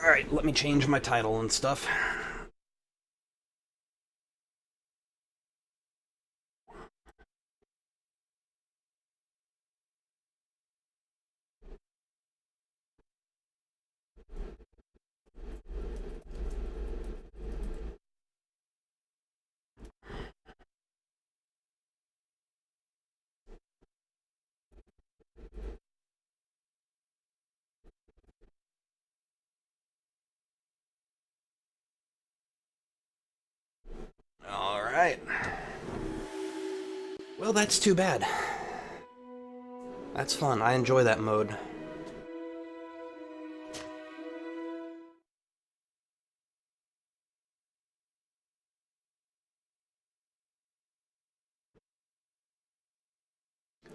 Alright, let me change my title and stuff. Alright. Well, that's too bad. That's fun. I enjoy that mode.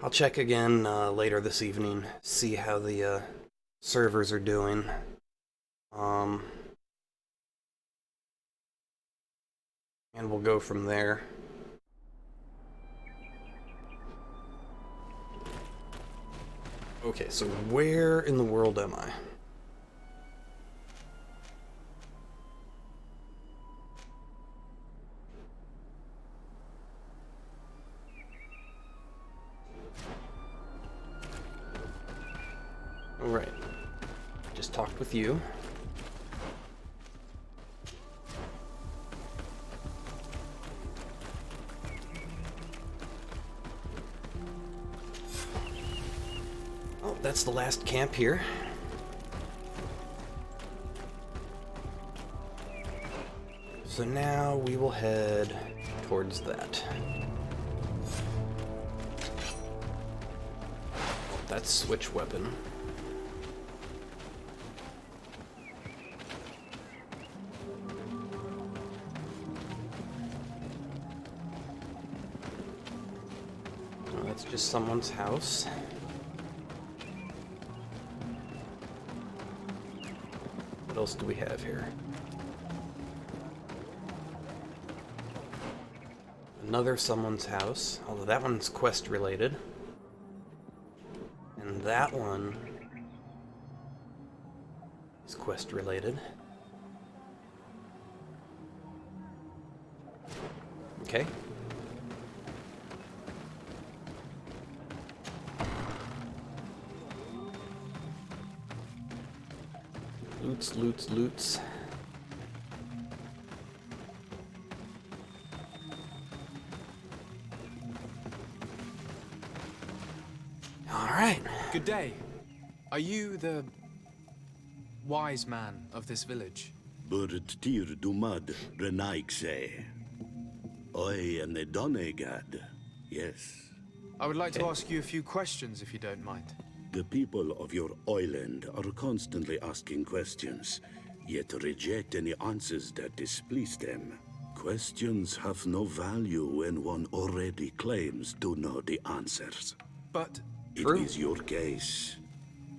I'll check again later this evening, see how the servers are doing. And we'll go from there. Okay, so where in the world am I? Alright. Just talked with you. Oh, that's the last camp here. So now we will head towards that. That's switch weapon. Oh, that's just someone's house. What else do we have here? Another someone's house, although that one's quest related. And that one is quest related. Okay. Loots, loots, loots. Alright. Good day. Are you the wise man of this village? Burt tir dumad renaikse. Oi and the Donegad. Yes. I would like to ask you a few questions, if you don't mind. The people of your island are constantly asking questions, yet reject any answers that displease them. Questions have no value when one already claims to know the answers. But It is your case.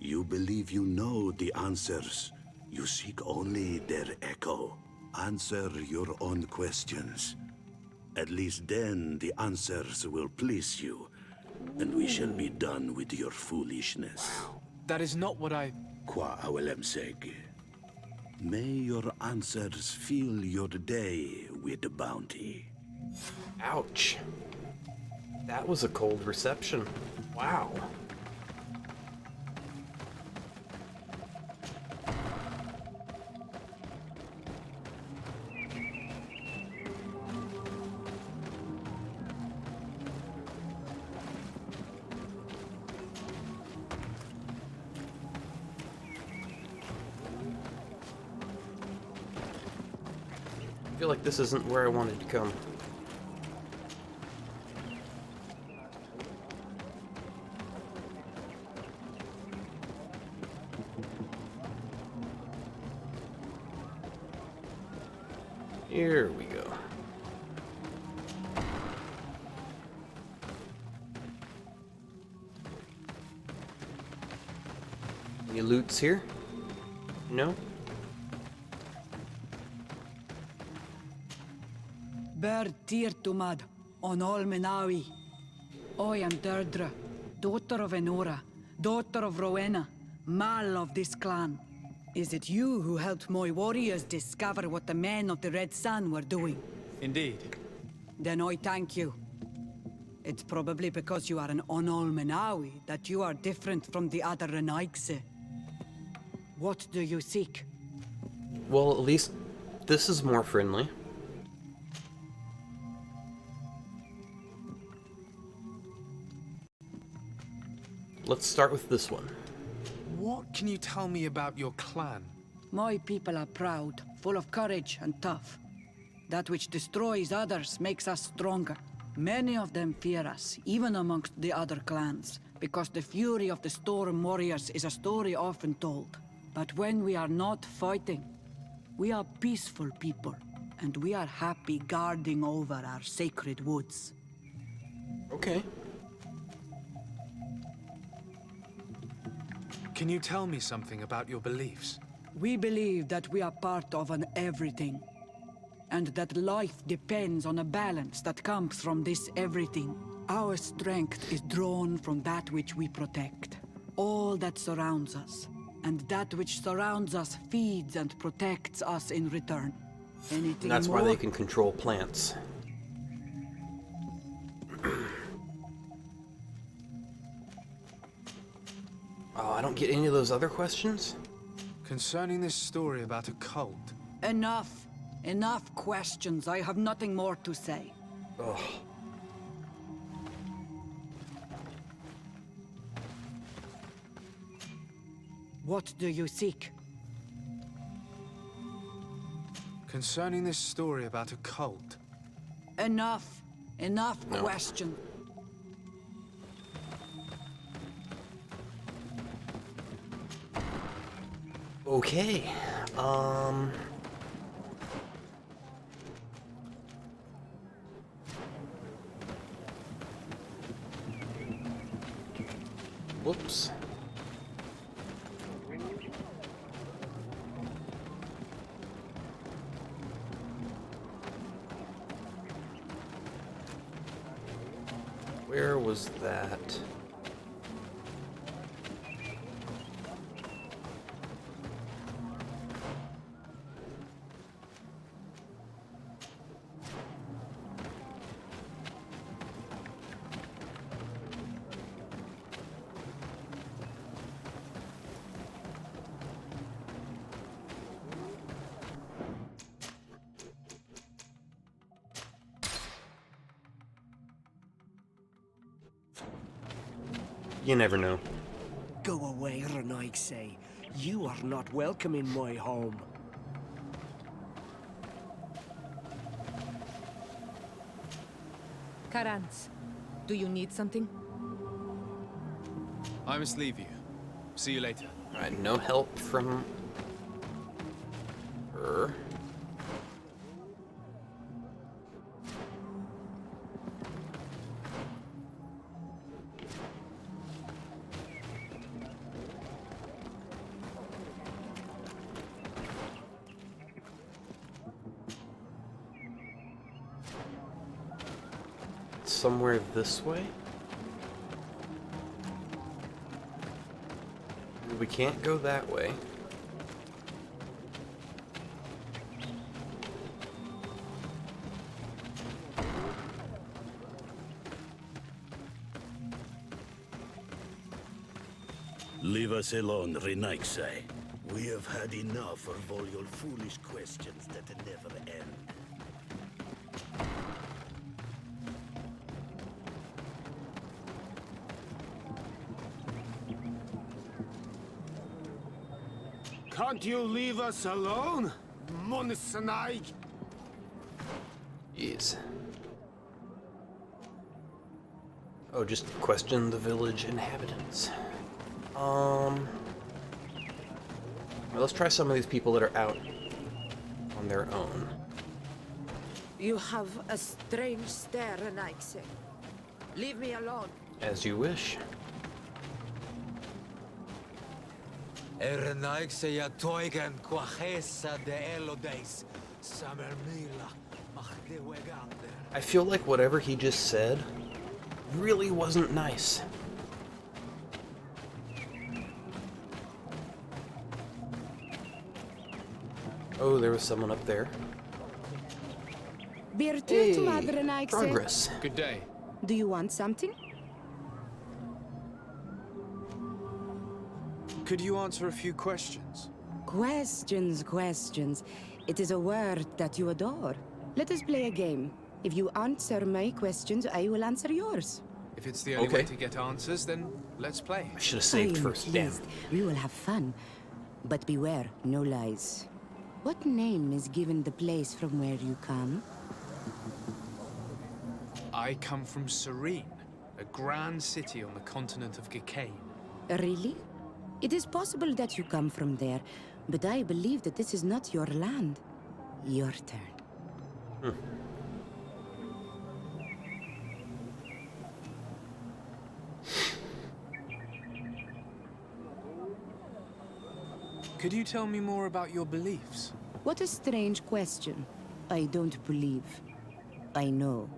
You believe you know the answers. You seek only their echo. Answer your own questions. At least then the answers will please you, and we shall be done with your foolishness. that is not what I... Qua awelemseg. May your answers fill your day with bounty. Ouch. That was a cold reception. Wow. I feel like this isn't where I wanted to come. Here we go. Any loots here? No? Ber tir tumad on all menawi. I am Deirdre, daughter of Enora, daughter of Rowena, mal of this clan. Is it you who helped my warriors discover what the men of the Red Sun were doing? Indeed. Then I thank you. It's probably because you are an Onolmenawi that you are different from the other Renaigse. What do you seek? Well, at least this is more friendly. Let's start with this one. What can you tell me about your clan? My people are proud, full of courage and tough. That which destroys others makes us stronger. Many of them fear us, even amongst the other clans, because the fury of the Storm Warriors is a story often told. But when we are not fighting, we are peaceful people, and we are happy guarding over our sacred woods. Okay. Can you tell me something about your beliefs? We believe that we are part of an everything, and that life depends on a balance that comes from this everything. Our strength is drawn from that which we protect, all that surrounds us, and that which surrounds us feeds and protects us in return. Anything That's more? why they can control plants. Oh, I don't get any of those other questions? Concerning this story about a cult, Enough. Enough questions. I have nothing more to say. Ugh. What do you seek? concerning this story about a cult. Enough. Enough No. question. Okay. Whoops. Where was that? You never know. Go away, Renaigse. You are not welcome in my home. Karans, do you need something? I must leave you. See you later. Alright, no help from her. Somewhere this way? We can't go that way. Leave us alone, Renaigse. We have had enough of all your foolish questions that never end. Can't you leave us alone, Monisanaig? Jeez. Oh, just question the village inhabitants. Well, let's try some of these people that are out on their own. You have a strange stare, Renaigse. Leave me alone. As you wish. Renaigse ja toigen quachesa de elodes, samermila, machde wegander. I feel like whatever he just said really wasn't nice. Oh, there was someone up there. Progress. Good day. Do you want something? Could you answer a few questions? Questions. It is a word that you adore. Let us play a game. If you answer my questions, I will answer yours. If it's the only way to get answers, then let's play. I should have I saved am first. Damn. pleased. We will have fun. But beware, no lies. What name is given the place from where you come? I come from Serene, a grand city on the continent of Gicane. Really? It is possible that you come from there, but I believe that this is not your land. Your turn. Could you tell me more about your beliefs? What a strange question. I don't believe. I know.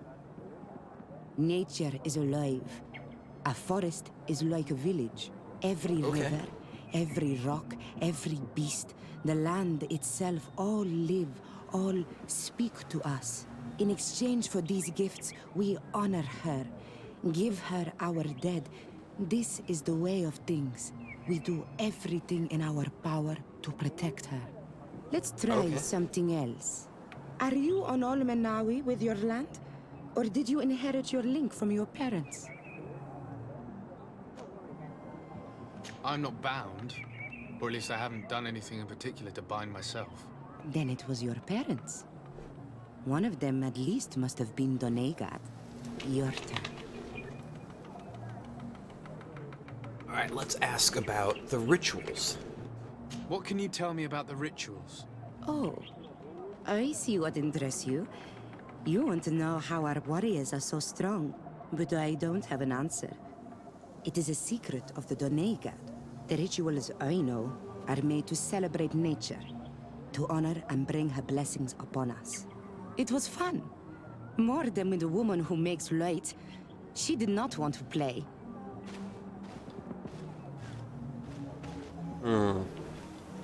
Nature is alive. A forest is like a village. Every river, every rock, every beast, the land itself, all live, all speak to us. In exchange for these gifts, we honor her, give her our dead. This is the way of things. We do everything in our power to protect her. Let's try something else. Are you on Olmenawi with your land? Or did you inherit your link from your parents? I'm not bound. Or at least I haven't done anything in particular to bind myself. Then it was your parents. One of them at least must have been Doneigad. Your turn. Alright, let's ask about the rituals. What can you tell me about the rituals? Oh, I see what interests you. You want to know how our warriors are so strong, but I don't have an answer. It is a secret of the Doneigad. The rituals I know are made to celebrate nature, to honor and bring her blessings upon us. It was fun. More than with the woman who makes light. She did not want to play.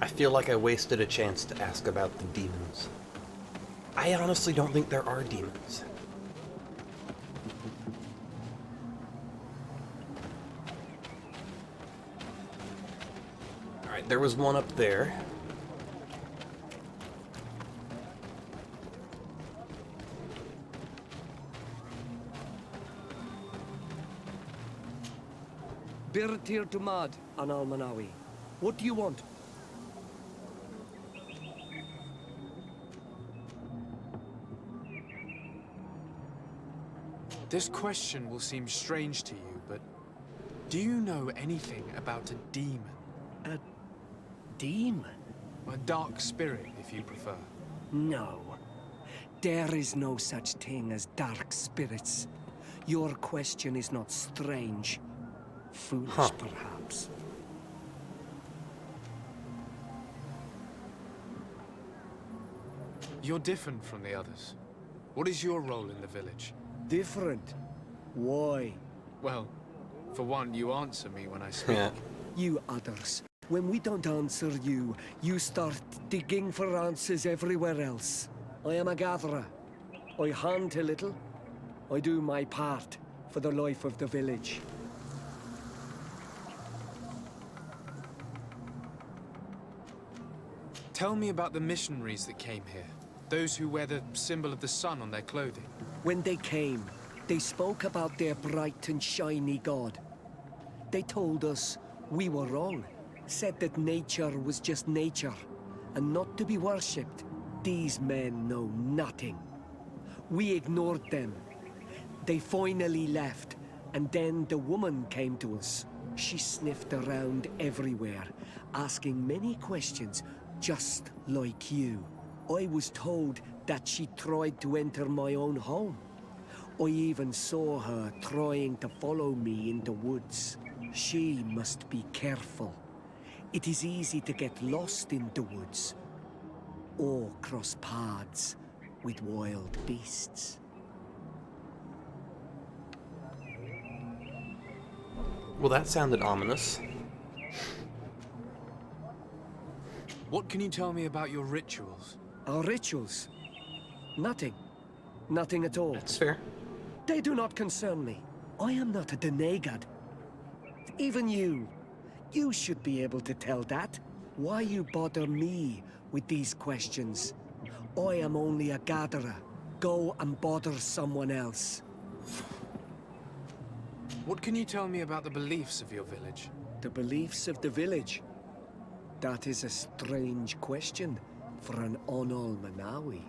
I feel like I wasted a chance to ask about the demons. I honestly don't think there are demons. Alright, there was one up there. Birtir to Mad on Almanawi. What do you want? This question will seem strange to you, but do you know anything about a demon? A demon? A dark spirit, if you prefer. No. There is no such thing as dark spirits. Your question is not strange. Foolish, perhaps. You're different from the others. What is your role in the village? Different? Why? Well, for one, you answer me when I speak. You others. When we don't answer you, you start digging for answers everywhere else. I am a gatherer. I hunt a little. I do my part for the life of the village. Tell me about the missionaries that came here. Those who wear the symbol of the sun on their clothing. When they came, they spoke about their bright and shiny god. They told us we were wrong. Said that nature was just nature, and not to be worshipped. These men know nothing. We ignored them. They finally left, and then the woman came to us. She sniffed around everywhere, asking many questions, just like you. I was told that she tried to enter my own home. I even saw her trying to follow me in the woods. She must be careful. It is easy to get lost in the woods, or cross paths with wild beasts. Well, that sounded ominous. What can you tell me about your rituals? Our rituals? Nothing. Nothing at all. That's fair. They do not concern me. I am not a Denegad. Even you. You should be able to tell that. Why you bother me with these questions? I am only a gatherer. Go and bother someone else. What can you tell me about the beliefs of your village? The beliefs of the village? That is a strange question for an Onol Manawi.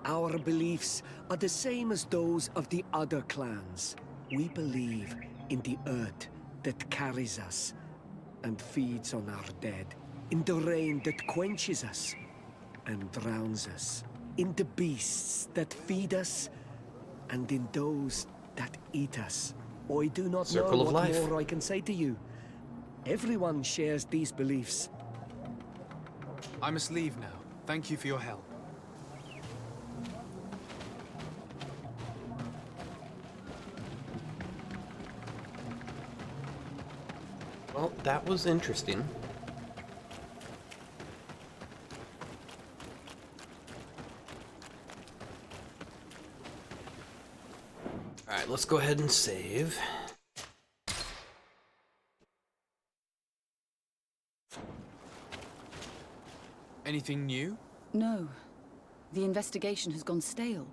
Our beliefs are the same as those of the other clans. We believe in the earth that carries us and feeds on our dead, in the rain that quenches us and drowns us, in the beasts that feed us, and in those that eat us. I do not Circle know of what life. more I can say to you. Everyone shares these beliefs. I must leave now. Thank you for your help. Well, that was interesting. Alright, let's go ahead and save. Anything new? No. The investigation has gone stale.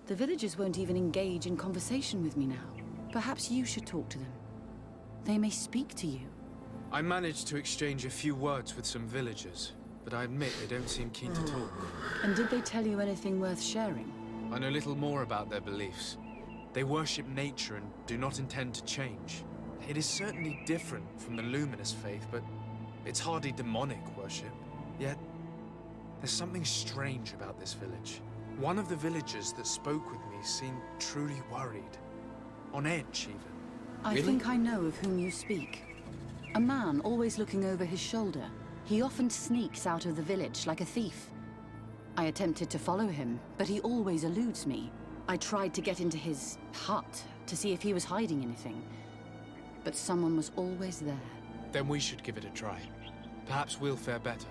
The villagers won't even engage in conversation with me now. Perhaps you should talk to them. They may speak to you. I managed to exchange a few words with some villagers, but I admit they don't seem keen to talk. And did they tell you anything worth sharing? I know little more about their beliefs. They worship nature and do not intend to change. It is certainly different from the luminous faith, but it's hardly demonic worship. Yet, there's something strange about this village. One of the villagers that spoke with me seemed truly worried. On edge, even. I think I know of whom you speak. A man always looking over his shoulder. He often sneaks out of the village like a thief. I attempted to follow him, but he always eludes me. I tried to get into his hut to see if he was hiding anything, but someone was always there. Then we should give it a try. Perhaps we'll fare better.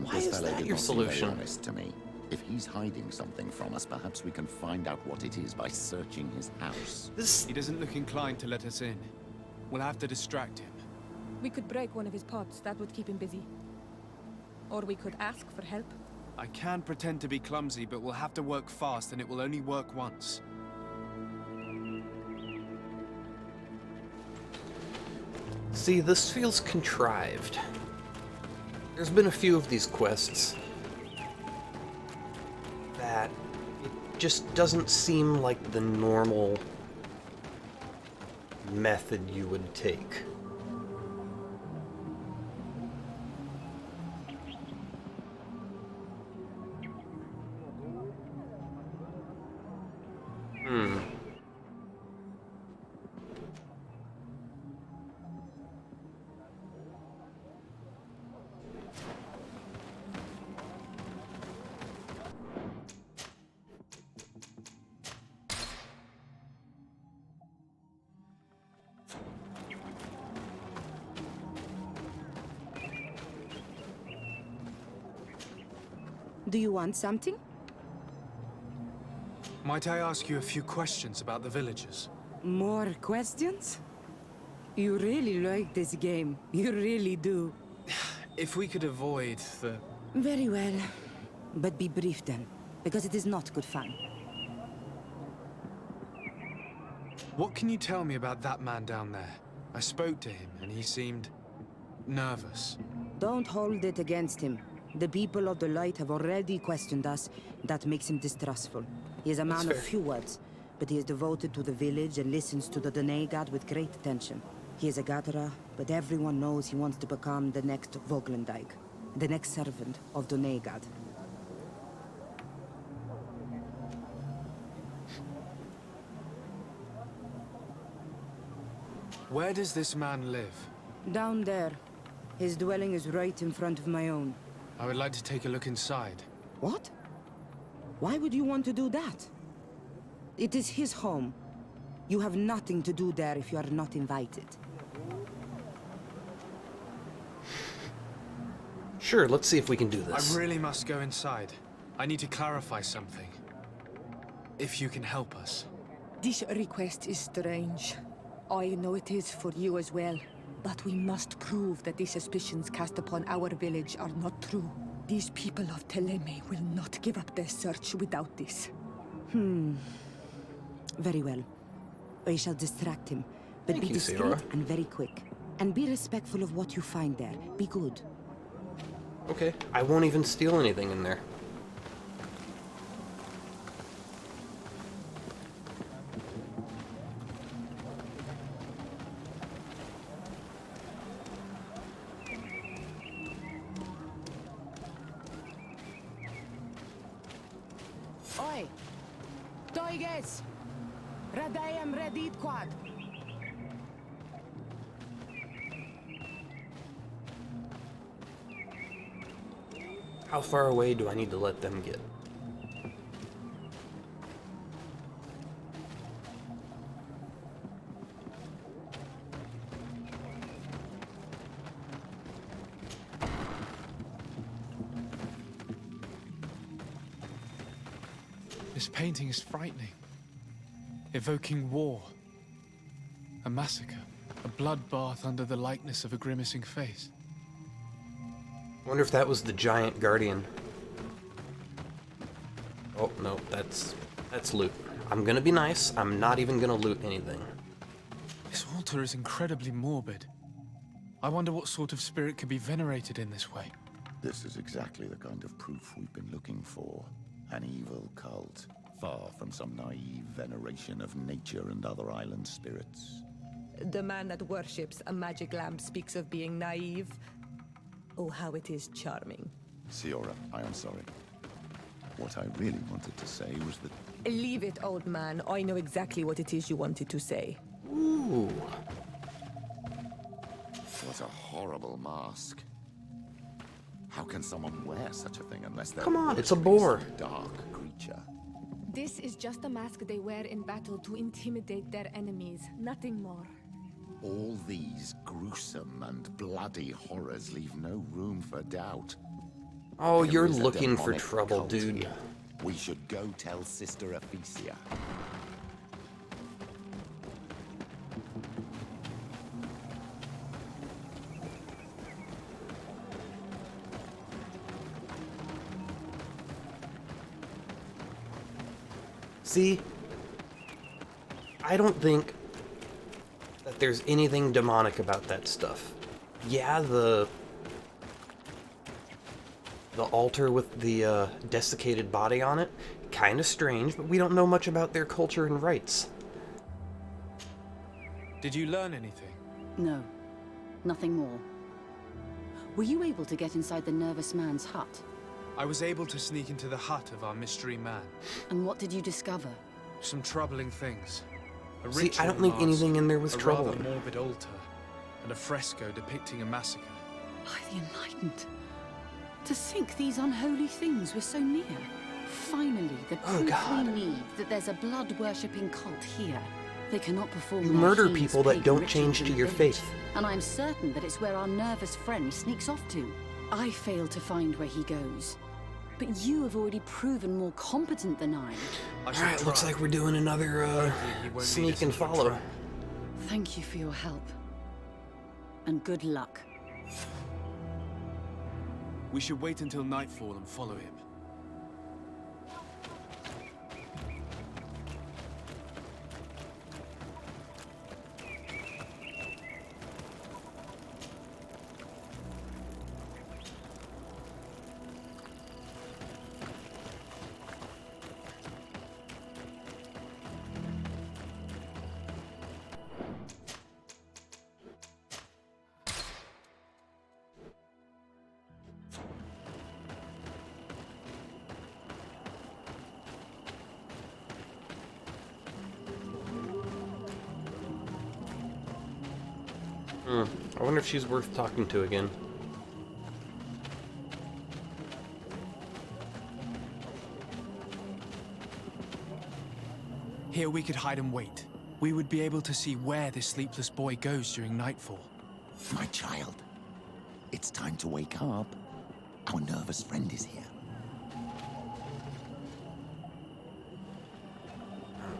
Why This is fellow that did your not seem very solution? honest to me. If he's hiding something from us, perhaps we can find out what it is by searching his house. This... He doesn't look inclined to let us in. We'll have to distract him. We could break one of his pots, that would keep him busy. Or we could ask for help. I can pretend to be clumsy, but we'll have to work fast and it will only work once. See, this feels contrived. There's been a few of these quests that it just doesn't seem like the normal method you would take. Do you want something? Might I ask you a few questions about the villagers? More questions? You really like this game. You really do. If we could avoid the... Very well. But be brief then, because it is not good fun. What can you tell me about that man down there? I spoke to him and he seemed nervous. Don't hold it against him. The people of the light have already questioned us. That makes him distrustful. He is a man of few words, but he is devoted to the village and listens to the Denegad with great attention. He is a gatherer, but everyone knows he wants to become the next Voglendijk, the next servant of Denegad. Where does this man live? Down there. His dwelling is right in front of my own. I would like to take a look inside. What? Why would you want to do that? It is his home. You have nothing to do there if you are not invited. Sure, let's see if we can do this. I really must go inside. I need to clarify something. If you can help us. This request is strange. I know it is for you as well. But we must prove that the suspicions cast upon our village are not true. These people of Teleme will not give up their search without this. Very well. I shall distract him, but Thank be you, discreet Sierra. and very quick. And be respectful of what you find there. Be good. Okay, I won't even steal anything in there. Oi! Toiges! Radayam Redid Quad! How far away do I need to let them get? This painting is frightening. Evoking war. A massacre. A bloodbath under the likeness of a grimacing face. Wonder if that was the giant guardian. Oh, no, that's loot. I'm gonna be nice. I'm not even gonna loot anything. This altar is incredibly morbid. I wonder what sort of spirit could be venerated in this way. This is exactly the kind of proof we've been looking for. An evil cult, far from some naive veneration of nature and other island spirits. The man that worships a magic lamp speaks of being naive. Oh, how it is charming. Sierra, I am sorry. What I really wanted to say was that... Leave it, old man. I know exactly what it is you wanted to say. Ooh. What a horrible mask. How can someone wear such a thing unless they're... Come on, it's a boar. ...dark creature? This is just a mask they wear in battle to intimidate their enemies, nothing more. All these gruesome and bloody horrors leave no room for doubt. Oh, There you're is a looking for demonic trouble, cult dude. here. We should go tell Sister Ephesia. See? I don't think that there's anything demonic about that stuff. Yeah, the altar with the desiccated body on it, kind of strange, but we don't know much about their culture and rites. Did you learn anything? No, nothing more. Were you able to get inside the nervous man's hut? I was able to sneak into the hut of our mystery man. And what did you discover? Some troubling things. A See, I don't ritual think mask, anything in there was a troubling. rather morbid altar, and a fresco depicting a massacre. By the Enlightened. To think these unholy things were so near. Finally, the proof God. we need that there's a blood-worshipping cult here. They cannot perform You their murder heinous people that pagan don't rituals change in to the your village. faith. And I'm certain that it's where our nervous friend sneaks off to. I failed to find where he goes. But you have already proven more competent than I. Alright, looks like we're doing another sneak and follow. Thank you for your help. And good luck. We should wait until nightfall and follow him. I wonder if she's worth talking to again. Here we could hide and wait. We would be able to see where this sleepless boy goes during nightfall. My child, it's time to wake up. Our nervous friend is here.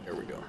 There we go.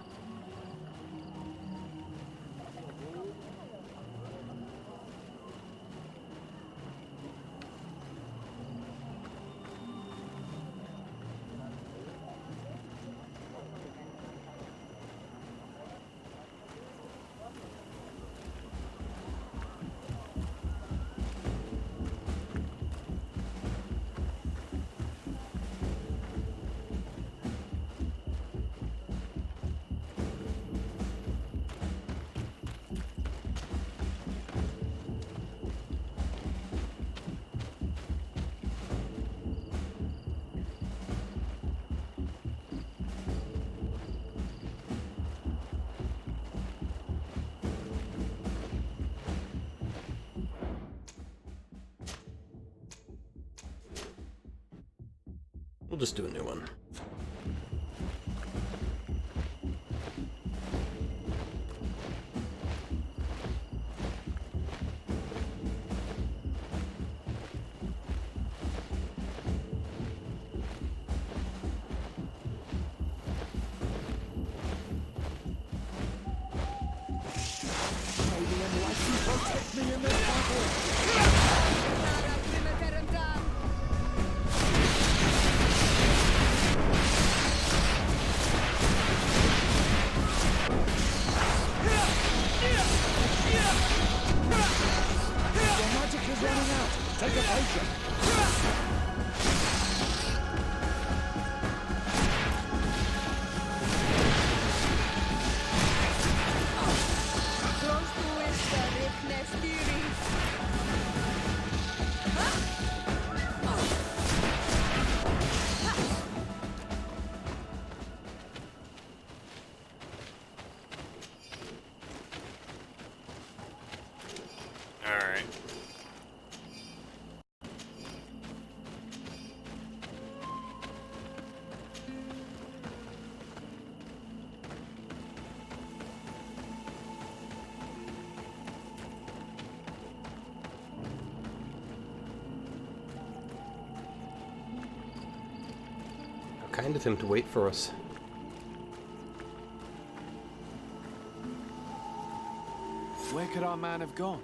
We'll just do a new one. Kind of him to wait for us. Where could our man have gone?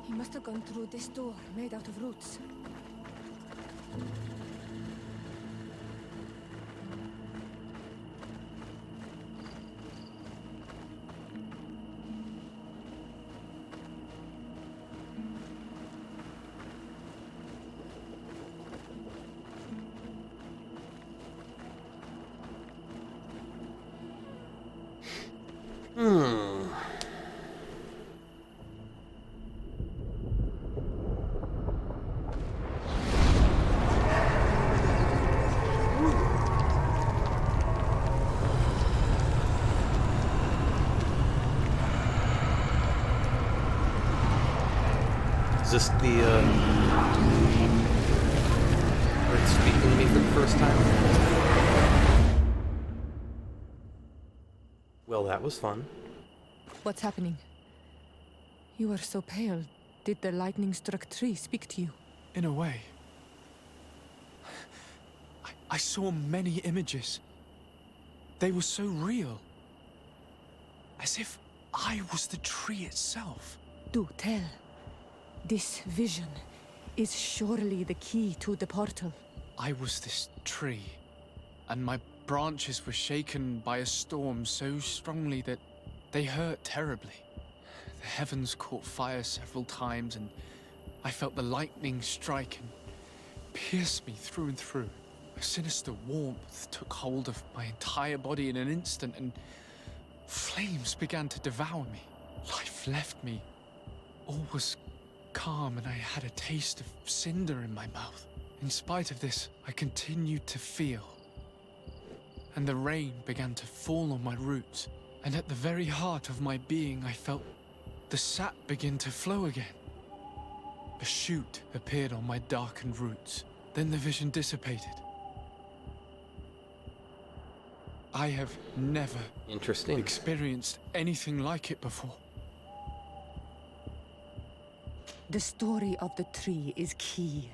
He must have gone through this door, made out of roots. Is this the, where it's speaking to me for the first time? Well, that was fun. What's happening? You are so pale. Did the lightning-struck tree speak to you? In a way. I saw many images. They were so real. As if I was the tree itself. Do tell. This vision is surely the key to the portal. I was this tree, and my branches were shaken by a storm so strongly that they hurt terribly. The heavens caught fire several times, and I felt the lightning strike and pierce me through and through. A sinister warmth took hold of my entire body in an instant, and flames began to devour me. Life left me. All was calm, and I had a taste of cinder in my mouth. In spite of this, I continued to feel. And the rain began to fall on my roots, and at the very heart of my being, I felt the sap begin to flow again. A shoot appeared on my darkened roots. Then the vision dissipated. I have never experienced anything like it before. The story of the tree is key.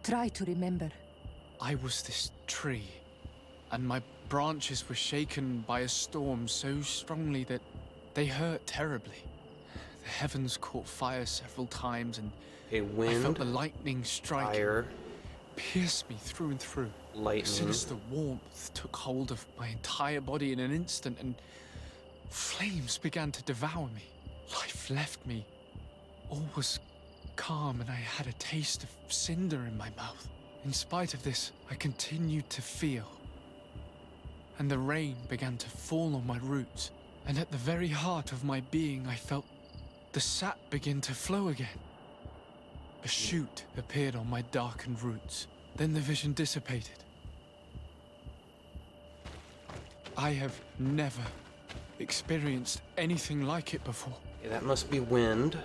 Try to remember. I was this tree, and my branches were shaken by a storm so strongly that they hurt terribly. The heavens caught fire several times, and Okay, I wind, felt the lightning strike fire, pierce me through and through. A lightning. sinister warmth took hold of my entire body in an instant, and flames began to devour me. Life left me. All was calm, and I had a taste of cinder in my mouth. In spite of this, I continued to feel. And the rain began to fall on my roots, and at the very heart of my being, I felt the sap begin to flow again. A shoot appeared on my darkened roots. Then the vision dissipated. I have never experienced anything like it before. Okay, that must be wind.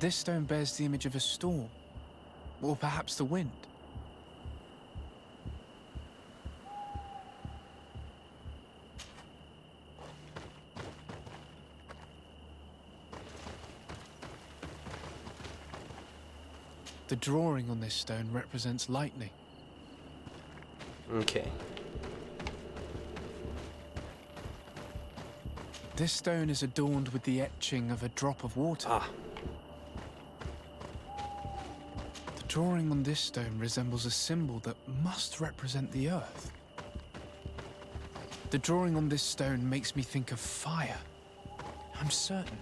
This stone bears the image of a storm, or perhaps the wind. The drawing on this stone represents lightning. Okay. This stone is adorned with the etching of a drop of water. Ah. The drawing on this stone resembles a symbol that must represent the earth. The drawing on this stone makes me think of fire. I'm certain.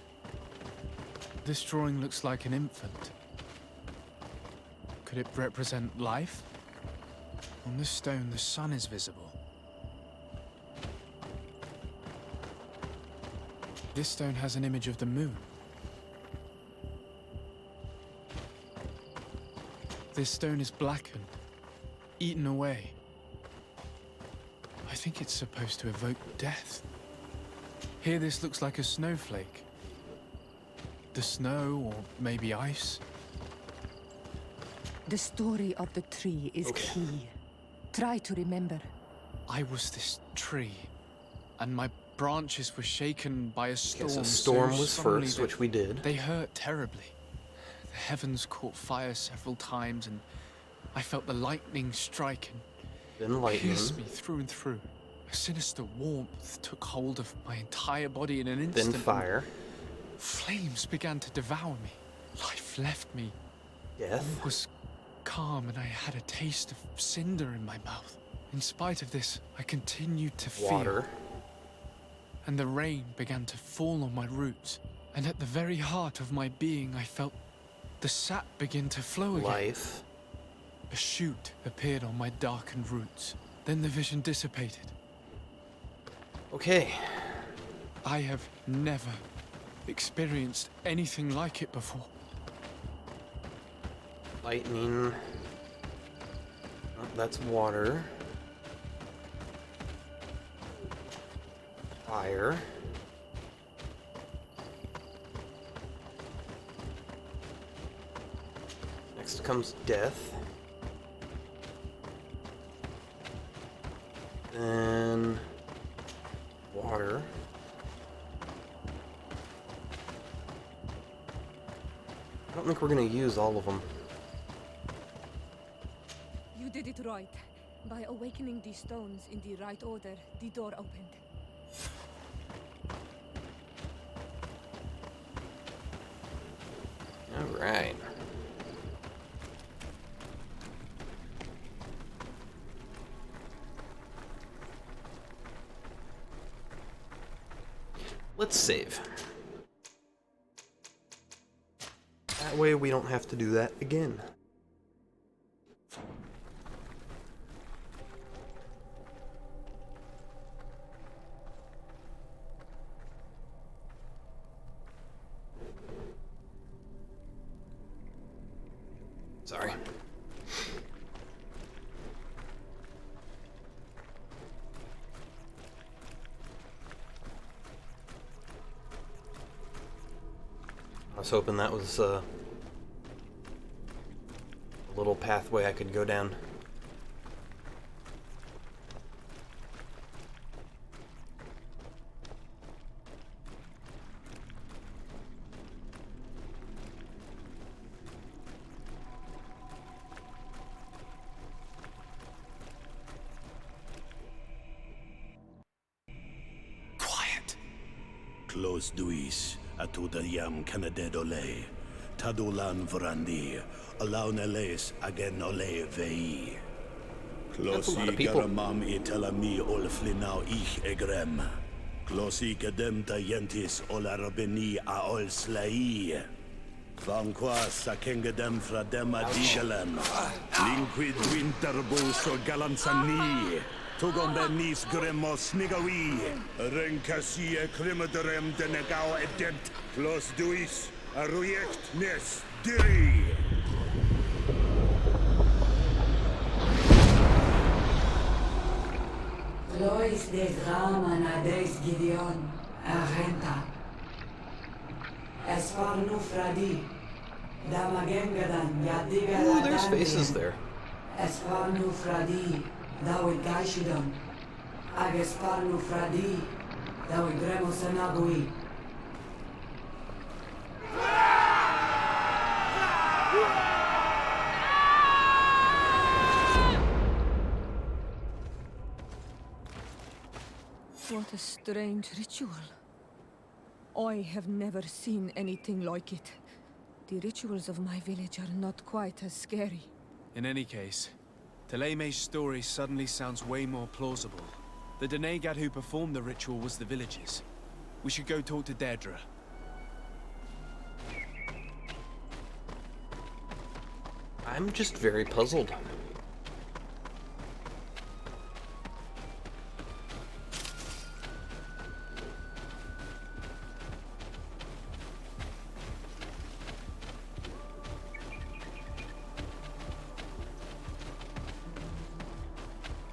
This drawing looks like an infant. Could it represent life? On this stone, the sun is visible. This stone has an image of the moon. This stone is blackened, eaten away. I think it's supposed to evoke death. Here this looks like a snowflake. The snow, or maybe ice. The story of the tree is key. Try to remember. I was this tree, and my branches were shaken by a storm. Okay, so storm so was strongly first, that which we did. They hurt terribly. The heavens caught fire several times, and I felt the lightning strike and Then lightning. pierce me through and through. A sinister warmth took hold of my entire body in an instant. Then fire. Flames began to devour me. Life left me. Death. All was calm, and I had a taste of cinder in my mouth. In spite of this, I continued to Water. feel. And the rain began to fall on my roots. And at the very heart of my being, I felt the sap begin to flow again. Life. A shoot appeared on my darkened roots. Then the vision dissipated. Okay. I have never experienced anything like it before. Lightning. Oh, that's water. Fire. Next comes death. Then water. I don't think we're gonna use all of them. You did it right. By awakening these stones in the right order, the door opened. All right. Let's save. That way we don't have to do that again. Sorry. I was hoping that was a little pathway I could go down. Close duis, atuda yam canadedole, tadulan vrandi, alaun eles agen ole vei. Closi garamam itelami olflinau ich egrem. Closi gedem tayentis olarabeni a ol slai. Vanqua sakengedem fradem adigalem. Linquid winterbus o galansani. Tugombenis gremos nigawi. Renkasi e krimaderem denegao edent. Clos duis, arujekt nes diri. Lois des Raman ades Gideon, Arenta. Esparnu Fradi, Damagengadan, Yadiga. Ooh, there's faces there. Esparnu Fradi, Dawi Gaishidon. Agesparnu Fradi, Dawi Gremosanagui. What a strange ritual. I have never seen anything like it. The rituals of my village are not quite as scary. In any case, Mage's story suddenly sounds way more plausible. The Denegad who performed the ritual was the villagers. We should go talk to Deirdre. I'm just very puzzled.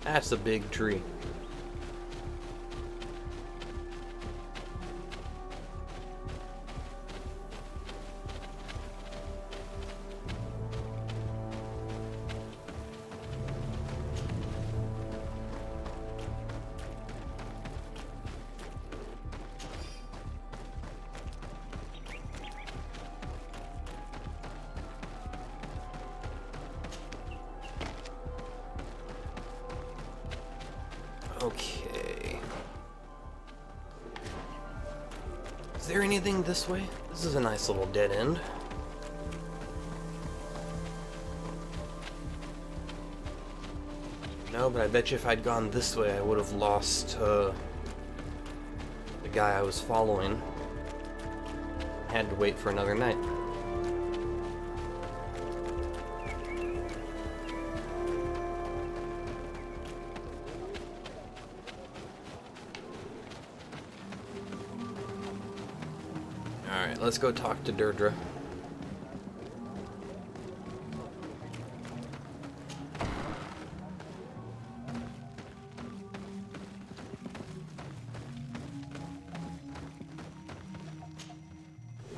That's a big tree. Okay. Is there anything this way? This is a nice little dead end. No, but I bet you if I'd gone this way, I would have lost the guy I was following. Had to wait for another night. Alright, let's go talk to Deirdre.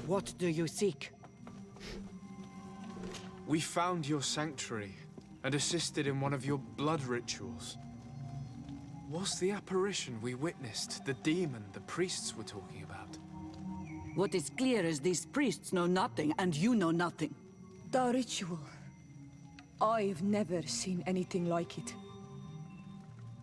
What do you seek? We found your sanctuary and assisted in one of your blood rituals. Was the apparition we witnessed the demon the priests were talking about? What is clear is these priests know nothing, and you know nothing. The ritual. I've never seen anything like it.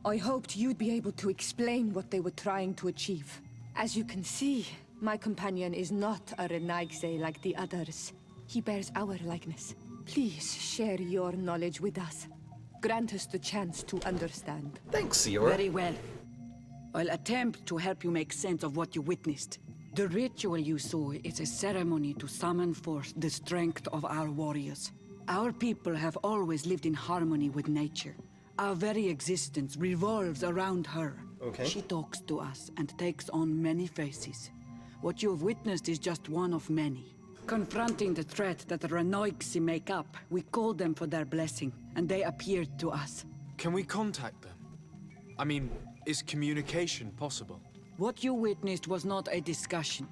I hoped you'd be able to explain what they were trying to achieve. As you can see, my companion is not a Renaigse like the others. He bears our likeness. Please share your knowledge with us. Grant us the chance to understand. Thanks, Siora. Very well. I'll attempt to help you make sense of what you witnessed. The ritual you saw is a ceremony to summon forth the strength of our warriors. Our people have always lived in harmony with nature. Our very existence revolves around her. Okay. She talks to us and takes on many faces. What you have witnessed is just one of many. Confronting the threat that the Renoixi make up, we called them for their blessing, and they appeared to us. Can we contact them? I mean, is communication possible? What you witnessed was not a discussion.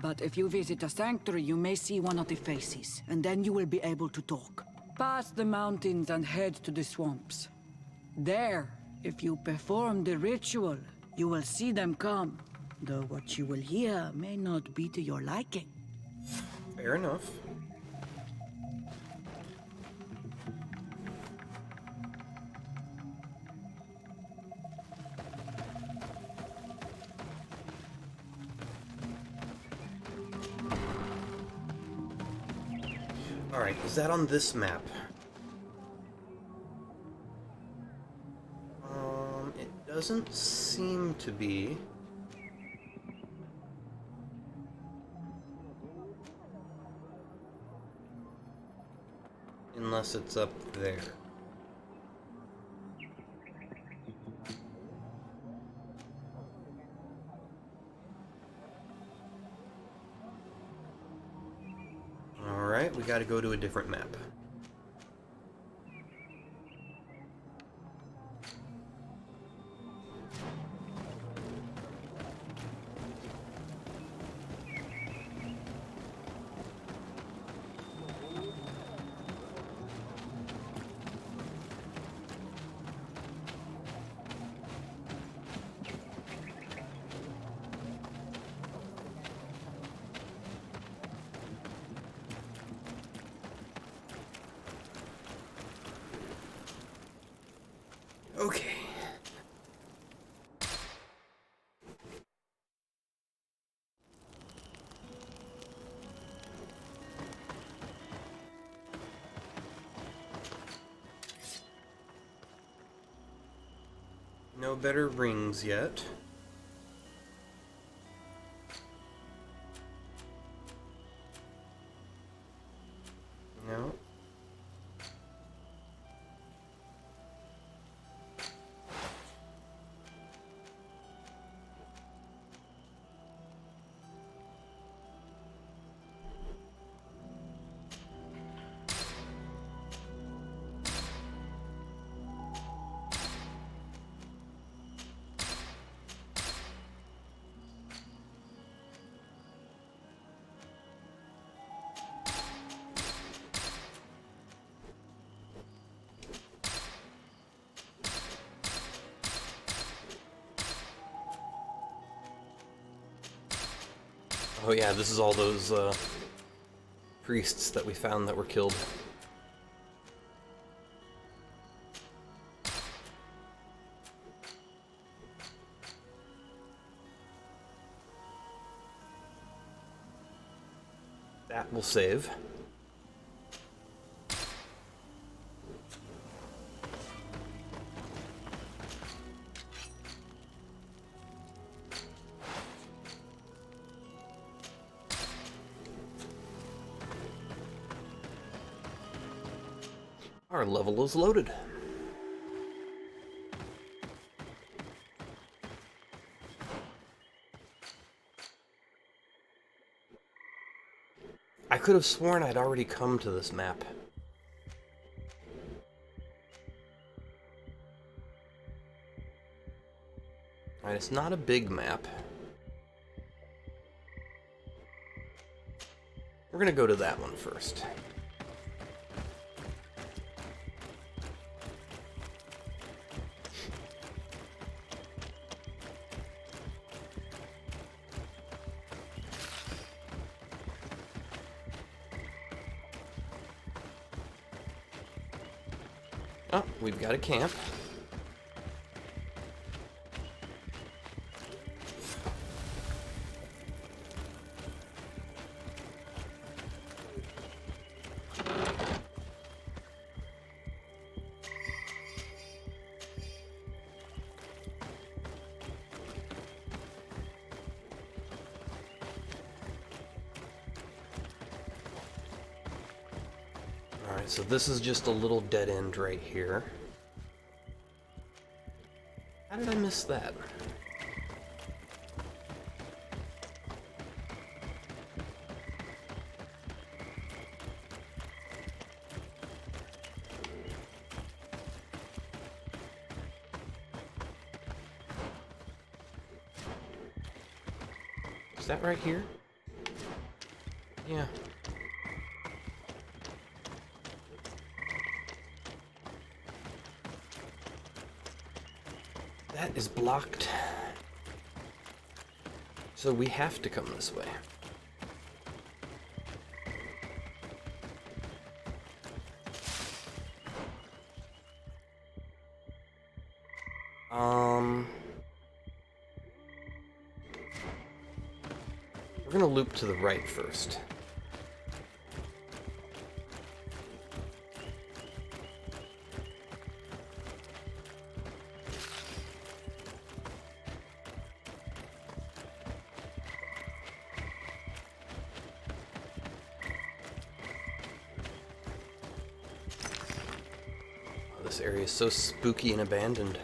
But if you visit a sanctuary, you may see one of the faces, and then you will be able to talk. Pass the mountains and head to the swamps. There, if you perform the ritual, you will see them come. Though what you will hear may not be to your liking. Fair enough. Alright, is that on this map? It doesn't seem to be. Unless it's up there. Alright, we gotta go to a different map. Okay. No better rings yet. No. Oh yeah, this is all those priests that we found that were killed. That will save. Our level is loaded. I could have sworn I'd already come to this map. Alright, it's not a big map. We're gonna go to that one first. Oh, we've got a camp. Alright, so this is just a little dead end right here. How did I miss that? Is that right here? Yeah. That is blocked. So we have to come this way. We're gonna loop to the right first. Oh, this area is so spooky and abandoned.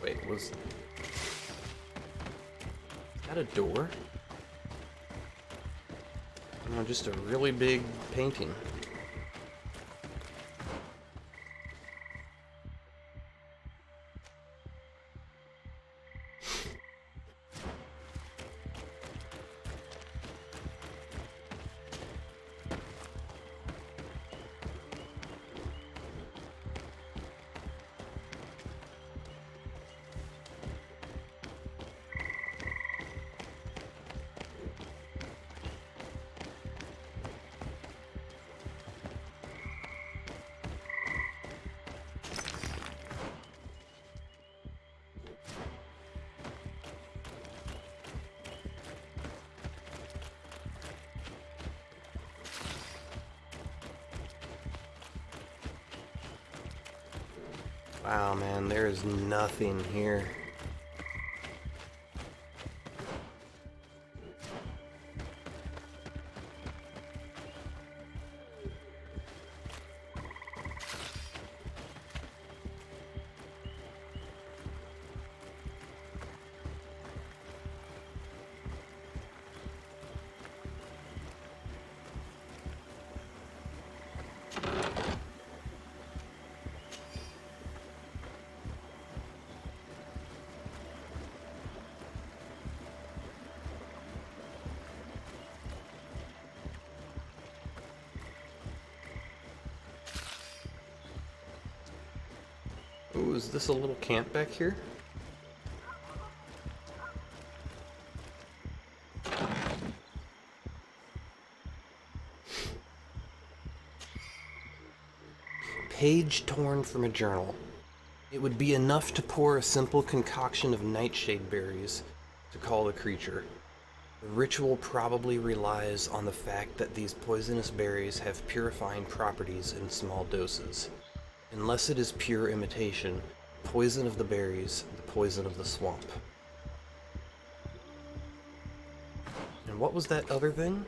Wait, was that a door? No, just a really big painting. Wow, man, there is nothing here. Ooh, is this a little camp back here? Page torn from a journal. It would be enough to pour a simple concoction of nightshade berries to call the creature. The ritual probably relies on the fact that these poisonous berries have purifying properties in small doses. Unless it is pure imitation, poison of the berries, the poison of the swamp. And what was that other thing?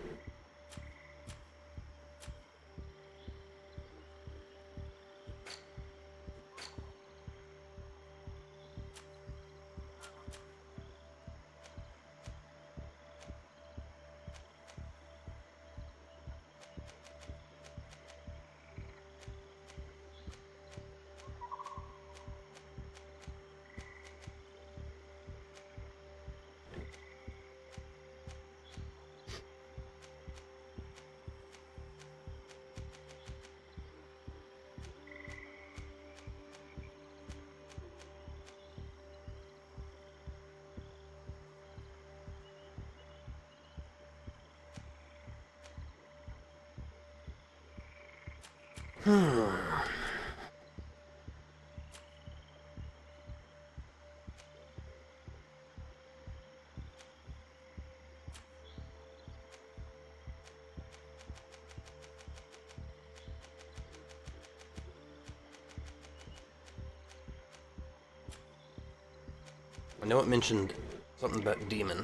I know it mentioned something about demon.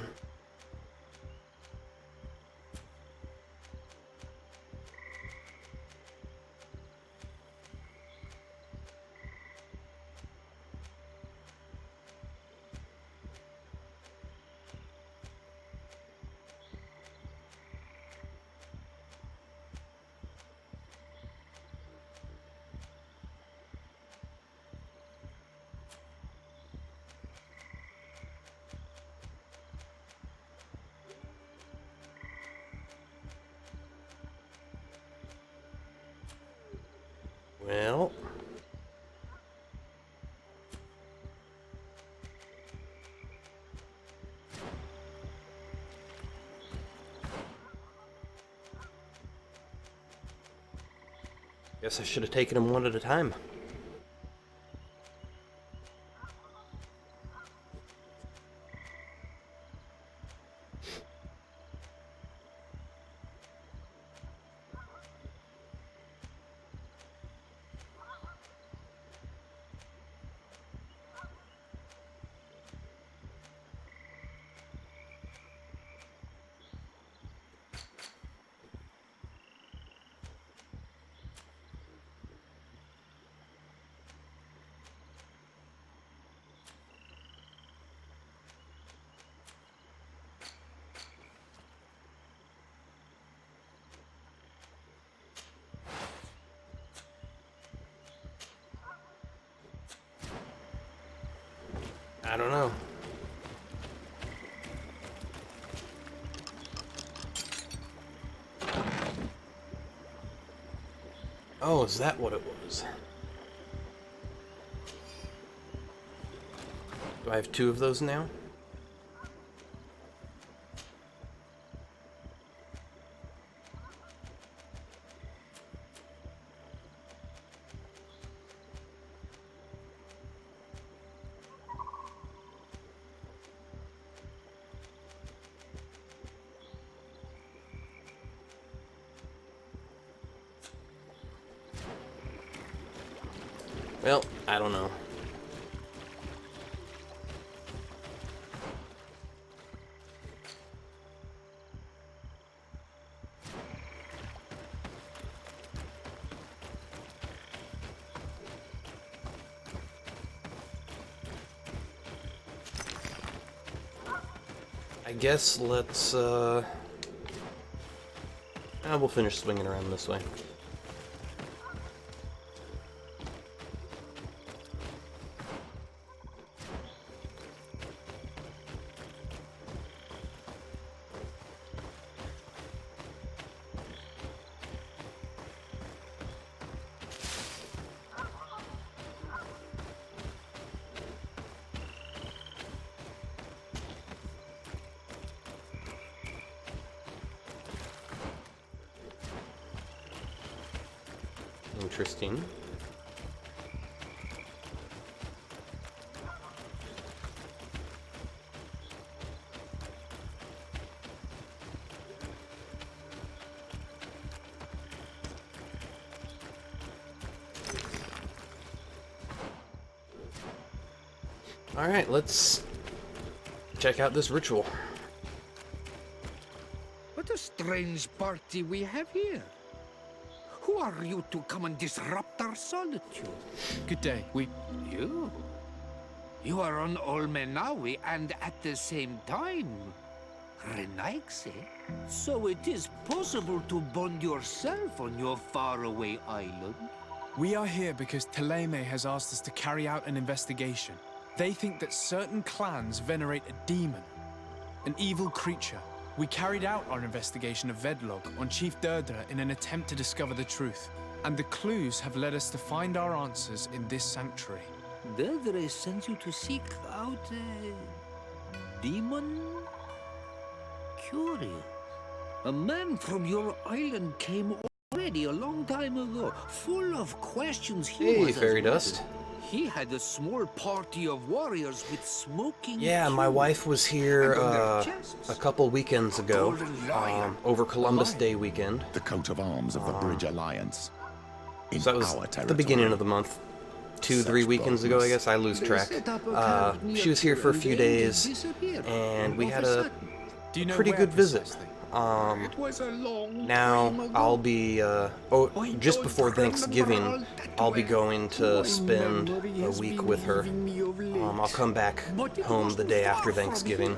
Well... guess I should have taken them one at a time. I don't know. Oh, is that what it was? Do I have 2 of those now? Well, I don't know. I guess let's, we'll finish swinging around this way. Interesting. All right, let's check out this ritual. What a strange party we have here. Who are you to come and disrupt our solitude? Good day. You? You are on Olmenawi and at the same time, Renaigse. So it is possible to bond yourself on your faraway island? We are here because Teleme has asked us to carry out an investigation. They think that certain clans venerate a demon, an evil creature. We carried out our investigation of Vedlog on Chief Deirdre in an attempt to discover the truth, and the clues have led us to find our answers in this sanctuary. Deirdre sent you to seek out a demon? Curious. A man from your island came already a long time ago, full of questions. Hey, Fairy Dust. He had a small party of warriors with smoking. Yeah, my wife was here a couple weekends ago, over Columbus Day weekend. The coat of arms of the Bridge Alliance. So that was the beginning of the month. 2-3 weekends ago, I guess. I lose track. She was here for a few days, and we had a pretty good visit. Now I'll be, just before Thanksgiving, I'll be going to spend a week with her. I'll come back home the day after Thanksgiving.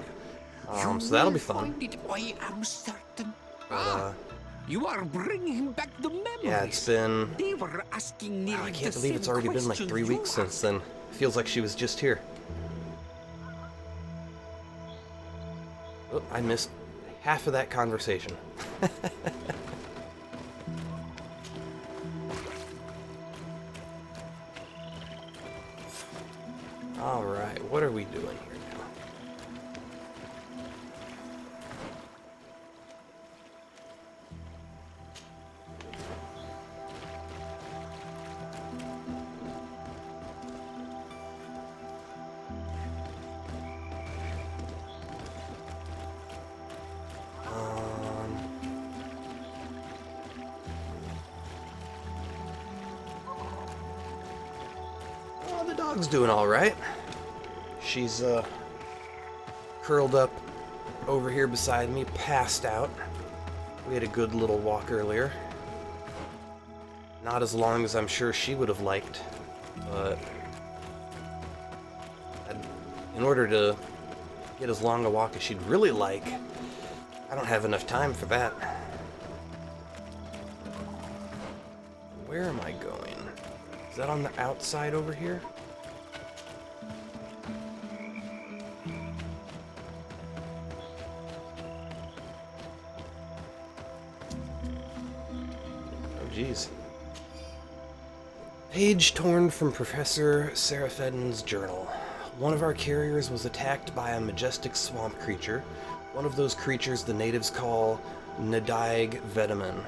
So that'll be fun. I am certain. You are bringing back the memories. Yeah, it's been... They were asking nearly I can't believe it's already been like 3 weeks since then. Feels like she was just here. Oh, I missed half of that conversation. what are we doing here now? The dog's doing all right. She's curled up over here beside me, passed out. We had a good little walk earlier. Not as long as I'm sure she would have liked, but in order to get as long a walk as she'd really like, I don't have enough time for that. Where am I going? Is that on the outside over here? Jeez. Page torn from Professor Seraphedin's journal. One of our carriers was attacked by a majestic swamp creature, one of those creatures the natives call Nadaig Veteman.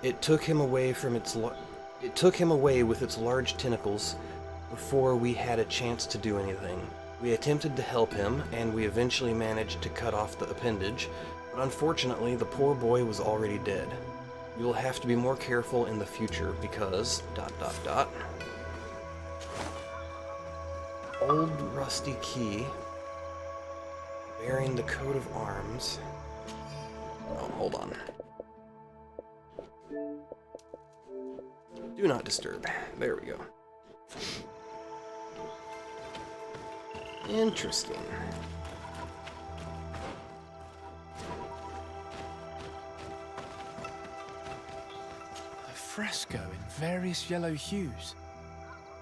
It took him away with its large tentacles before we had a chance to do anything. We attempted to help him, and we eventually managed to cut off the appendage, but unfortunately the poor boy was already dead. We will have to be more careful in the future because... ... Old rusty key bearing the coat of arms. Oh, hold on. Do not disturb. There we go. Interesting. A fresco in various yellow hues.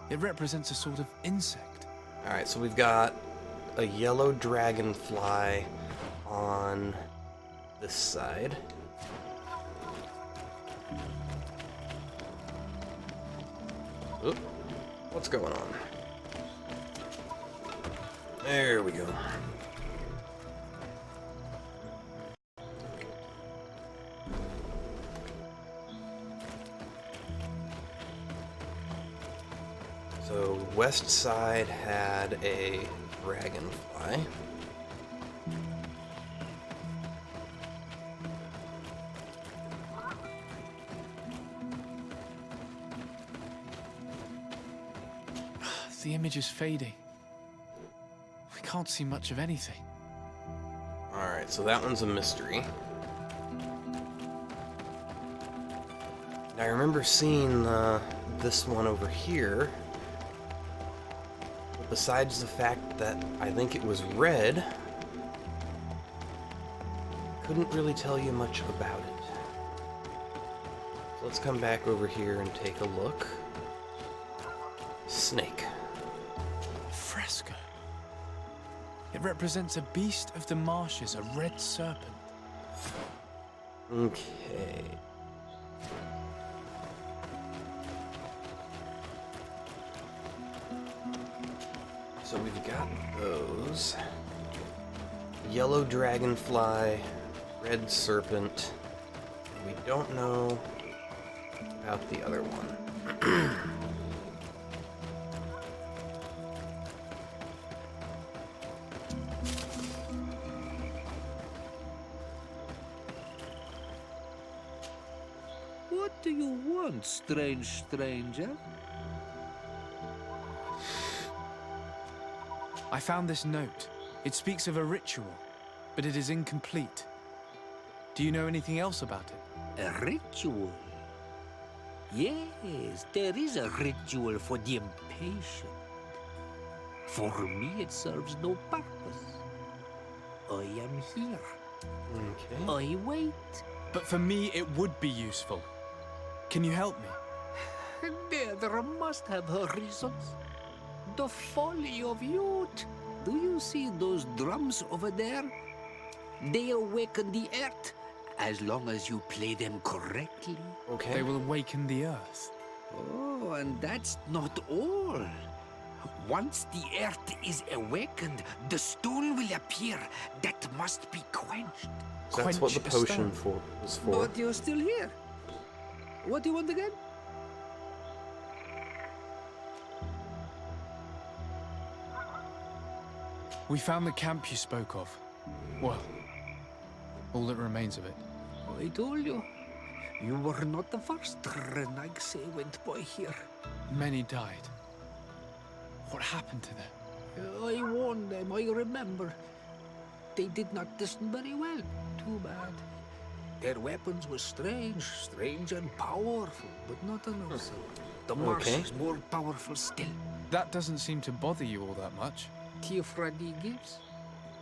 It represents a sort of insect. Alright, so we've got a yellow dragonfly on this side. Oop, what's going on? There we go. So, west side had a dragonfly. The image is fading. We can't see much of anything. Alright, so that one's a mystery. I remember seeing this one over here. But besides the fact that I think it was red, couldn't really tell you much about it. So let's come back over here and take a look. Snake. Fresco. It represents a beast of the marshes, a red serpent. Okay. So we've got those. Yellow dragonfly, red serpent. We don't know about the other one. What do you want, strange stranger? I found this note. It speaks of a ritual, but it is incomplete. Do you know anything else about it? A ritual? Yes, there is a ritual for the impatient. For me, it serves no purpose. I am here. Okay. I wait. But for me, it would be useful. Can you help me? There must have her reasons. The folly of youth. Do you see those drums over there? They awaken the earth, as long as you play them correctly. They will awaken the earth. Oh, and that's not all. Once the earth is awakened, the stone will appear that must be quenched. So that's what the Quench a potion stone. was for. But you're still here. What do you want again? We found the camp you spoke of. Well, all that remains of it. I told you. You were not the first Renaigse went by here. Many died. What happened to them? I warned them, I remember. They did not listen very well. Too bad. Their weapons were strange and powerful, but not enough. The Marsh is more powerful still. That doesn't seem to bother you all that much. Tiafradi gives,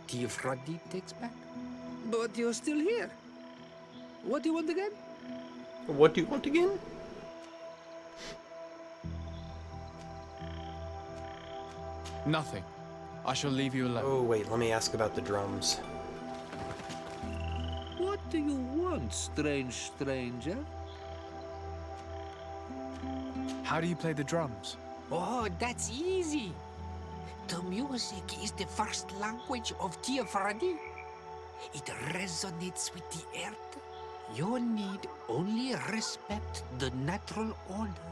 Tiafradi takes back. But you're still here. What do you want again? What do you want again? Nothing. I shall leave you alone. Oh, wait, let me ask about the drums. What do you want, strange stranger? How do you play the drums? Oh, that's easy. The music is the first language of Tiafradi. It resonates with the earth. You need only respect the natural order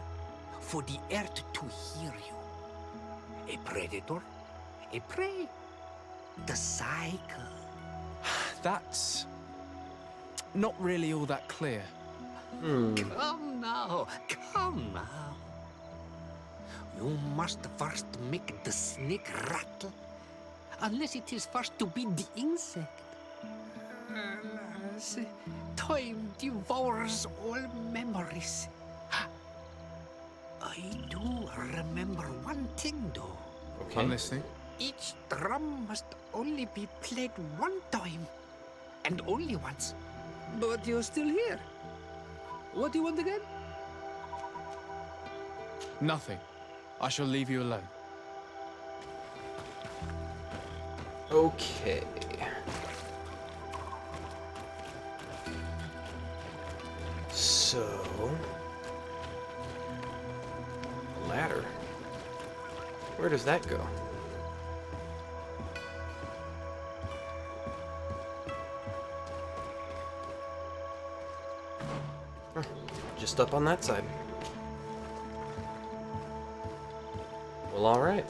for the earth to hear you. A predator, a prey. The cycle. That's not really all that clear. Come now, come now. You must first make the snake rattle, unless it is first to be the insect. Alas, time devours all memories. I do remember one thing, though. Okay. I'm listening. Each drum must only be played one time, and only once. But you're still here. What do you want again? Nothing. I shall leave you alone. Okay. So... ladder. Where does that go? Huh, just up on that side. Well, alright.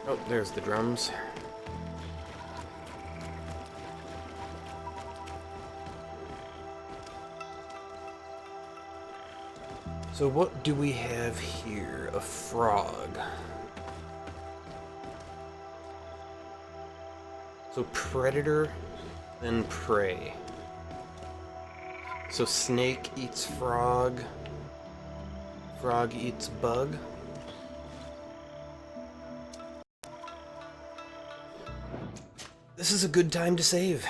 Oh, there's the drums. So what do we have here? A frog. So predator, then prey. So snake eats frog. Frog eats bug. This is a good time to save.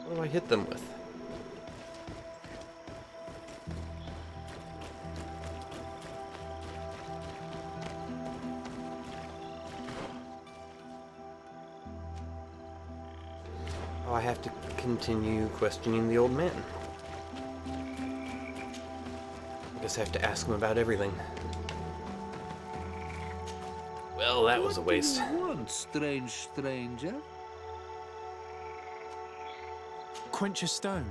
What do I hit them with? Oh, I have to continue questioning the old man. I guess I have to ask him about everything. Well, that was a waste. What do you want, strange stranger? Quench a stone.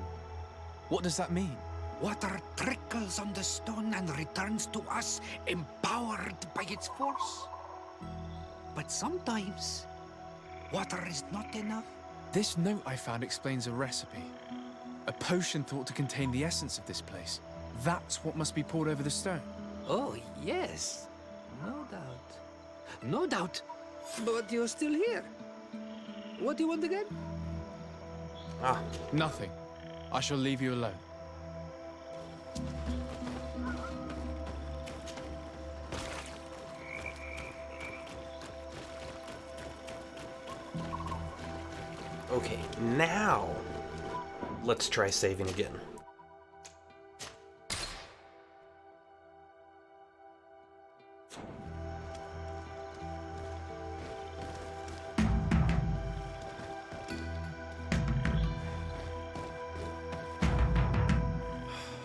What does that mean? Water trickles on the stone and returns to us, empowered by its force. But sometimes, water is not enough. This note I found explains a recipe. A potion thought to contain the essence of this place. That's what must be poured over the stone. Oh, yes. No doubt. No doubt. But you're still here. What do you want again? Ah, Nothing. I shall leave you alone. Okay, now let's try saving again.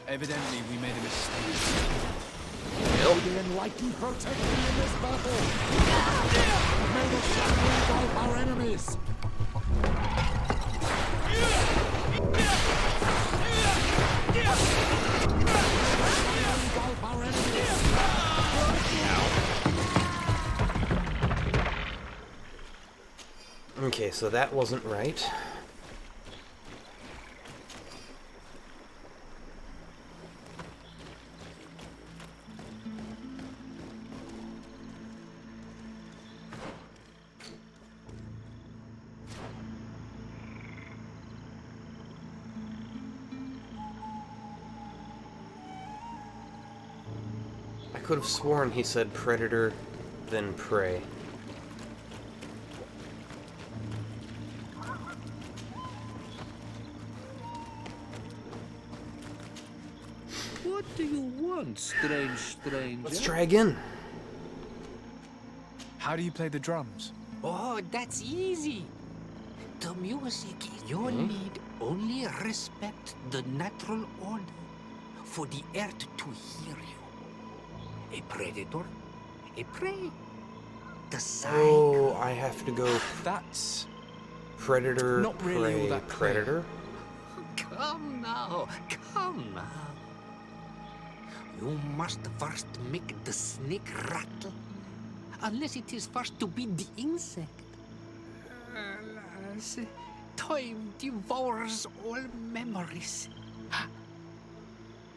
Evidently, we made a mistake. May the enlightened protect me in this battle! May the shadow engulf our enemies! Engulf our enemies! Okay, so that wasn't right. I could have sworn he said predator, then prey. What do you want, strange stranger? Let's try again. How do you play the drums? Oh, that's easy. The music, you need only respect the natural order for the earth to hear you. A predator, a prey. The cycle. Oh, I have to go That's predator, not really all prey, that clear. predator. Come now, come now. You must first make the snake rattle, unless it is first to be the insect. Alas, time devours all memories.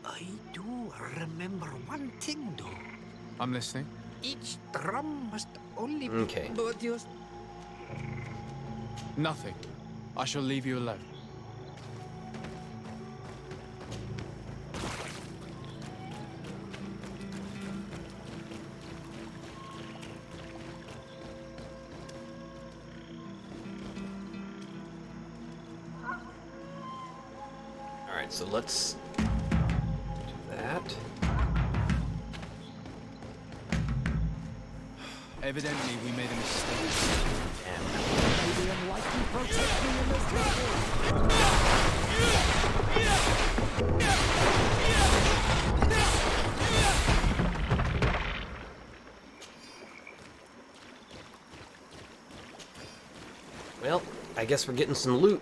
I do remember one thing, though. I'm listening. Each drum must only be Okay. produced. Nothing. I shall leave you alone. Alright, so let's do that. Evidently, we made a mistake. May the enlightened protect me in this battle! Well, I guess we're getting some loot.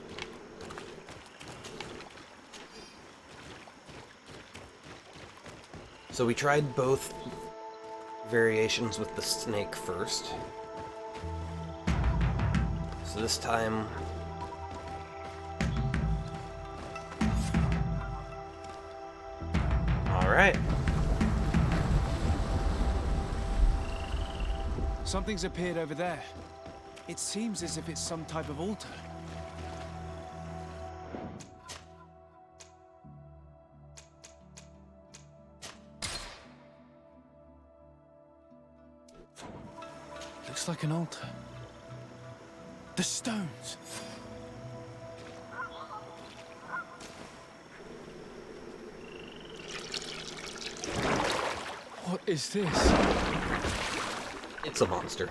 So we tried both variations with the snake first. So this time... Alright. Something's appeared over there. It seems as if it's some type of altar. Looks like an altar. The stones! What is this? It's a monster.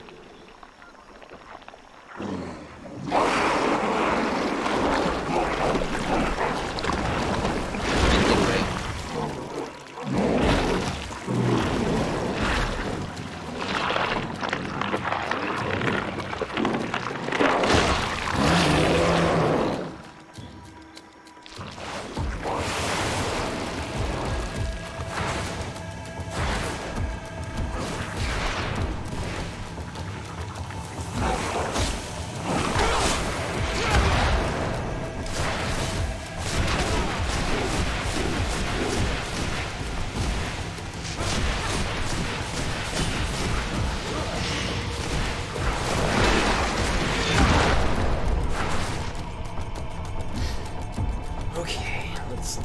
Okay, let's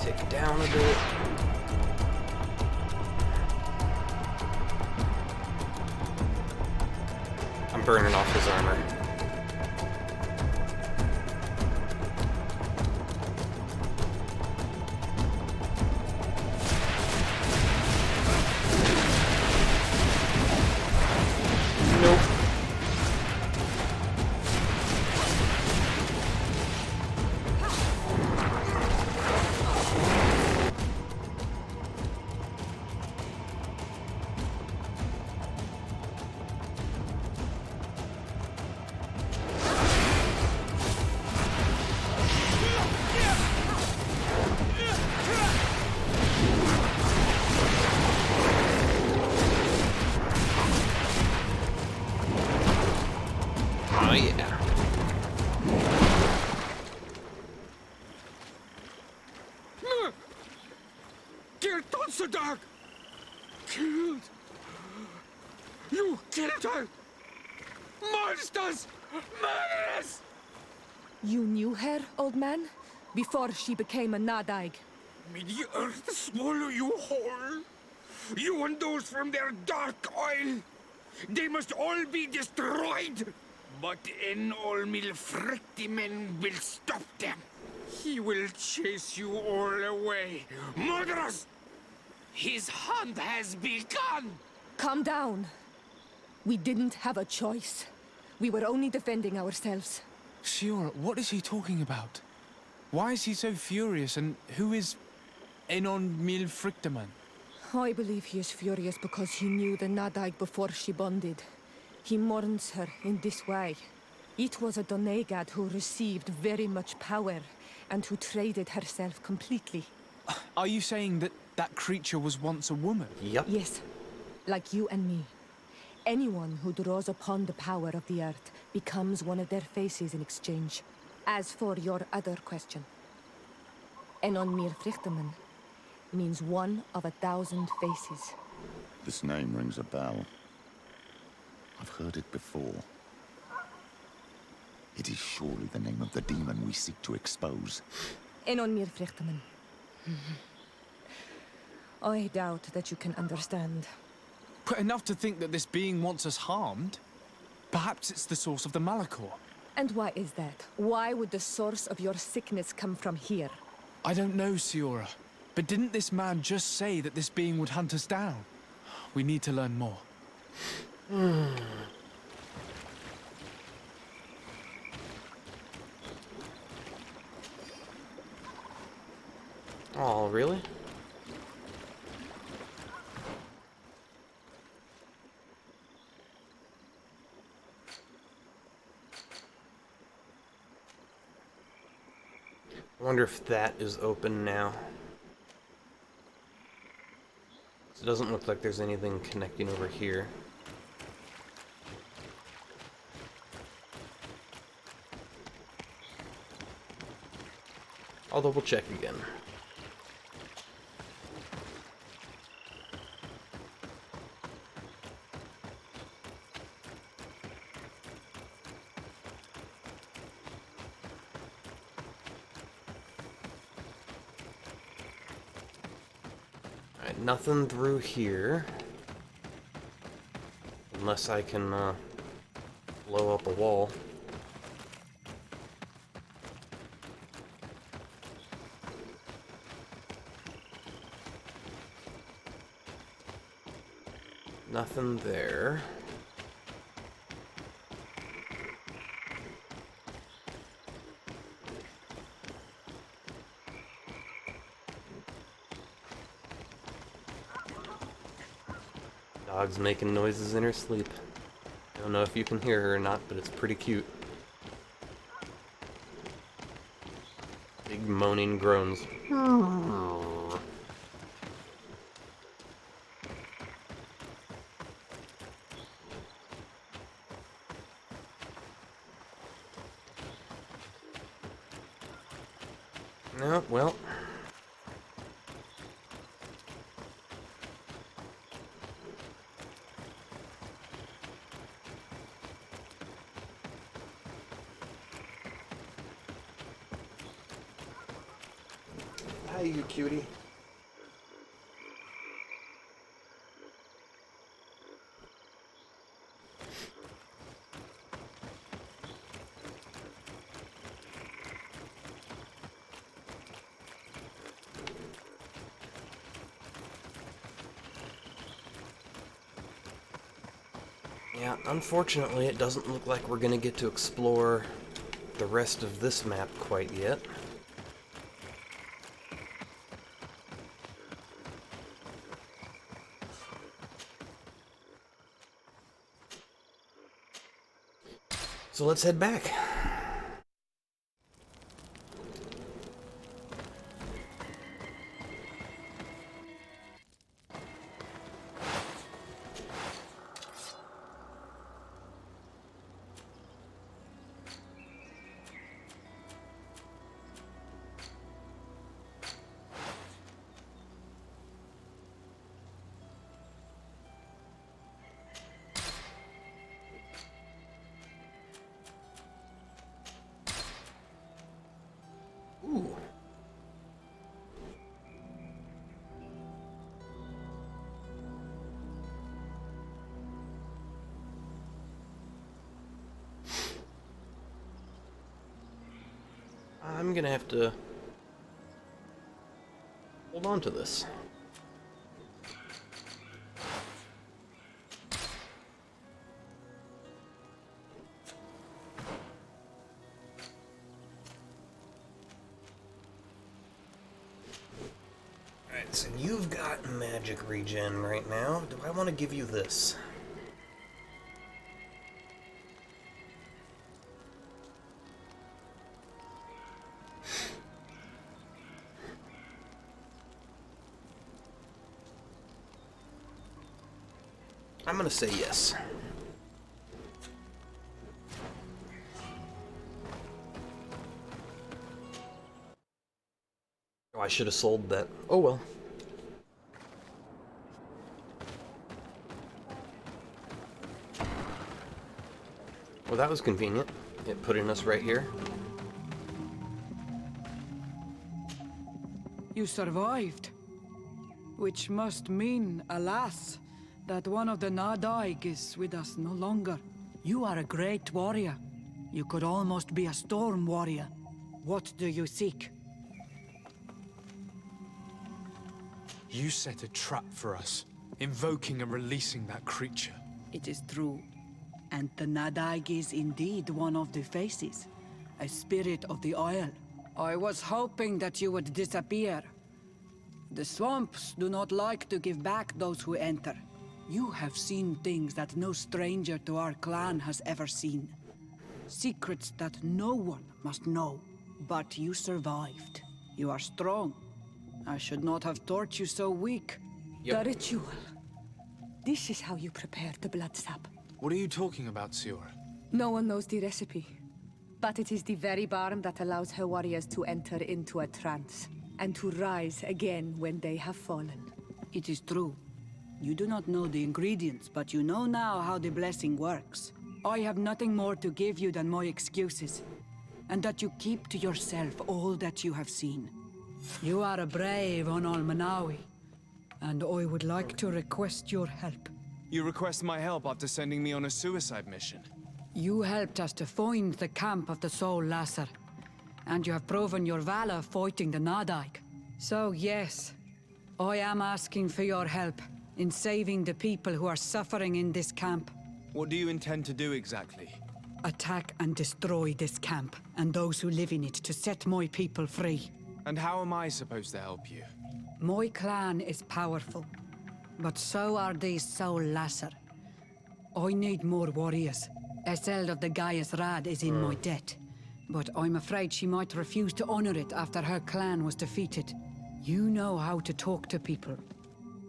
tick down a bit. I'm burning off his armor. Dear Tonsadag! Killed! You killed her! Monsters! Murderers! You knew her, old man? Before she became a Nadaig? May the earth swallow you whole! You and those from their dark oil! They must all be destroyed! But Enolmil Frictimen will stop them! He will chase you all away! Murderers! His hunt has begun! Calm down. We didn't have a choice. We were only defending ourselves. Siora, what is he talking about? Why is he so furious, and who is Enon Mil Frictaman? I believe he is furious because he knew the Nadaig before she bonded. He mourns her in this way. It was a Donegad who received very much power, and who traded herself completely. Are you saying that that creature was once a woman? Yep. Yes, like you and me. Anyone who draws upon the power of the earth becomes one of their faces in exchange. As for your other question, Enon Mir Frichteman means one of 1,000 faces. This name rings a bell. I've heard it before. It is surely the name of the demon we seek to expose. Enon Mir Frichteman. I doubt that you can understand. But enough to think that this being wants us harmed? Perhaps it's the source of the Malachor. And why is that? Why would the source of your sickness come from here? I don't know, Siora. But didn't this man just say that this being would hunt us down? We need to learn more. Oh, really? I wonder if that is open now. It doesn't look like there's anything connecting over here. I'll double check again. Alright, nothing through here. Unless I can blow up a wall. Nothing there. Dog's making noises in her sleep. I don't know if you can hear her or not, but it's pretty cute. Big moaning groans. No, well. Hi, you cutie. Yeah, unfortunately, it doesn't look like we're gonna get to explore the rest of this map quite yet. So let's head back. I'm gonna have to hold on to this. Alright, so you've got magic regen right now. Do I want to give you this? I'm gonna say yes. Oh, I should have sold that. Oh well. Well, that was convenient. It putting us right here. You survived. Which must mean, alas, that one of the Nadaig is with us no longer. You are a great warrior. You could almost be a storm warrior. What do you seek? You set a trap for us, invoking and releasing that creature. It is true. And the Nadaig is indeed one of the faces. A spirit of the Isle. I was hoping that you would disappear. The swamps do not like to give back those who enter. You have seen things that no stranger to our clan has ever seen. Secrets that no one must know. But you survived. You are strong. I should not have thought you so weak. The ritual. This is how you prepare the blood sap. What are you talking about, Siora? No one knows the recipe. But it is the very barm that allows her warriors to enter into a trance. And to rise again when they have fallen. It is true. You do not know the ingredients, but you know now how the blessing works. I have nothing more to give you than my excuses. And that you keep to yourself all that you have seen. You are a brave on Almanawi. And I would like to request your help. You request my help after sending me on a suicide mission. You helped us to find the camp of the Soul Lasser. And you have proven your valor fighting the Nadaig. So yes, I am asking for your help in saving the people who are suffering in this camp. What do you intend to do exactly? Attack and destroy this camp, and those who live in it to set my people free. And how am I supposed to help you? My clan is powerful, but so are these Soul Lasser. I need more warriors. Eseld of the Gaius Rad is in my debt, but I'm afraid she might refuse to honor it after her clan was defeated. You know how to talk to people,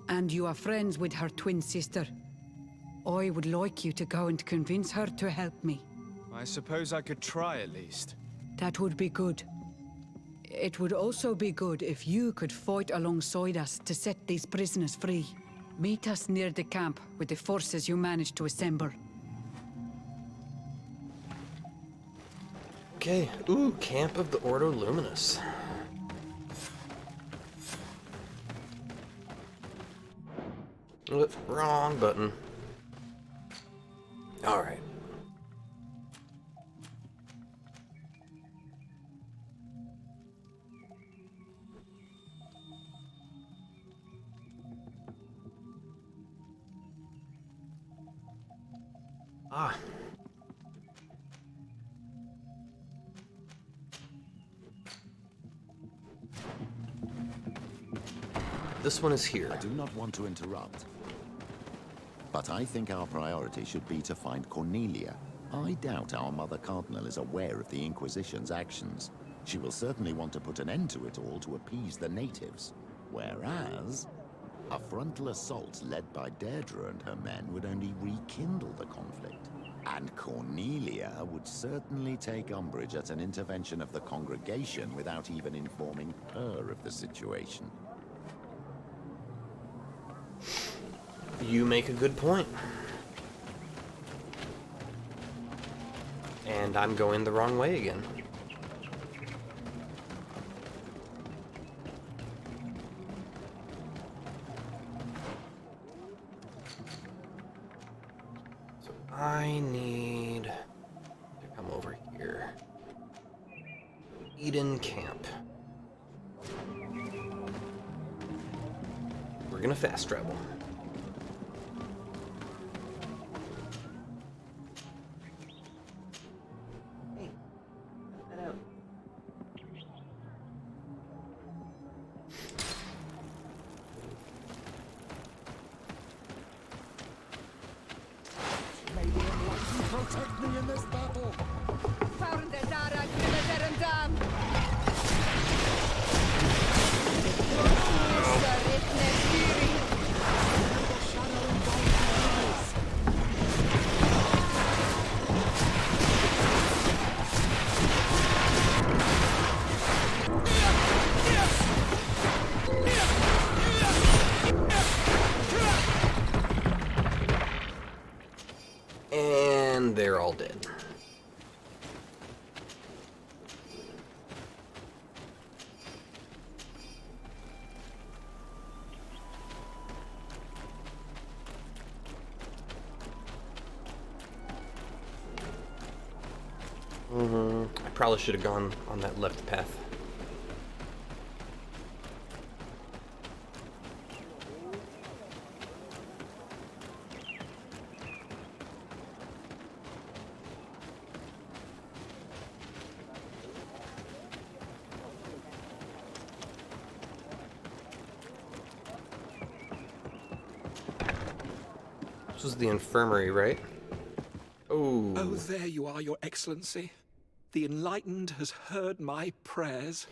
and you are friends with her twin sister. I would like you to go and convince her to help me. I suppose I could try at least. That would be good. It would also be good if you could fight alongside us to set these prisoners free. Meet us near the camp with the forces you managed to assemble. Okay. Ooh, Camp of the Ordo Luminous. Wrong button. Alright. Ah. This one is here. I do not want to interrupt, but I think our priority should be to find Cornelia. I doubt our Mother Cardinal is aware of the Inquisition's actions. She will certainly want to put an end to it all to appease the natives. Whereas, a frontal assault led by Deirdre and her men would only rekindle the conflict. And Cornelia would certainly take umbrage at an intervention of the congregation without even informing her of the situation. You make a good point. And I'm going the wrong way again. So I need to come over here. Eden Camp. We're gonna fast travel. Hey, cut that out. May the Enlightened protect me in this battle. And they're all dead. I probably should have gone on that left path. This was the infirmary, right? Oh. Oh, there you are, Your Excellency. The Enlightened has heard my prayers.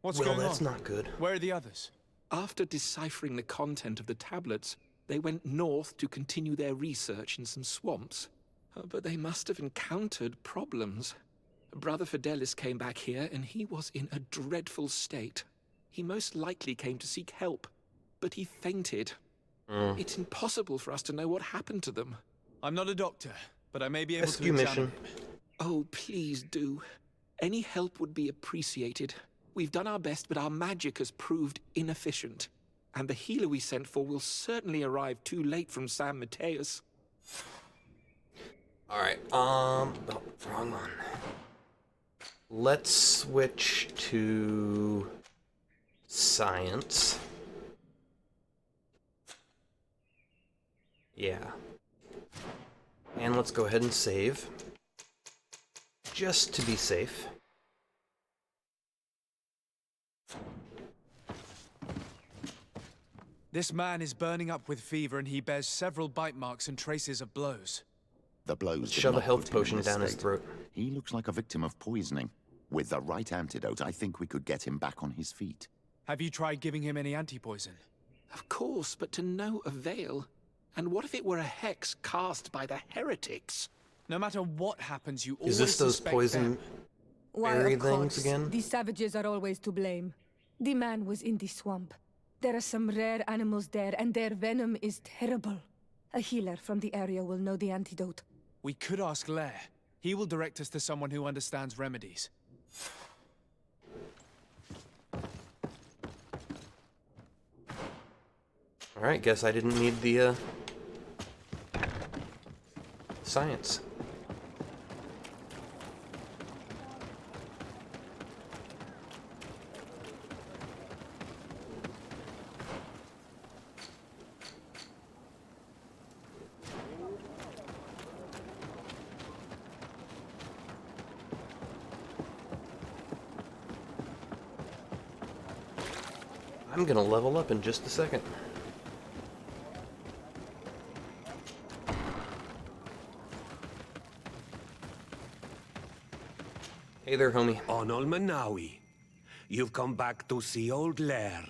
What's Well, going on? that's not good. Where are the others? After deciphering the content of the tablets, they went north to continue their research in some swamps. But they must have encountered problems. Brother Fidelis came back here, and he was in a dreadful state. He most likely came to seek help, but he fainted. It's impossible for us to know what happened to them. I'm not a doctor, but I may be able Rescue to examine mission. him. Oh, please do. Any help would be appreciated. We've done our best, but our magic has proved inefficient. And the healer we sent for will certainly arrive too late from San Mateus. Alright, oh, wrong one. Let's switch to science. Yeah. And let's go ahead and save. Just to be safe. This man is burning up with fever and he bears several bite marks and traces of blows. The blows did Shove a not health put him in potion this down his state. throat. He looks like a victim of poisoning. With the right antidote, I think we could get him back on his feet. Have you tried giving him any anti-poison? Of course, but to no avail. And what if it were a hex cast by the heretics? No matter what happens, you Is always this those suspect poison them. Why, berry of things course. again? The savages are always to blame. The man was in the swamp. There are some rare animals there, and their venom is terrible. A healer from the area will know the antidote. We could ask Lair. He will direct us to someone who understands remedies. Alright, guess I didn't need the, science. I'm gonna level up in just a second. Hey there, homie. Onol Manawi, you've come back to see old Lair.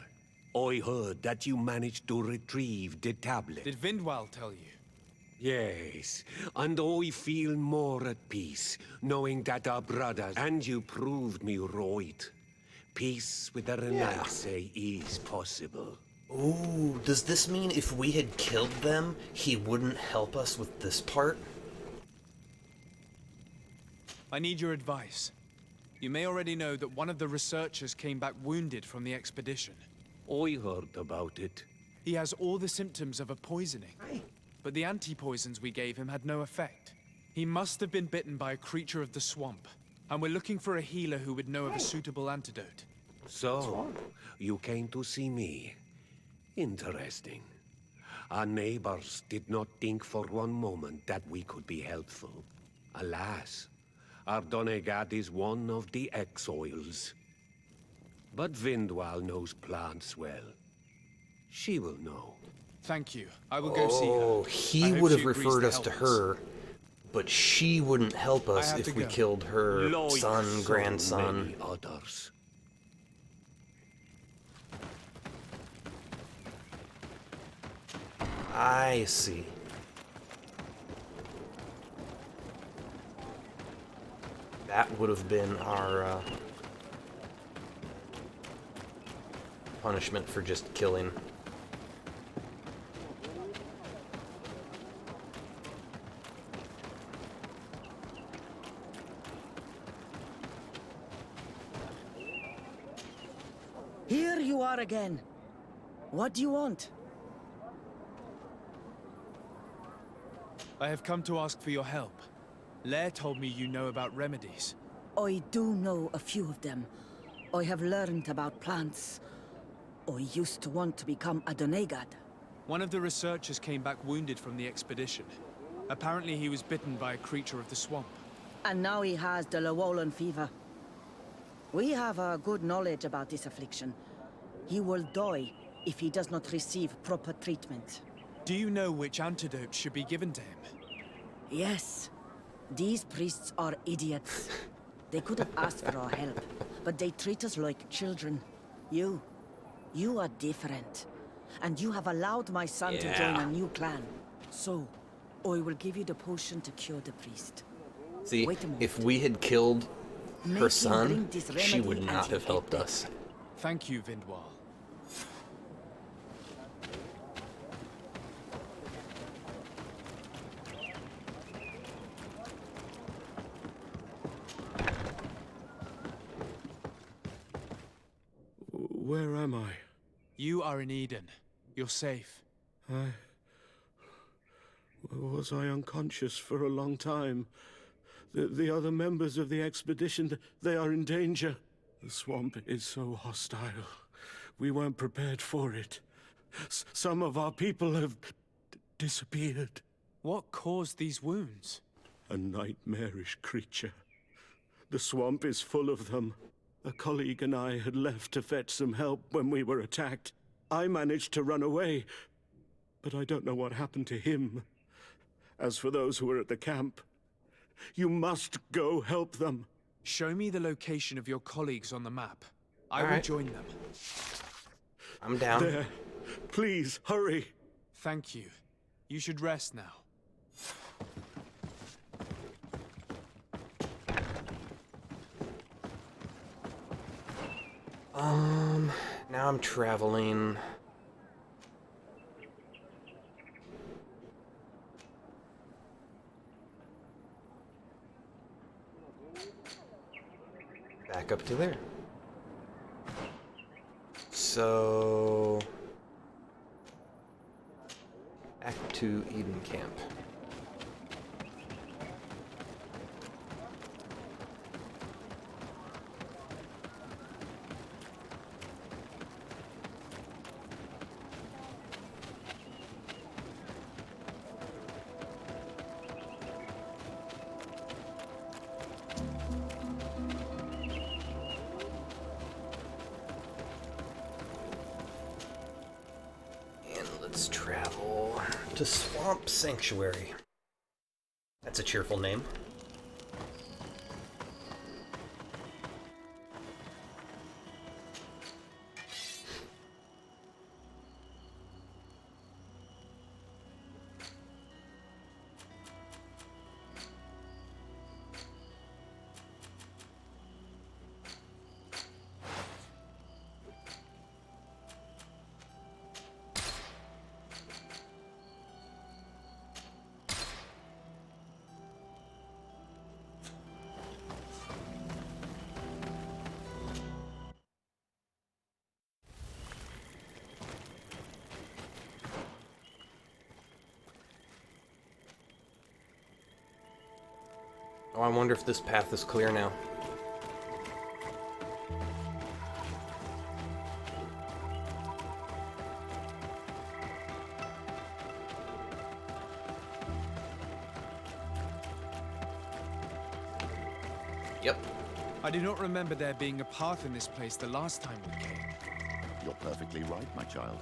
I heard that you managed to retrieve the tablet. Did Vindwal tell you? Yes, and I feel more at peace, knowing that our brothers and you proved me right. Peace with the Renaxe is possible. Ooh, does this mean if we had killed them, he wouldn't help us with this part? I need your advice. You may already know that one of the researchers came back wounded from the expedition. I heard about it. He has all the symptoms of a poisoning. But the anti-poisons we gave him had no effect. He must have been bitten by a creature of the swamp. and we're looking for a healer who would know of a suitable antidote. So, you came to see me. Interesting. Our neighbors did not think for one moment that we could be helpful. Alas, our Donegat is one of the exiles. But Vindwal knows plants well. She will know. Thank you. I will go see her. Oh, I he hope would she have agrees referred us help to her, but she wouldn't help us have if to we go. killed her Like son, so grandson. many others. I see. That would have been our punishment for just killing. Here you are again. What do you want? I have come to ask for your help. Lair told me you know about remedies. I do know a few of them. I have learned about plants. I used to want to become a Donegat. One of the researchers came back wounded from the expedition. Apparently he was bitten by a creature of the swamp. And now he has the Llewellyn fever. We have a good knowledge about this affliction. He will die if he does not receive proper treatment. Do you know which antidote should be given to him? Yes. These priests are idiots. They could have asked for our help, but they treat us like children. You are different. And you have allowed my son to join a new clan. So, I will give you the potion to cure the priest. See, Wait a moment. if we had killed Make her him son, drink this she remedy would and not he'll have helped get us. Thank you, Vindwal. Where am I? You are in Eden. You're safe. Was I unconscious for a long time? The other members of the expedition, they are in danger. The swamp is so hostile. We weren't prepared for it. Some of our people have disappeared. What caused these wounds? A nightmarish creature. The swamp is full of them. A colleague and I had left to fetch some help when we were attacked. I managed to run away, but I don't know what happened to him. As for those who were at the camp, you must go help them. Show me the location of your colleagues on the map. I will right. join them. I'm down. There. Please, hurry. Thank you. You should rest now. Now I'm traveling. Back up to there. So back to Eden Camp. Let's travel to Swamp Sanctuary. That's a cheerful name. Oh, I wonder if this path is clear now. Yep. I do not remember there being a path in this place the last time we came. You're perfectly right, my child.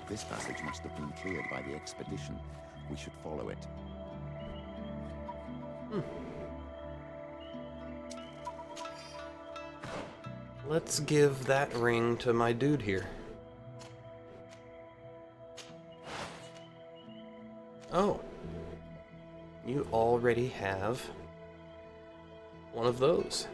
This passage must have been cleared by the expedition. We should follow it. Let's give that ring to my dude here. Oh. You already have one of those.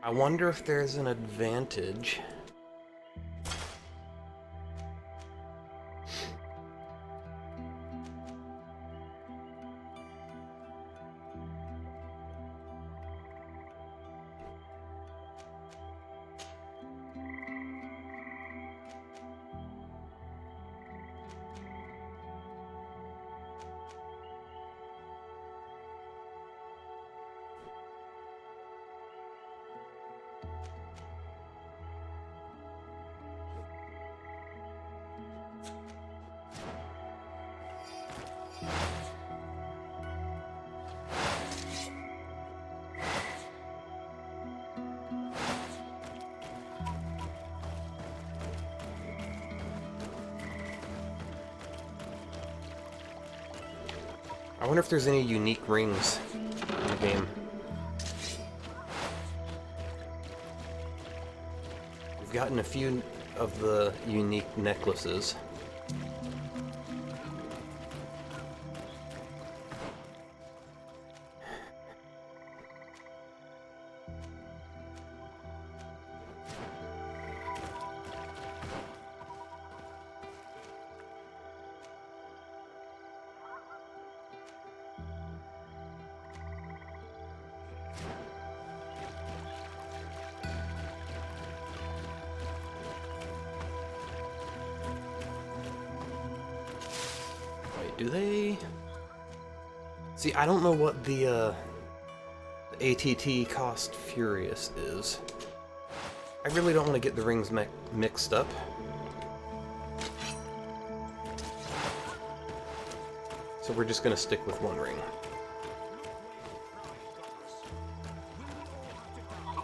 I wonder if there's an advantage. I wonder if there's any unique rings in the game. We've gotten a few of the unique necklaces. Do they? See, I don't know what the ATT Cost Furious is. I really don't want to get the rings mixed up. So we're just going to stick with one ring. All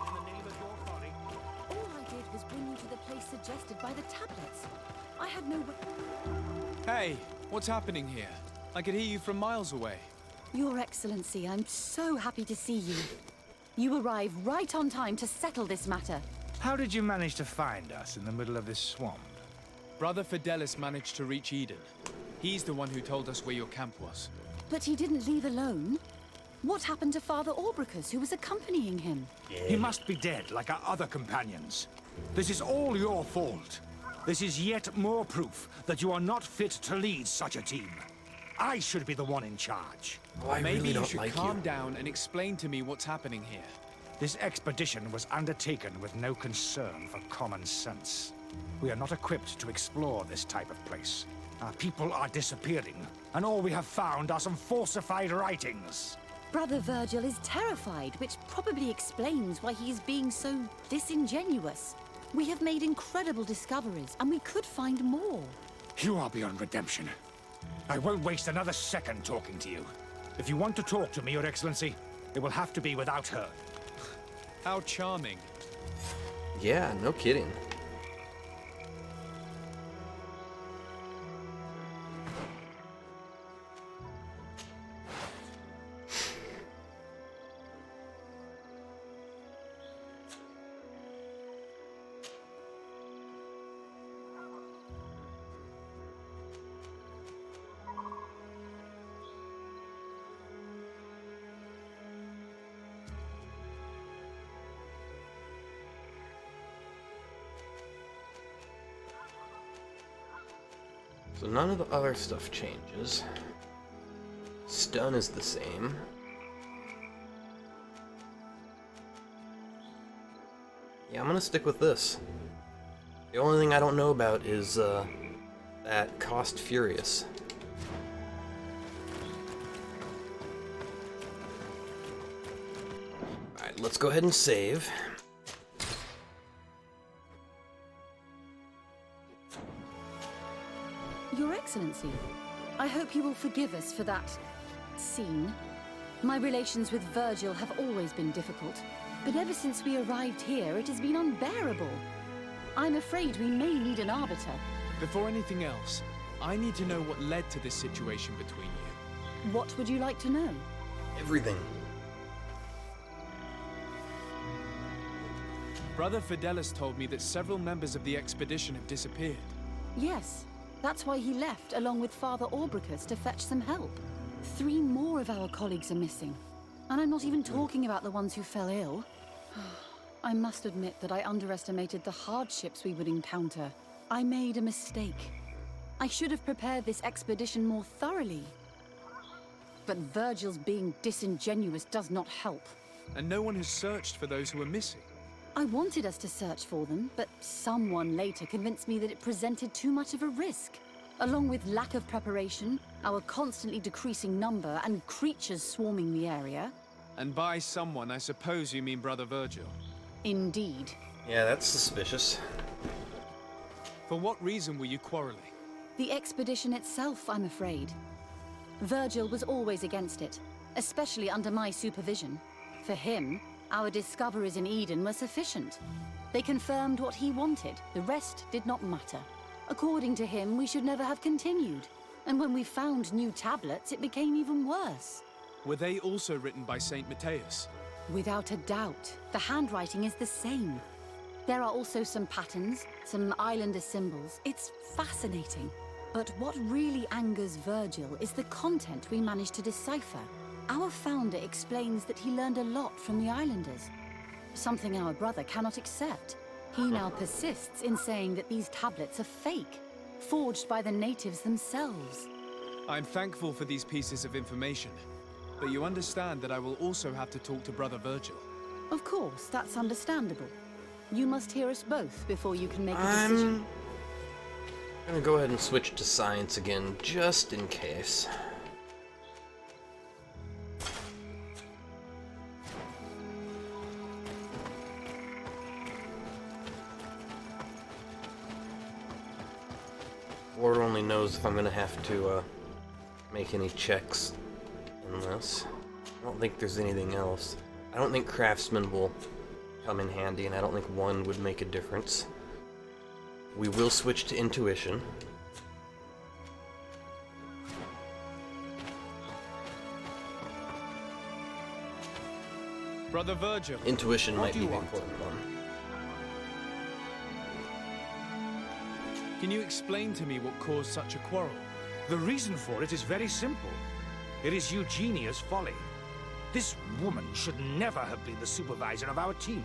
I did was bring you to the place suggested by the tablets. I had no... Hey, what's happening here? I could hear you from miles away. Your Excellency, I'm so happy to see you. You arrived right on time to settle this matter. How did you manage to find us in the middle of this swamp? Brother Fidelis managed to reach Eden. He's the one who told us where your camp was. But he didn't leave alone. What happened to Father Orbricus, who was accompanying him? He must be dead, like our other companions. This is all your fault. This is yet more proof that you are not fit to lead such a team. I should be the one in charge. Maybe you should calm down and explain to me what's happening here. This expedition was undertaken with no concern for common sense. We are not equipped to explore this type of place. Our people are disappearing, and all we have found are some falsified writings. Brother Virgil is terrified, which probably explains why he is being so disingenuous. We have made incredible discoveries, and we could find more. You are beyond redemption. I won't waste another second talking to you. If you want to talk to me, Your Excellency, it will have to be without her. How charming. Yeah, no kidding. So none of the other stuff changes. Stun is the same. Yeah, I'm gonna stick with this. The only thing I don't know about is that Cost Furious. Alright, let's go ahead and save. Excellency. I hope you will forgive us for that scene. My relations with Virgil have always been difficult, but ever since we arrived here, it has been unbearable. I'm afraid we may need an arbiter. Before anything else, I need to know what led to this situation between you. What would you like to know? Everything. Brother Fidelis told me that several members of the expedition have disappeared. Yes, that's why he left along with Father Orbricus to fetch some help. 3 more of our colleagues are missing. And I'm not even talking about the ones who fell ill. I must admit that I underestimated the hardships we would encounter. I made a mistake. I should have prepared this expedition more thoroughly. But Virgil's being disingenuous does not help. And no one has searched for those who are missing. I wanted us to search for them, but someone later convinced me that it presented too much of a risk. Along with lack of preparation, our constantly decreasing number, and creatures swarming the area. And by someone, I suppose you mean Brother Virgil. Indeed. Yeah, that's suspicious. For what reason were you quarreling? The expedition itself, I'm afraid. Virgil was always against it, especially under my supervision. For him, our discoveries in Eden were sufficient. They confirmed what he wanted. The rest did not matter. According to him, we should never have continued. And when we found new tablets, it became even worse. Were they also written by Saint Matthias? Without a doubt. The handwriting is the same. There are also some patterns, some islander symbols. It's fascinating. But what really angers Virgil is the content we managed to decipher. Our founder explains that he learned a lot from the islanders. Something our brother cannot accept. He now persists in saying that these tablets are fake, forged by the natives themselves. I'm thankful for these pieces of information, but you understand that I will also have to talk to Brother Virgil. Of course, that's understandable. You must hear us both before you can make a decision. I'm gonna go ahead and switch to science again, just in case. Lord only knows if I'm gonna have to make any checks in this. I don't think there's anything else. I don't think craftsman will come in handy, and I don't think one would make a difference. We will switch to intuition. Brother Virgil. Intuition might be the important one. Can you explain to me what caused such a quarrel? The reason for it is very simple. It is Eugenia's folly. This woman should never have been the supervisor of our team.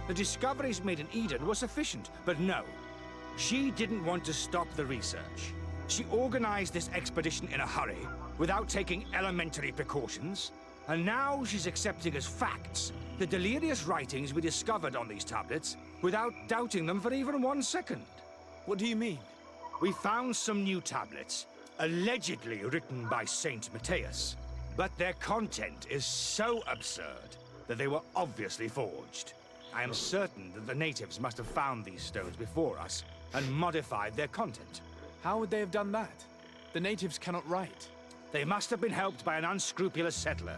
The discoveries made in Eden were sufficient, but no. She didn't want to stop the research. She organized this expedition in a hurry, without taking elementary precautions, and now she's accepting as facts the delirious writings we discovered on these tablets, without doubting them for even 1 second. What do you mean? We found some new tablets, allegedly written by Saint Matthias, but their content is so absurd that they were obviously forged. I am certain that the natives must have found these stones before us and modified their content. How would they have done that? The natives cannot write. They must have been helped by an unscrupulous settler.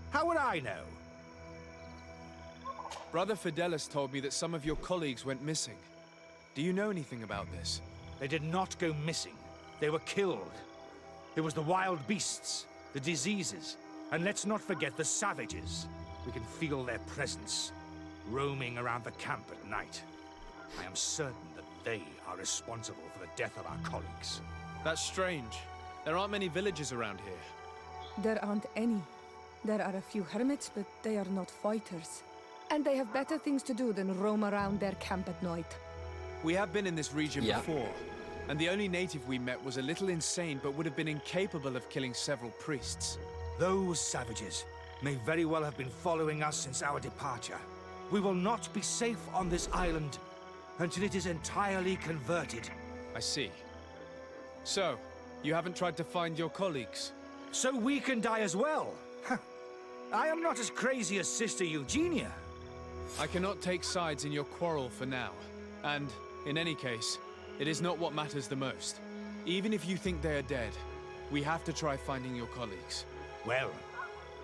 How would I know? Brother Fidelis told me that some of your colleagues went missing. Do you know anything about this? They did not go missing. They were killed. There was the wild beasts, the diseases, and let's not forget the savages. We can feel their presence, roaming around the camp at night. I am certain that they are responsible for the death of our colleagues. That's strange. There aren't many villages around here. There aren't any. There are a few hermits, but they are not fighters. And they have better things to do than roam around their camp at night. We have been in this region before, and the only native we met was a little insane but would have been incapable of killing several priests. Those savages may very well have been following us since our departure. We will not be safe on this island until it is entirely converted. I see. So, you haven't tried to find your colleagues? So we can die as well. I am not as crazy as Sister Eugenia. I cannot take sides in your quarrel for now. And, in any case, it is not what matters the most. Even if you think they are dead, we have to try finding your colleagues. Well,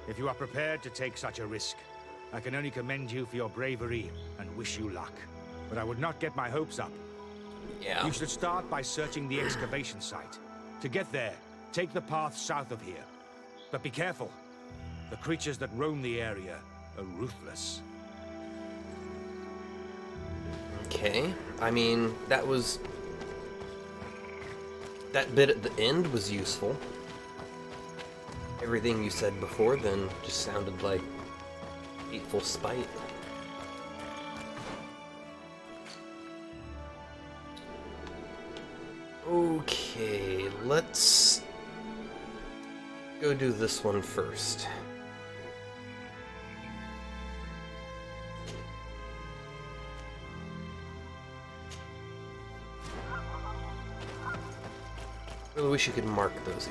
if you are prepared to take such a risk, I can only commend you for your bravery and wish you luck. But I would not get my hopes up. Yeah. You should start by searching the excavation site. To get there, take the path south of here. But be careful. The creatures that roam the area are ruthless. Okay. I mean, that bit at the end was useful. Everything you said before then just sounded like hateful spite. Okay, let's go do this one first. Really wish you could mark those.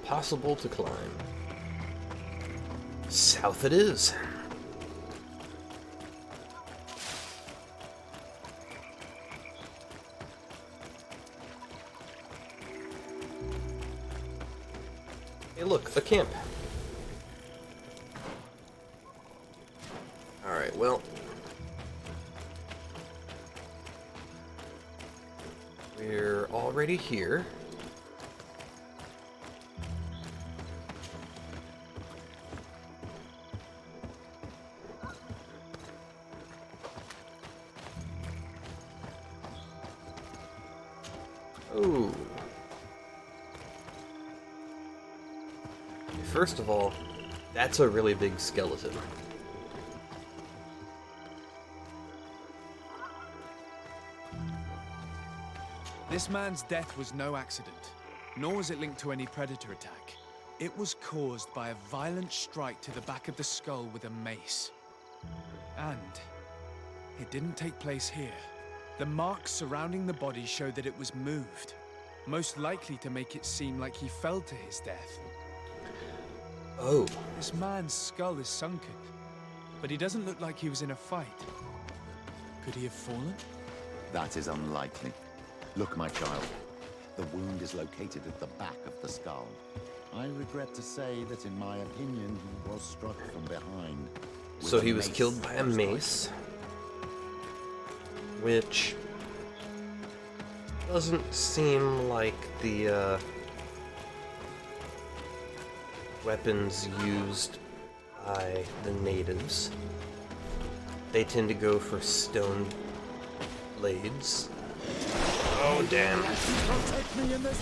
Impossible to climb. South it is. Hey look, a camp. Alright, well. We're already here. Ooh. First of all, that's a really big skeleton. This man's death was no accident, nor was it linked to any predator attack. It was caused by a violent strike to the back of the skull with a mace. And it didn't take place here. The marks surrounding the body show that it was moved, most likely to make it seem like he fell to his death. Oh. This man's skull is sunken, but he doesn't look like he was in a fight. Could he have fallen? That is unlikely. Look, my child. The wound is located at the back of the skull. I regret to say that in my opinion, he was struck from behind. So he was killed by a mace. Which doesn't seem like the weapons used by the natives. They tend to go for stone blades. Oh, damn. Protect me in this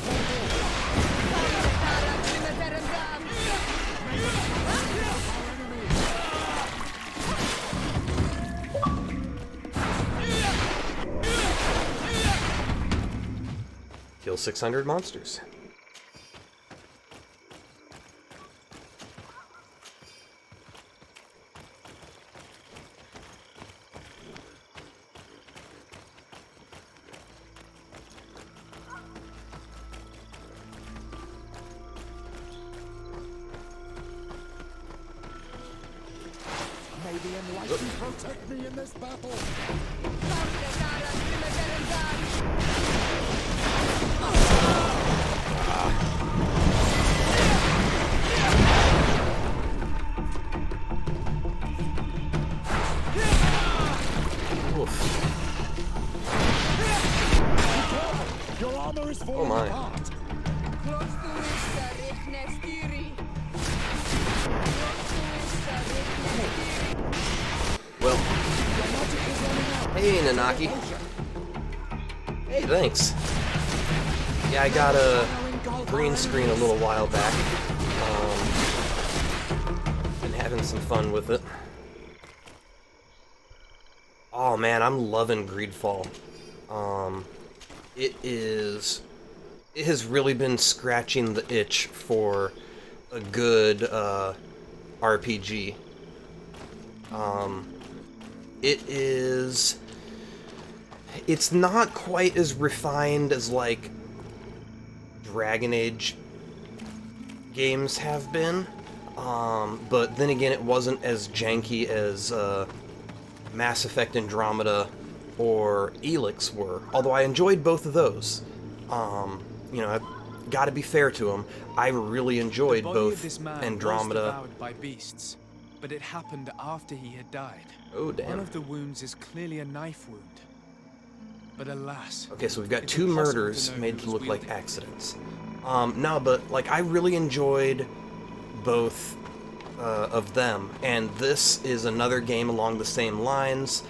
Kill 600 monsters. May the enlightened protect me in this battle. Your armor is falling apart. Well, hey Nanaki. Hey, thanks. Yeah, I got a green screen a little while back. Been having some fun with it. Oh man, I'm loving Greedfall. It has really been scratching the itch for a good RPG. It's not quite as refined as like Dragon Age games have been, but then again it wasn't as janky as Mass Effect Andromeda or Elix were. Although I enjoyed both of those. You know, I've got to be fair to them. I really enjoyed The body both of this man Andromeda. was devoured by beasts, but it happened after he had died. Oh, damn. One of the wounds is clearly a knife wound. But alas... Okay, so we've got it's 2 impossible murders to know made who to was look like wielding it. accidents. No, but, like, I really enjoyed both of them, and this is another game along the same lines.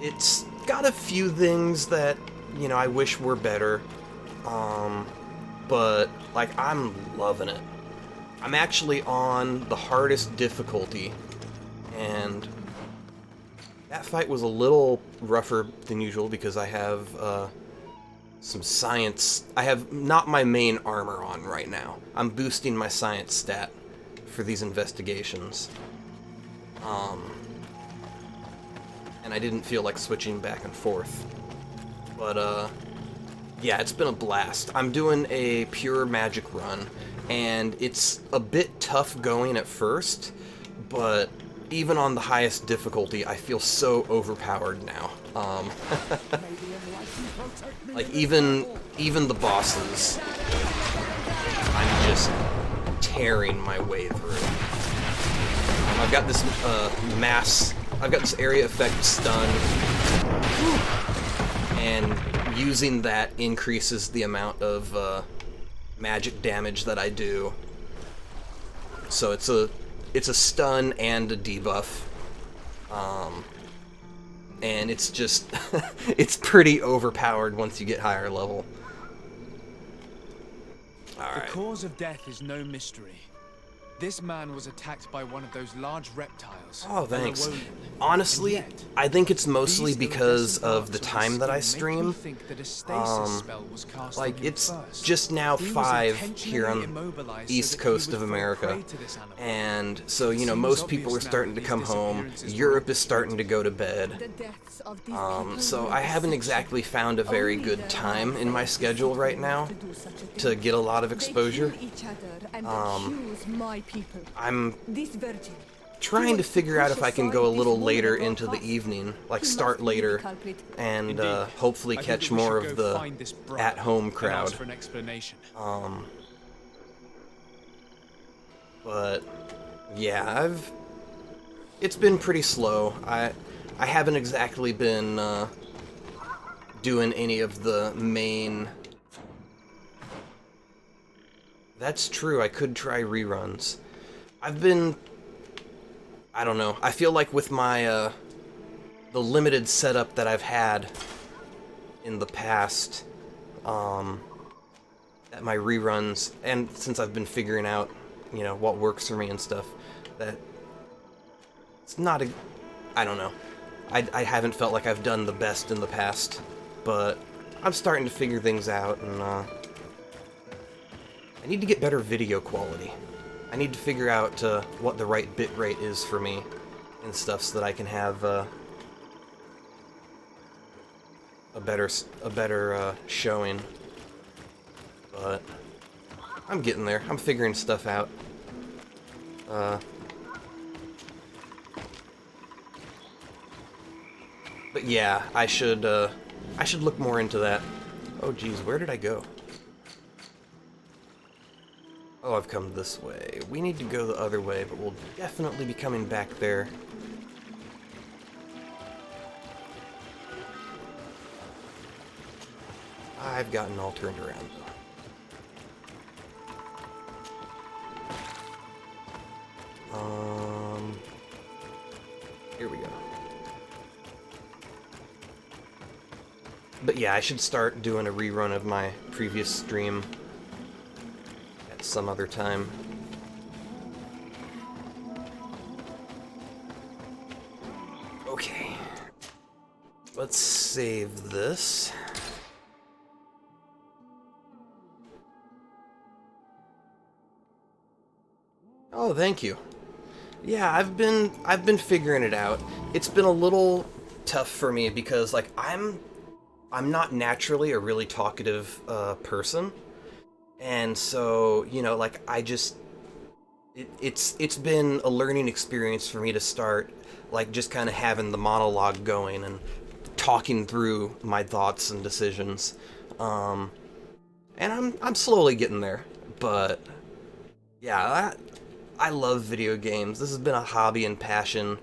It's got a few things that, you know, I wish were better, but, like, I'm loving it. I'm actually on the hardest difficulty, and that fight was a little rougher than usual because I have some science. I have not my main armor on right now. I'm boosting my science stat for these investigations. And I didn't feel like switching back and forth. But, yeah, it's been a blast. I'm doing a pure magic run, and it's a bit tough going at first, but even on the highest difficulty, I feel so overpowered now. Like, even the bosses, I'm just tearing my way through. I've got this I've got this area effect stun, and using that increases the amount of magic damage that I do. So it's a stun and a debuff. And it's just it's pretty overpowered once you get higher level. Alright. The cause of death is no mystery. This man was attacked by one of those large reptiles. Oh, thanks. Elawolian. Honestly, And yet, I think it's mostly these because iridescent of the marks on time his that I skin make me stream. think that a stasis spell was cast on Like, him it's first. just now He was 5 intentionally here on immobilized so East that he Coast would of fall America, prey to this animal. and so, you know, Seems most people are obvious now starting that to these come home. disappearances were Europe is starting to go to bed. The deaths of these people So were I haven't deception. exactly found a very Only good their time in lives my are schedule right now to do such a thing. to get a lot of They exposure. kill each other and accuse my people. I'm This virgin. trying to wants figure out push if I can aside go a this little woman later at all into the costs. evening, like He start must be the later, culprit. and Indeed. hopefully I think catch that we more should of go the find this brother at-home and crowd. ask for an explanation. But yeah, it's been pretty slow. I haven't exactly been doing any of the main. That's true. I could try reruns. I don't know. I feel like with my the limited setup that I've had in the past, at my reruns, and since I've been figuring out, you know, what works for me and stuff, that it's not a, I don't know. I haven't felt like I've done the best in the past, but I'm starting to figure things out, and I need to get better video quality. I need to figure out what the right bitrate is for me and stuff so that I can have a better showing. But I'm getting there. I'm figuring stuff out. But yeah, I should look more into that. Oh geez, where did I go? Oh, I've come this way. We need to go the other way, but we'll definitely be coming back there. I've gotten all turned around, though. Here we go. But yeah, I should start doing a rerun of my previous stream at some other time. Okay. Let's save this. Oh, thank you. Yeah, I've been figuring it out. It's been a little tough for me because like I'm not naturally a really talkative person. And so, you know, like it's been a learning experience for me to start, like, just kind of having the monologue going and talking through my thoughts and decisions. And I'm slowly getting there, but yeah, I love video games. This has been a hobby and passion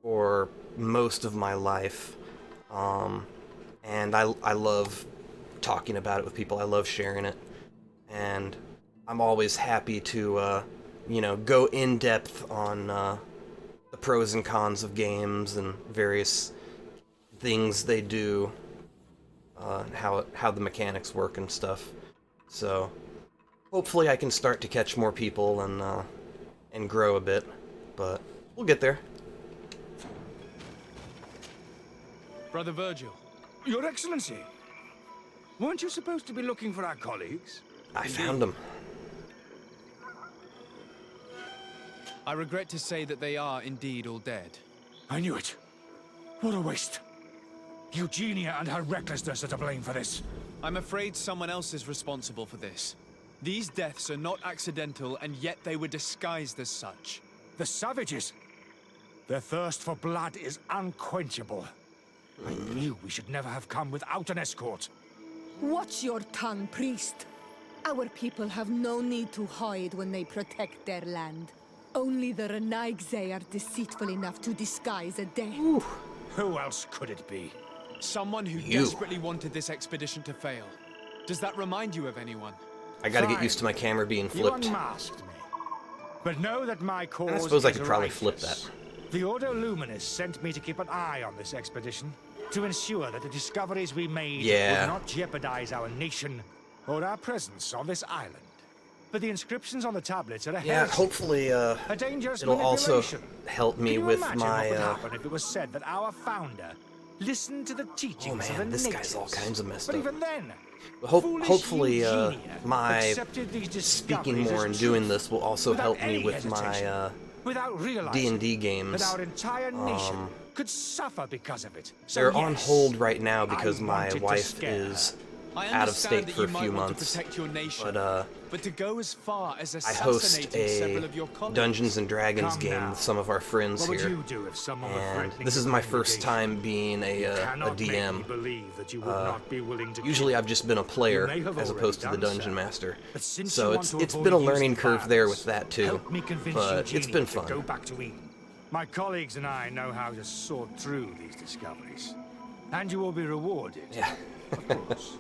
for most of my life. And I love talking about it with people. I love sharing it. And I'm always happy to, you know, go in depth on the pros and cons of games and various things they do, how the mechanics work and stuff. So hopefully I can start to catch more people and grow a bit, but we'll get there. Brother Virgil. Your Excellency. Weren't you supposed to be looking for our colleagues? I found them. I regret to say that they are indeed all dead. I knew it. What a waste. Eugenia and her recklessness are to blame for this. I'm afraid someone else is responsible for this. These deaths are not accidental, and yet they were disguised as such. The savages. Their thirst for blood is unquenchable. I knew we should never have come without an escort. Watch your tongue, priest. Our people have no need to hide when they protect their land. Only the Renaigse are deceitful enough to disguise a death. Ooh. Who else could it be? Someone who desperately wanted this expedition to fail. Does that remind you of anyone? I gotta get used to my camera being flipped. You unmasked me. But know that my cause I suppose I could is probably righteous. flip that. The Ordo Luminous sent me to keep an eye on this expedition, to ensure that the discoveries we made would not jeopardize our nation or our presence on this island. But the inscriptions on the tablets are a Yeah, hopefully a dangerous it'll also manipulation. help me Can you with imagine my what would happen if it was said that our founder listened to the teachings of the this natives? guy's all kinds of messed but up. even then, Hopefully Eugenia my accepted these speaking discoveries more as and doing truth this will also without help me any with hesitation, my without realizing D&D games. that our entire nation could suffer because of it. So They're on yes, hold right now because I my wanted to wife scare her. is I out of understand state that for you a might few want months. to protect your nation, But to go as far as I host assassinating several a of your colleagues. Dungeons and Dragons Come game now. with some of our friends What would here. you do if someone were And threatening this is your my first congregation? time being a Cannot make me DM. believe that you would not be willing to Usually kill. I've just been a player You may have as already opposed to the done dungeon so. master. But since So you it's want to been a avoid learning using curve there violence, with that too. help me convince But it's Eugenia been to fun. go back to Eden. My colleagues and I know how to sort through these discoveries. And you will be rewarded. Yeah. Of course.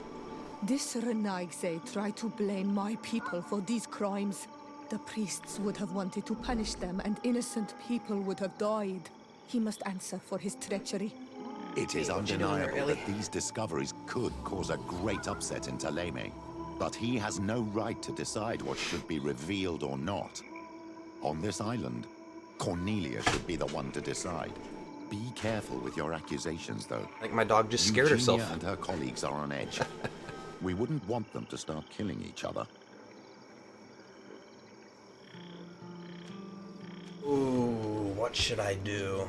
This Renaigse tried to blame my people for these crimes. The priests would have wanted to punish them, and innocent people would have died. He must answer for his treachery. It is What you doing there, undeniable Ellie? that these discoveries could cause a great upset in Taleme. But he has no right to decide what should be revealed or not. On this island, Cornelia should be the one to decide. Be careful with your accusations, though. Like my dog just scared Eugenia herself. and her colleagues are on edge. We wouldn't want them to start killing each other. Ooh, what should I do?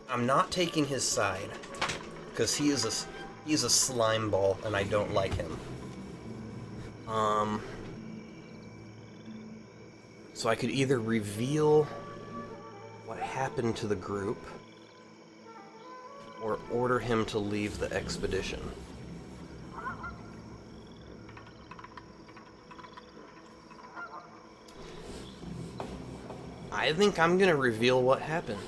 I'm not taking his side because he is a slime ball and I don't like him. So I could either reveal what happened to the group or order him to leave the expedition. I think I'm gonna reveal what happened.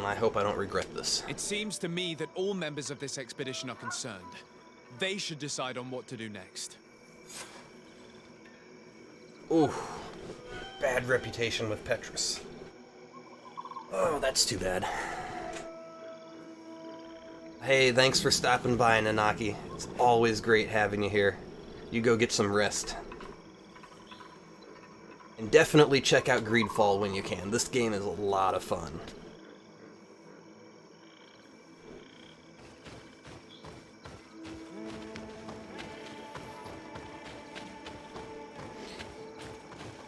I hope I don't regret this. It seems to me that all members of this expedition are concerned. They should decide on what to do next. Ooh, bad reputation with Petrus. Oh, that's too bad. Hey, thanks for stopping by, Nanaki. It's always great having you here. You go get some rest. And definitely check out Greedfall when you can. This game is a lot of fun.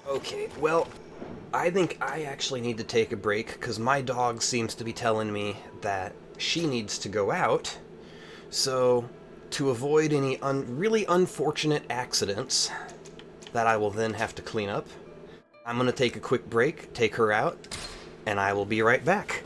Okay, well, I think I actually need to take a break because my dog seems to be telling me that she needs to go out. So, to avoid any really unfortunate accidents that I will then have to clean up, I'm going to take a quick break, take her out, and I will be right back.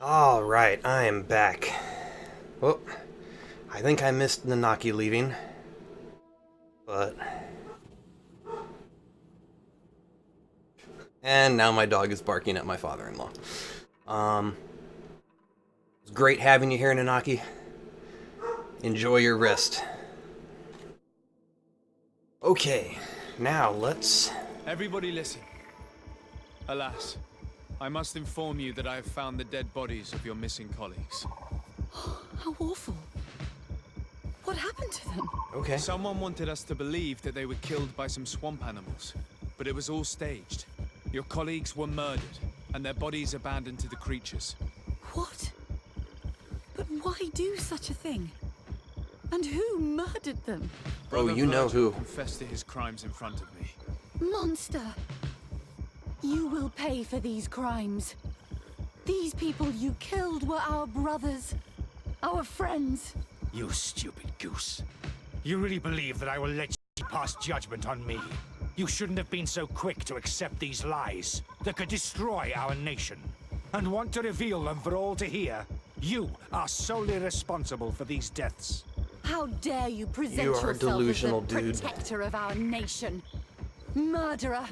Alright, I am back. Well, I think I missed Nanaki leaving, but... And now my dog is barking at my father-in-law. It's great having you here, Nanaki. Enjoy your rest. Okay, now let's... Everybody listen. Alas, I must inform you that I have found the dead bodies of your missing colleagues. How awful. What happened to them? Okay. Someone wanted us to believe that they were killed by some swamp animals, but it was all staged. Your colleagues were murdered, and their bodies abandoned to the creatures. What? But why do such a thing? And who murdered them? Oh, you know who. Confessed to his crimes in front of me. Monster! You will pay for these crimes. These people you killed were our brothers, our friends. You stupid goose. You really believe that I will let you pass judgment on me? You shouldn't have been so quick to accept these lies that could destroy our nation. And want to reveal them for all to hear. You are solely responsible for these deaths. How dare you present You are yourself delusional, as the dude. protector of our nation? Murderer!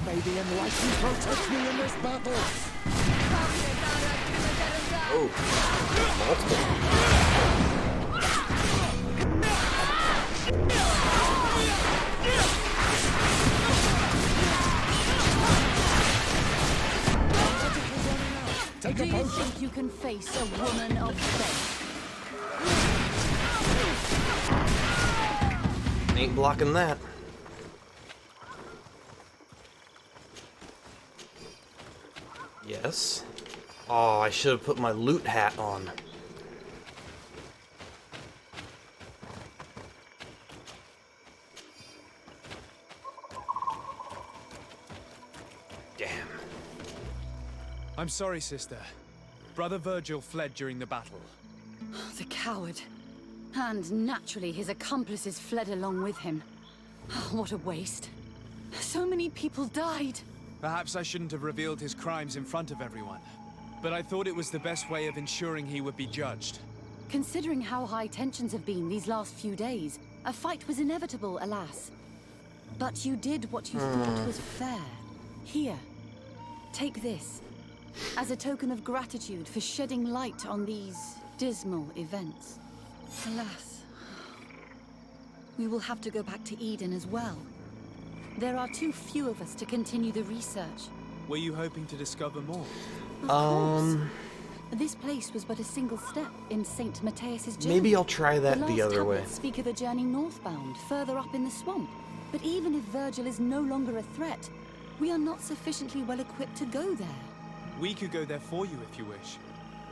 May the Enlightened protect me in this battle! Oh, multiple. Take Do a you potion! think you can face a woman of faith? Ain't blocking that. Yes. Oh, I should have put my loot hat on. Damn. I'm sorry, sister. Brother Virgil fled during the battle. The coward. And naturally, his accomplices fled along with him. What a waste. So many people died. Perhaps I shouldn't have revealed his crimes in front of everyone. But I thought it was the best way of ensuring he would be judged. Considering how high tensions have been these last few days, a fight was inevitable, alas. But you did what you thought was fair. Here, take this, as a token of gratitude for shedding light on these dismal events. Alas, we will have to go back to Eden as well. There are too few of us to continue the research. Were you hoping to discover more? Of course. This place was but a single step in St. Matthias's journey. Maybe I'll try that the other way. The last tablets speak of a journey northbound, further up in the swamp. But even if Virgil is no longer a threat, we are not sufficiently well equipped to go there. We could go there for you if you wish.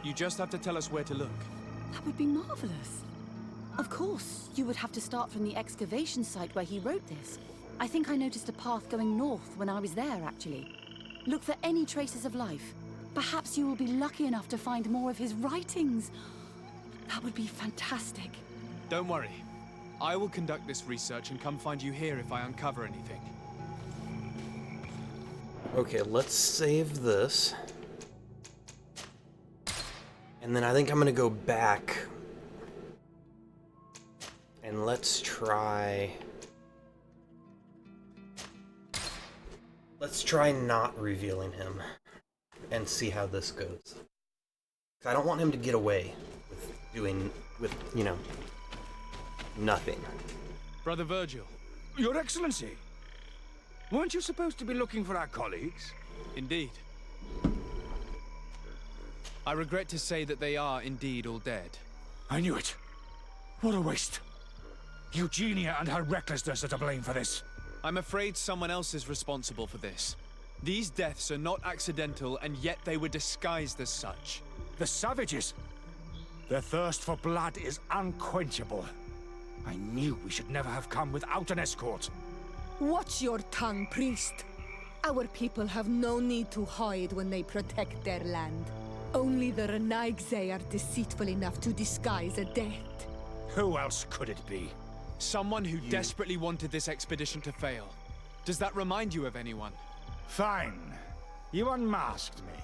You just have to tell us where to look. That would be marvelous. Of course, you would have to start from the excavation site where he wrote this. I think I noticed a path going north when I was there, actually. Look for any traces of life. Perhaps you will be lucky enough to find more of his writings. That would be fantastic. Don't worry. I will conduct this research and come find you here if I uncover anything. Okay, let's save this. And then I think I'm gonna go back. And let's try... Let's try not revealing him. And see how this goes. I don't want him to get away with you know, nothing. Brother Virgil. Your Excellency. Weren't you supposed to be looking for our colleagues? Indeed. I regret to say that they are indeed all dead. I knew it. What a waste. Eugenia and her recklessness are to blame for this. I'm afraid someone else is responsible for this. These deaths are not accidental, and yet they were disguised as such. The savages! Their thirst for blood is unquenchable. I knew we should never have come without an escort. Watch your tongue, priest. Our people have no need to hide when they protect their land. Only the Renaigse are deceitful enough to disguise a death. Who else could it be? Someone who desperately wanted this expedition to fail. Does that remind you of anyone? Fine. You unmasked me.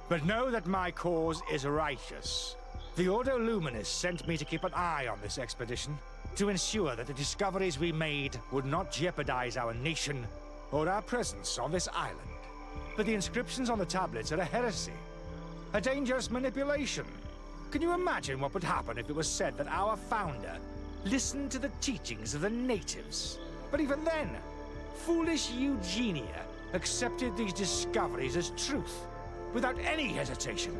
But know that my cause is righteous. The Ordo Luminis sent me to keep an eye on this expedition, to ensure that the discoveries we made would not jeopardize our nation or our presence on this island. But the inscriptions on the tablets are a heresy, a dangerous manipulation. Can you imagine what would happen if it was said that our founder listened to the teachings of the natives? But even then, foolish Eugenia accepted these discoveries as truth, without any hesitation,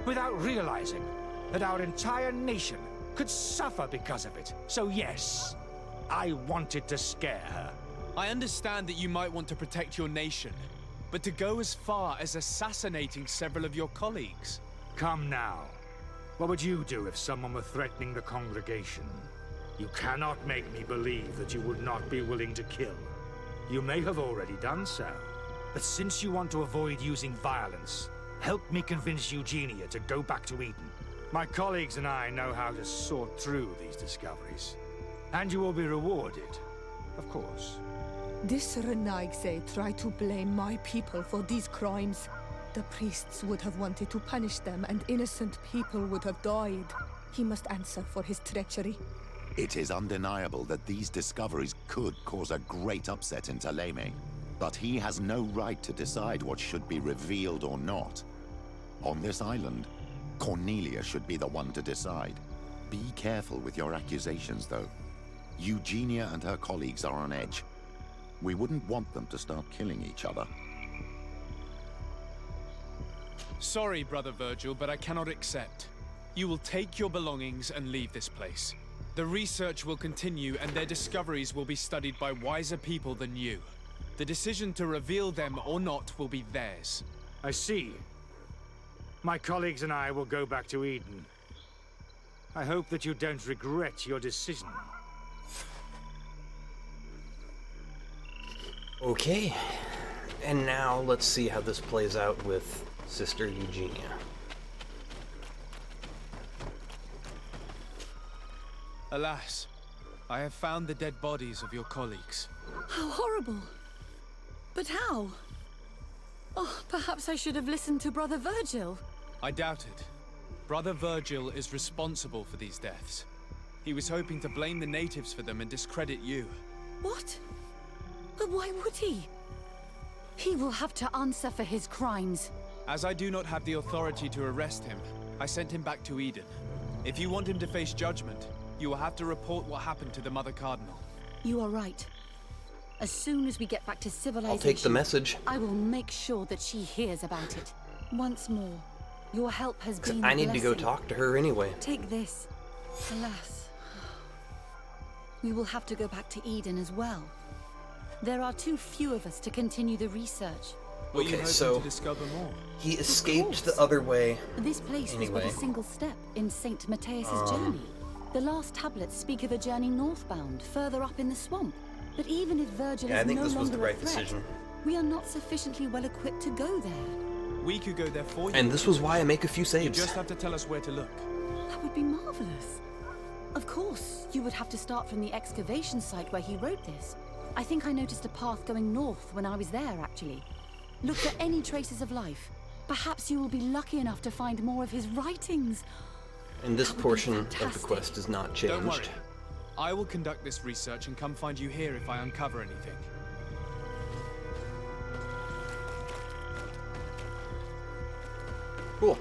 without realizing that our entire nation could suffer because of it. So yes, I wanted to scare her. I understand that you might want to protect your nation, but to go as far as assassinating several of your colleagues... Come now. What would you do if someone were threatening the congregation? You cannot make me believe that you would not be willing to kill. You may have already done so. But since you want to avoid using violence, help me convince Eugenia to go back to Eden. My colleagues and I know how to sort through these discoveries. And you will be rewarded, of course. This Renaigse tried to blame my people for these crimes. The priests would have wanted to punish them, and innocent people would have died. He must answer for his treachery. It is undeniable that these discoveries could cause a great upset in Thélème. But he has no right to decide what should be revealed or not. On this island, Cornelia should be the one to decide. Be careful with your accusations, though. Eugenia and her colleagues are on edge. We wouldn't want them to start killing each other. Sorry, Brother Virgil, but I cannot accept. You will take your belongings and leave this place. The research will continue, and their discoveries will be studied by wiser people than you. The decision to reveal them or not will be theirs. I see. My colleagues and I will go back to Eden. I hope that you don't regret your decision. Okay, and now let's see how this plays out with Sister Eugenia. Alas, I have found the dead bodies of your colleagues. How horrible! But how? Oh, perhaps I should have listened to Brother Virgil. I doubt it. Brother Virgil is responsible for these deaths. He was hoping to blame the natives for them and discredit you. What? But why would he? He will have to answer for his crimes. As I do not have the authority to arrest him, I sent him back to Eden. If you want him to face judgment, you will have to report what happened to the Mother Cardinal. You are right. As soon as we get back to civilization, I'll take the message. I will make sure that she hears about it. Once more, your help has been I need a to go blessing. talk to her anyway. Take this. Alas, we will have to go back to Eden as well. There are too few of us to continue the research. Were you Okay, hoping so to discover more? he escaped the other way. This place was but Anyway. a single step in Saint Matthias's journey. The last tablets speak of a journey northbound, further up in the swamp. But even if Virgil Yeah, I is think no this was longer the right a threat, decision. we are not sufficiently well equipped to go there. We could go there for you. And this was why I make a few You saves. just have to tell us where to look. That would be marvelous. Of course, you would have to start from the excavation site where he wrote this. I think I noticed a path going north when I was there, actually. Look for any traces of life. Perhaps you will be lucky enough to find more of his writings. And this That would be portion of the fantastic. quest is not Don't worry. changed. I will conduct this research and come find you here if I uncover anything. Cool.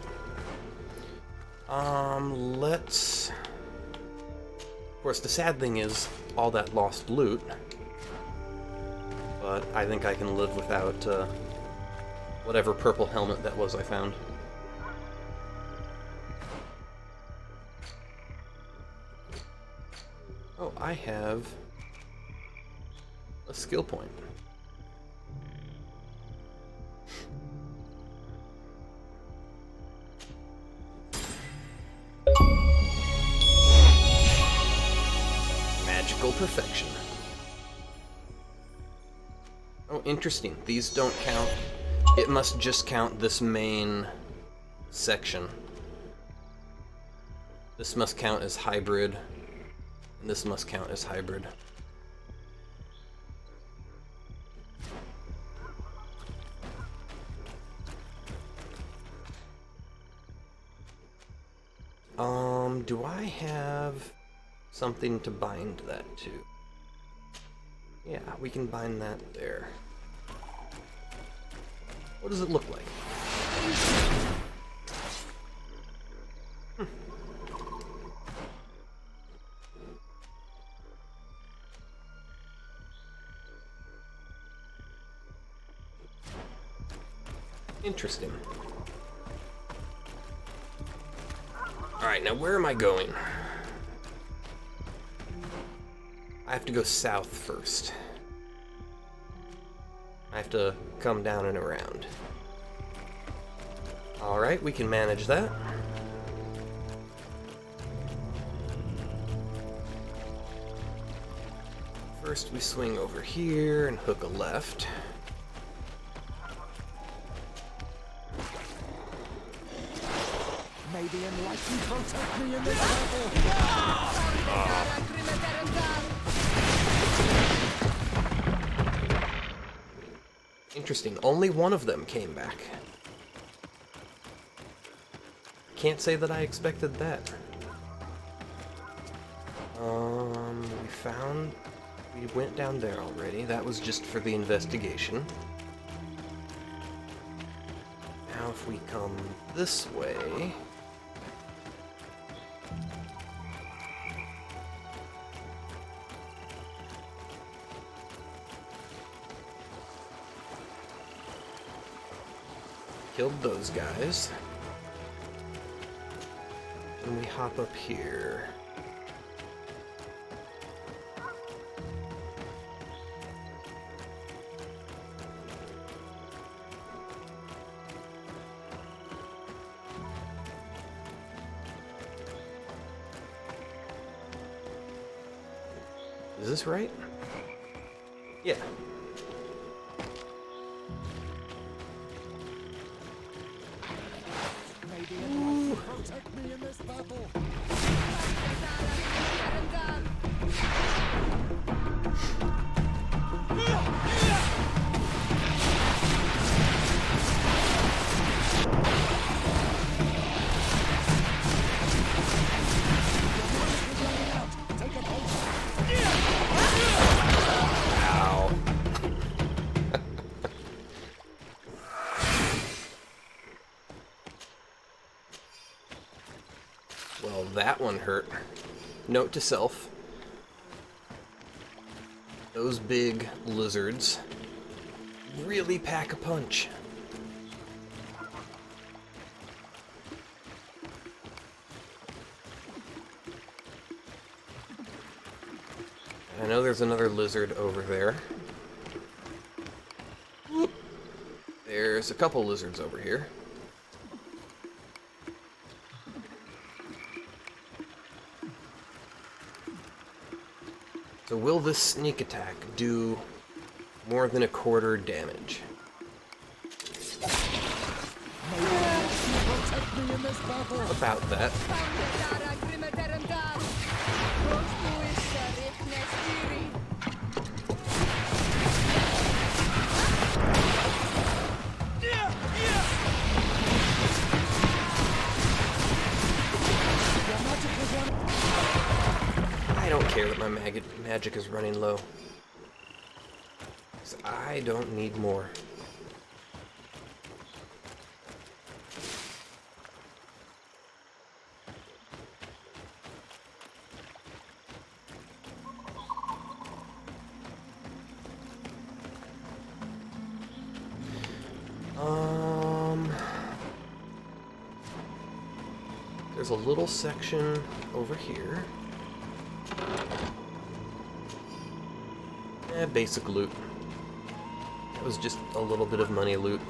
Let's... Of course, the sad thing is all that lost loot. But I think I can live without, whatever purple helmet that was I found. Oh, I have a skill point. Magical perfection. Oh, interesting. These don't count. It must just count this main section. This must count as hybrid. And this must count as hybrid. Do I have something to bind that to? Yeah, we can bind that there. What does it look like? Interesting. Alright, now where am I going? I have to go south first. I have to come down and around. Alright, we can manage that. First we swing over here and hook a left. May the enlightened protect me in this battle! Interesting, only one of them came back. Can't say that I expected that. We went down there already. That was just for the investigation. Now if we come this way... Killed those guys. And we hop up here. Is this right? Yeah. May the enlightened protect me in this battle. Ow. Well, that one hurt. Note to self. Those big lizards really pack a punch. I know there's another lizard over there. Whoop. There's a couple lizards over here. So will this sneak attack do more than a quarter damage? About that. I don't care that my magic is running low. 'Cause I don't need more. There's a little section over here. Basic loot. That was just a little bit of money loot.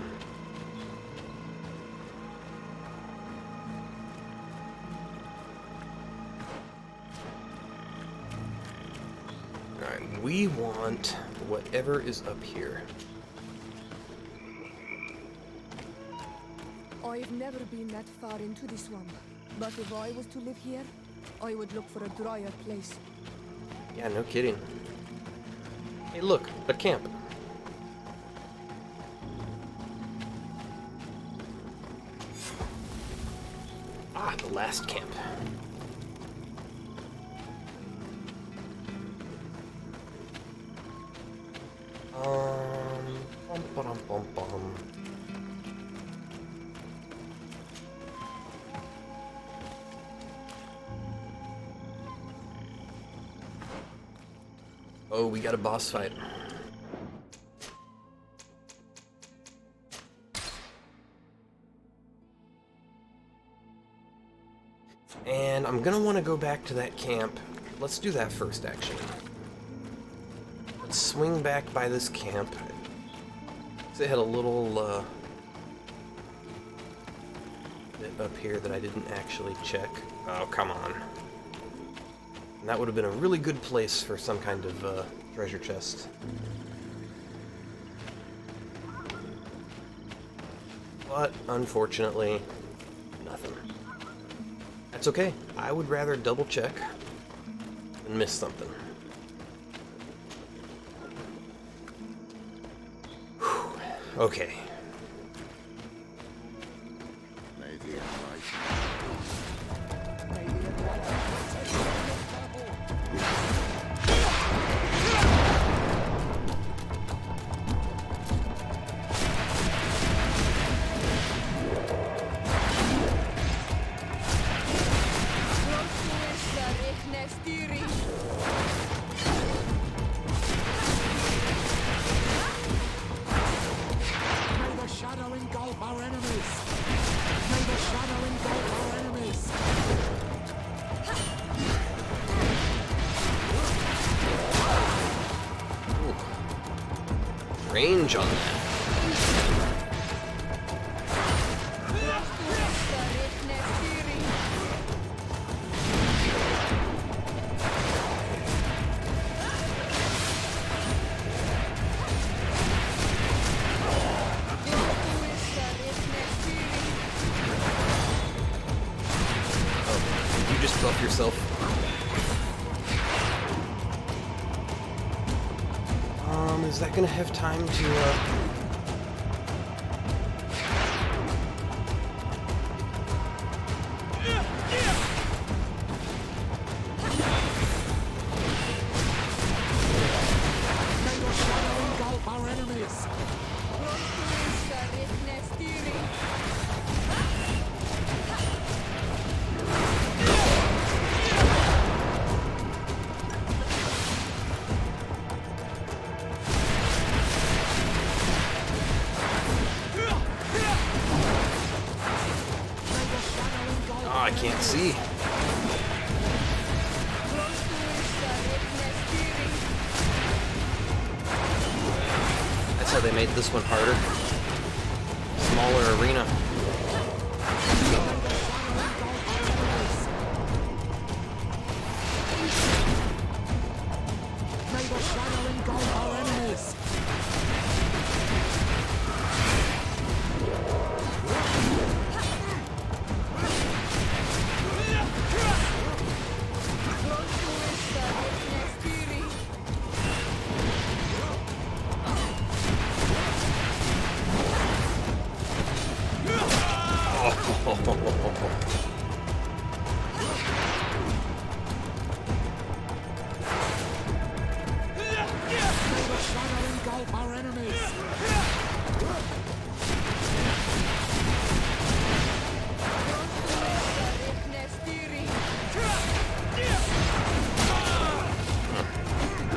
Alright, we want whatever is up here. I've never been that far into this swamp, but if I was to live here, I would look for a drier place. Yeah, no kidding. Hey, look, a camp. Ah, the last camp. Bum, bum, bum. Oh, we got a boss fight. And I'm gonna want to go back to that camp. Let's do that first, actually. Let's swing back by this camp. It had a little bit up here that I didn't actually check. Oh, come on. And that would have been a really good place for some kind of treasure chest. But, unfortunately, nothing. That's okay. I would rather double check than miss something. Whew. Okay. Range on that. yourself. Is that gonna have time to, I can't see. That's how they made this one harder. Smaller arena.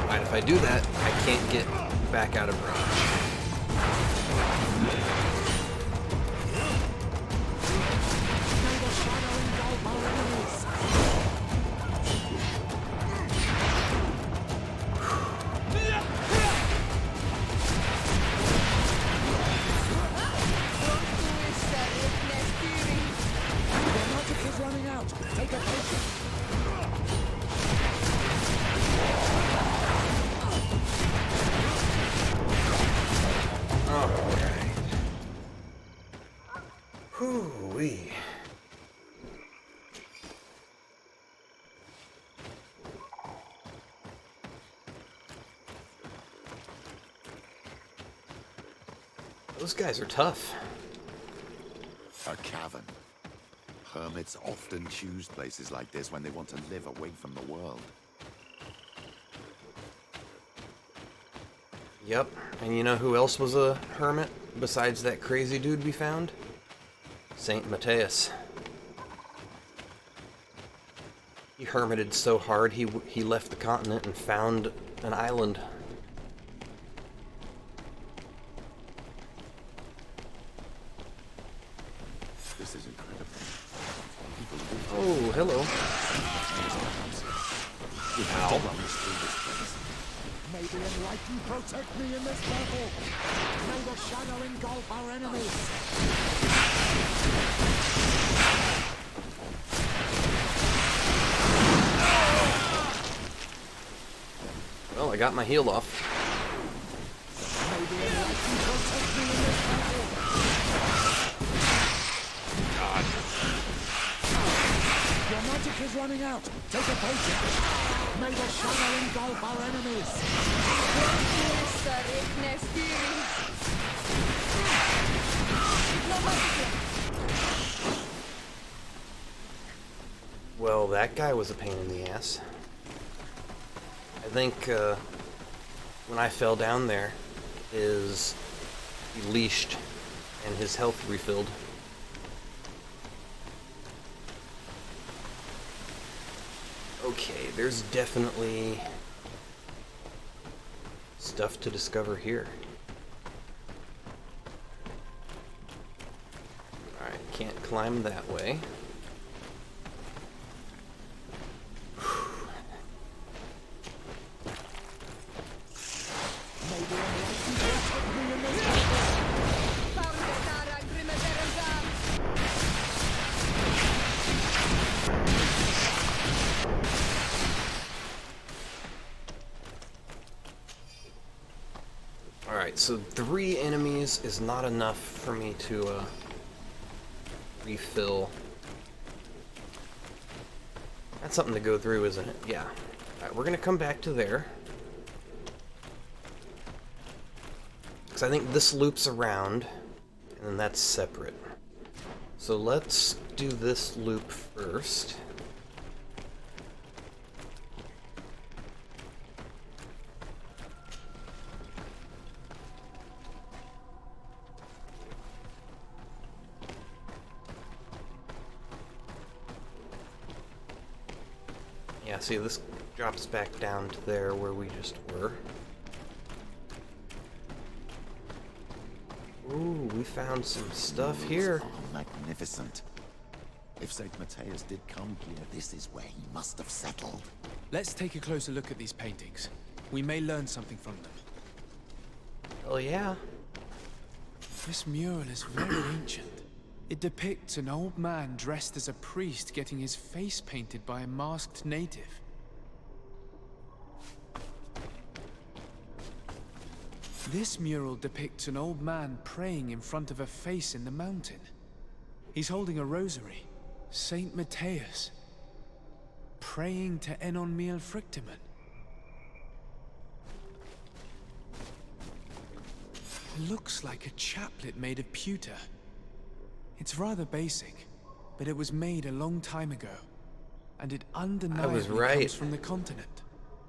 Alright, if I do that, I can't get back out of range. Whoo-wee. Those guys are tough. A cavern. Hermits often choose places like this when they want to live away from the world. Yep, and you know who else was a hermit besides that crazy dude we found? Saint Matthias. He hermited so hard he left the continent and found an island. This is incredible. Oh, hello. Ow. May the Enlightened protect me in this battle. May the shadow engulf our enemies. Well, I got my heal off. May the Enlightened protect me in this battle. God. Your magic is running out. Take a potion. May the shadow engulf our enemies. Well, that guy was a pain in the ass. I think when I fell down there, he leashed and his health refilled. Okay, there's definitely stuff to discover here. Alright, can't climb that way. Alright, so 3 enemies is not enough for me to refill That's something to go through, isn't it? Yeah. Alright, we're gonna come back to there. Because I think this loops around, and then that's separate. So let's do this loop first. Yeah, see, this drops back down to there where we just were. Ooh, we found some stuff here. Oh, magnificent. If St. Matthias did come here, this is where he must have settled. Let's take a closer look at these paintings. We may learn something from them. Oh yeah. This mural is very ancient. It depicts an old man dressed as a priest getting his face painted by a masked native. This mural depicts an old man praying in front of a face in the mountain. He's holding a rosary. Saint Matthias. Praying to Enon Miel Frictimen. Looks like a chaplet made of pewter. It's rather basic, but it was made a long time ago, and it undeniably comes from the continent.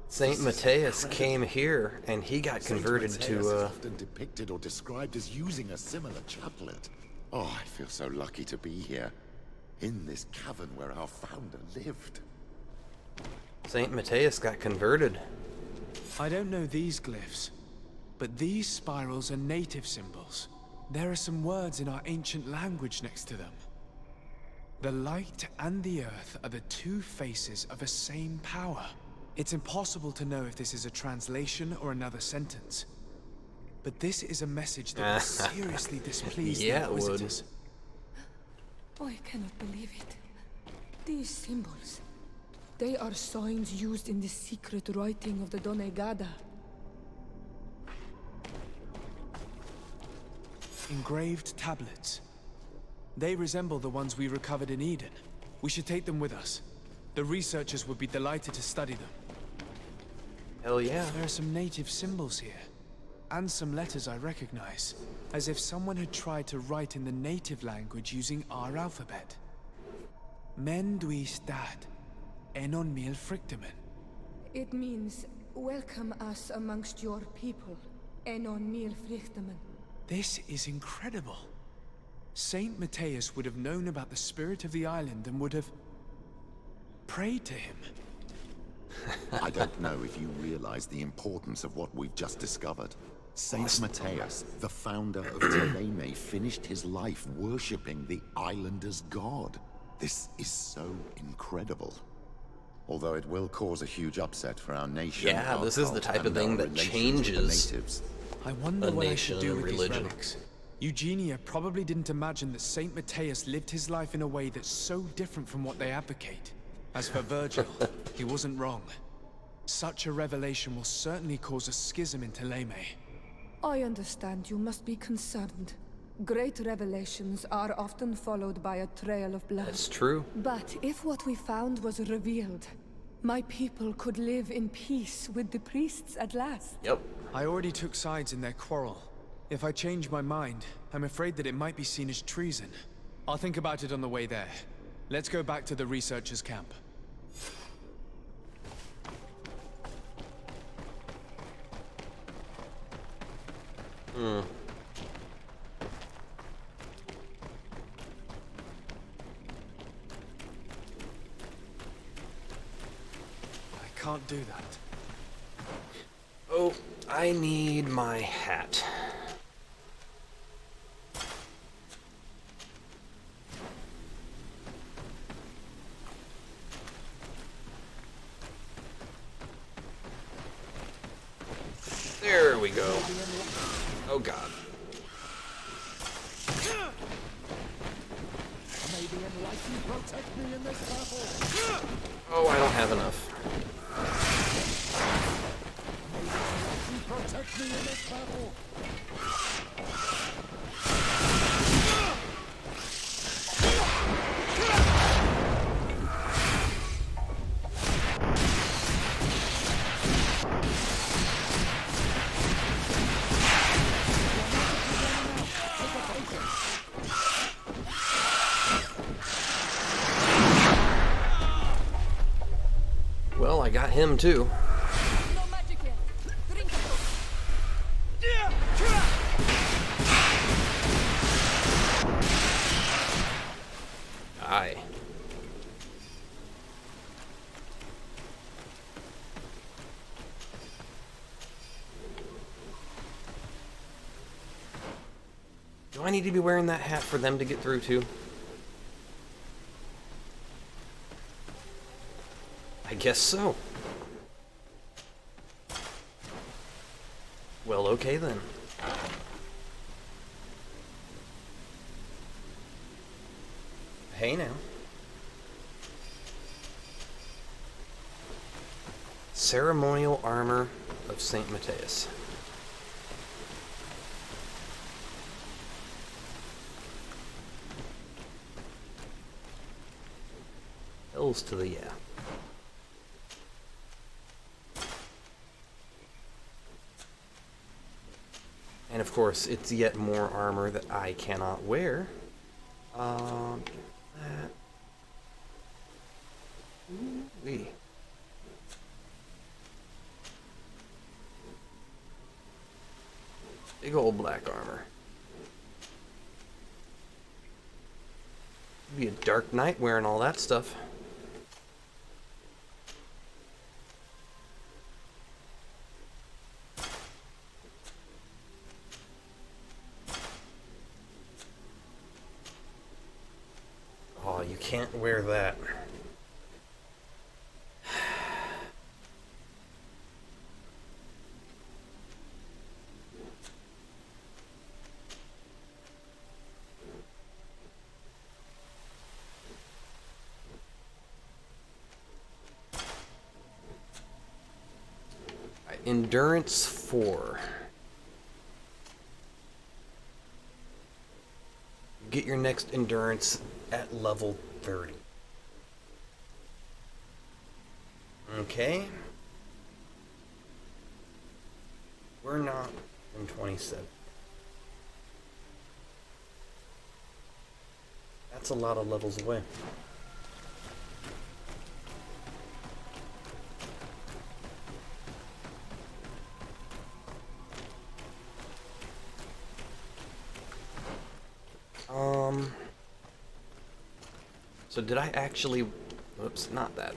Saint Matthias came here, and he got converted Saint to, Matthias is often depicted or described as using a similar chaplet. Oh, I feel so lucky to be here, in this cavern where our founder lived. Saint Matthias got converted. I don't know these glyphs, but these spirals are native symbols. There are some words in our ancient language next to them. The light and the earth are the two faces of a same power. It's impossible to know if this is a translation or another sentence. But this is a message that will seriously displease the Inquisitors. I cannot believe it. These symbols, they are signs used in the secret writing of the Donegada. Engraved tablets. They resemble the ones we recovered in Eden. We should take them with us. The researchers would be delighted to study them. Hell yeah. There are some native symbols here, and some letters I recognize, as if someone had tried to write in the native language using our alphabet. Menduis dat, enon mil frictimen. It means, welcome us amongst your people, Enon Mil Frictimen. This is incredible. Saint Matthias would have known about the spirit of the island and would have prayed to him. I don't know if you realize the importance of what we've just discovered. Saint Matthias, the founder of Teleme, finished his life worshipping the islanders' god. This is so incredible. Although it will cause a huge upset for our nation. Yeah, this is the type of thing that changes I wonder a what I nation should do and with religion. these relics. Eugenia probably didn't imagine that Saint Matthias lived his life in a way that's so different from what they advocate. As for Virgil, he wasn't wrong. Such a revelation will certainly cause a schism in Teleme. I understand you must be concerned. Great revelations are often followed by a trail of blood. That's true. But if what we found was revealed, my people could live in peace with the priests at last. Yep. I already took sides in their quarrel. If I change my mind, I'm afraid that it might be seen as treason. I'll think about it on the way there. Let's go back to the researchers' camp. I can't do that. Oh, I need my hat. There we go. Oh god. May the enlightened protect me in this battle. Oh, I don't have enough. May the enlightened protect me in this battle. I got him too. No magic yet. Drink Aye. Do I need to be wearing that hat for them to get through too? I guess so. Well, okay then. Hey now. Ceremonial armor of Saint Matthias. Hells to the yeah. And of course, it's yet more armor that I cannot wear. That. Ooh-wee. Big old black armor. Be a dark knight wearing all that stuff. Oh, you can't wear that. Endurance 4. Get your next endurance at level 30. Okay. We're not in 27. That's a lot of levels away. So did I actually... Whoops, not that.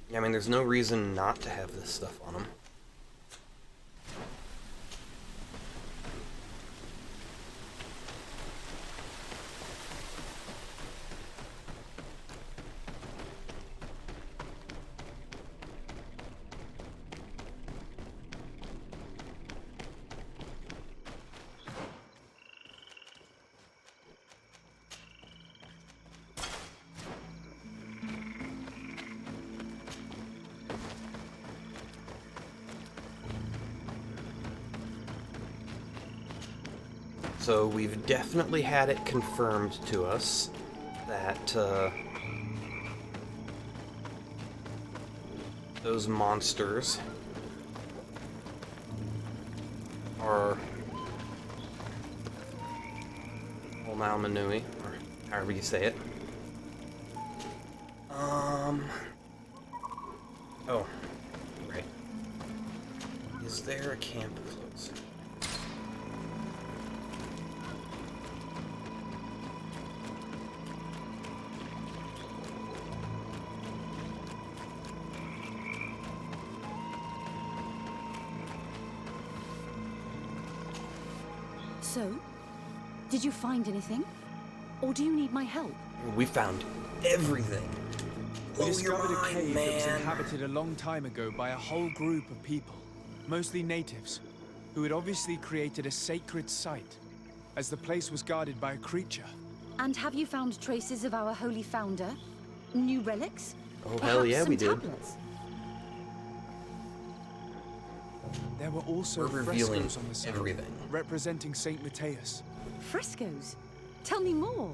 Yeah, I mean, there's no reason not to have this stuff on them. So we've definitely had it confirmed to us that those monsters are Olmalmanui, or however you say it. Oh, right. Is there a camp close? So, did you find anything? Or do you need my help? We found everything. We discovered a cave that was inhabited a long time ago by a whole group of people, mostly natives, who had obviously created a sacred site, as the place was guarded by a creature. And have you found traces of our holy founder? New relics? Oh, hell yeah, we did. Tablets? There were also We're revealing frescoes on the site, everything. representing Saint Matthias. Frescoes? Tell me more.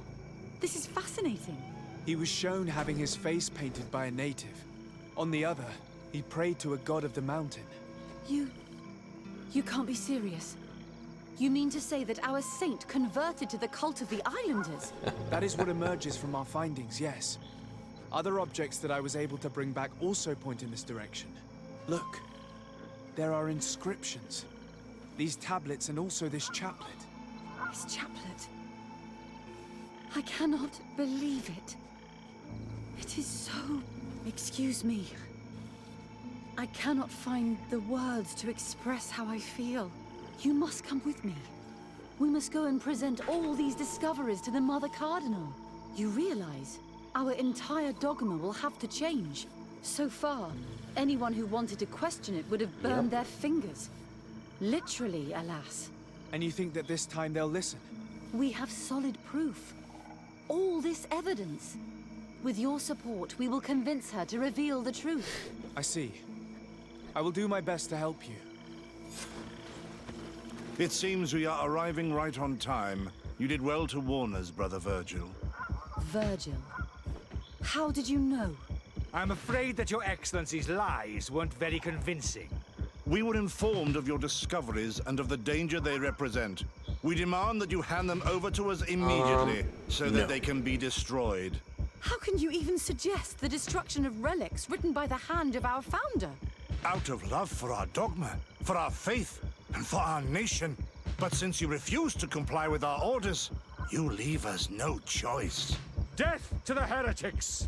This is fascinating. He was shown having his face painted by a native. On the other, he prayed to a god of the mountain. You You can't be serious. You mean to say that our saint converted to the cult of the Islanders? That is what emerges from our findings, yes. Other objects that I was able to bring back also point in this direction. Look, there are inscriptions. These tablets and also this chaplet. This chaplet? I cannot believe it. It is so... Excuse me. I cannot find the words to express how I feel. You must come with me. We must go and present all these discoveries to the Mother Cardinal. You realize our entire dogma will have to change. So far, anyone who wanted to question it would have burned their fingers. Literally, alas. And you think that this time they'll listen? We have solid proof. All this evidence. With your support, we will convince her to reveal the truth. I see. I will do my best to help you. It seems we are arriving right on time. You did well to warn us, Brother Virgil. Virgil? How did you know? I'm afraid that your Excellency's lies weren't very convincing. We were informed of your discoveries and of the danger they represent. We demand that you hand them over to us immediately, so that they can be destroyed. How can you even suggest the destruction of relics written by the hand of our founder? Out of love for our dogma, for our faith, and for our nation. But since you refuse to comply with our orders, you leave us no choice. Death to the heretics!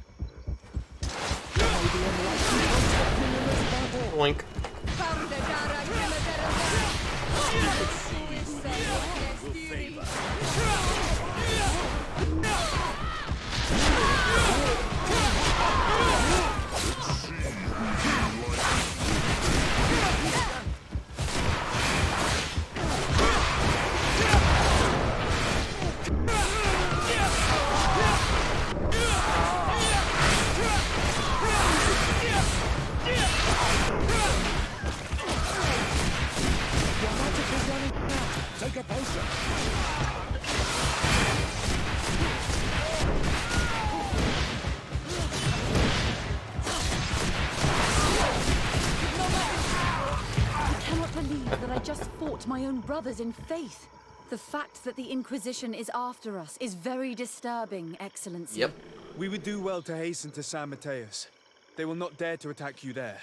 Oink. Take a potion. I cannot believe that I just fought my own brothers in faith. The fact that the Inquisition is after us is very disturbing, Excellency. Yep. We would do well to hasten to San Mateus. They will not dare to attack you there.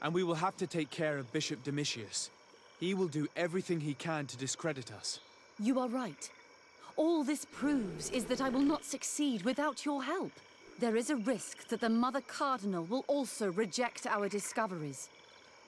And we will have to take care of Bishop Domitius. He will do everything he can to discredit us. You are right. All this proves is that I will not succeed without your help. There is a risk that the Mother Cardinal will also reject our discoveries.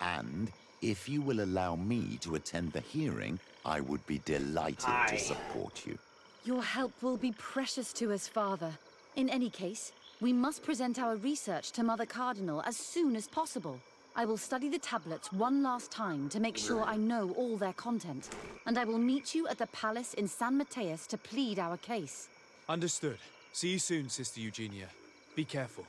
And if you will allow me to attend the hearing, I would be delighted to support you. Your help will be precious to us, Father. In any case, we must present our research to Mother Cardinal as soon as possible. I will study the tablets one last time to make sure I know all their content. And I will meet you at the palace in San Mateus to plead our case. Understood. See you soon, Sister Eugenia. Be careful.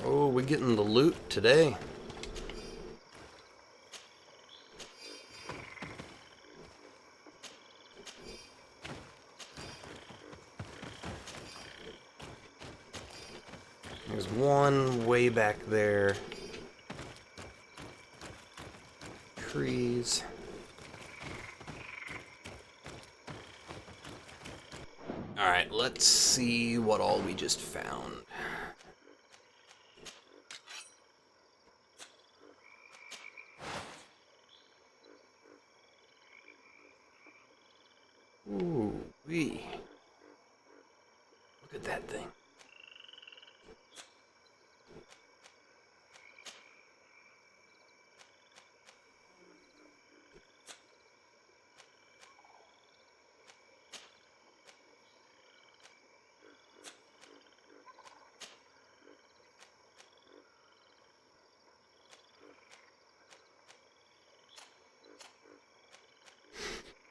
Oh, we're getting the loot today. There's one way back there. Trees. Alright, let's see what all we just found. Ooh-wee. Look at that thing.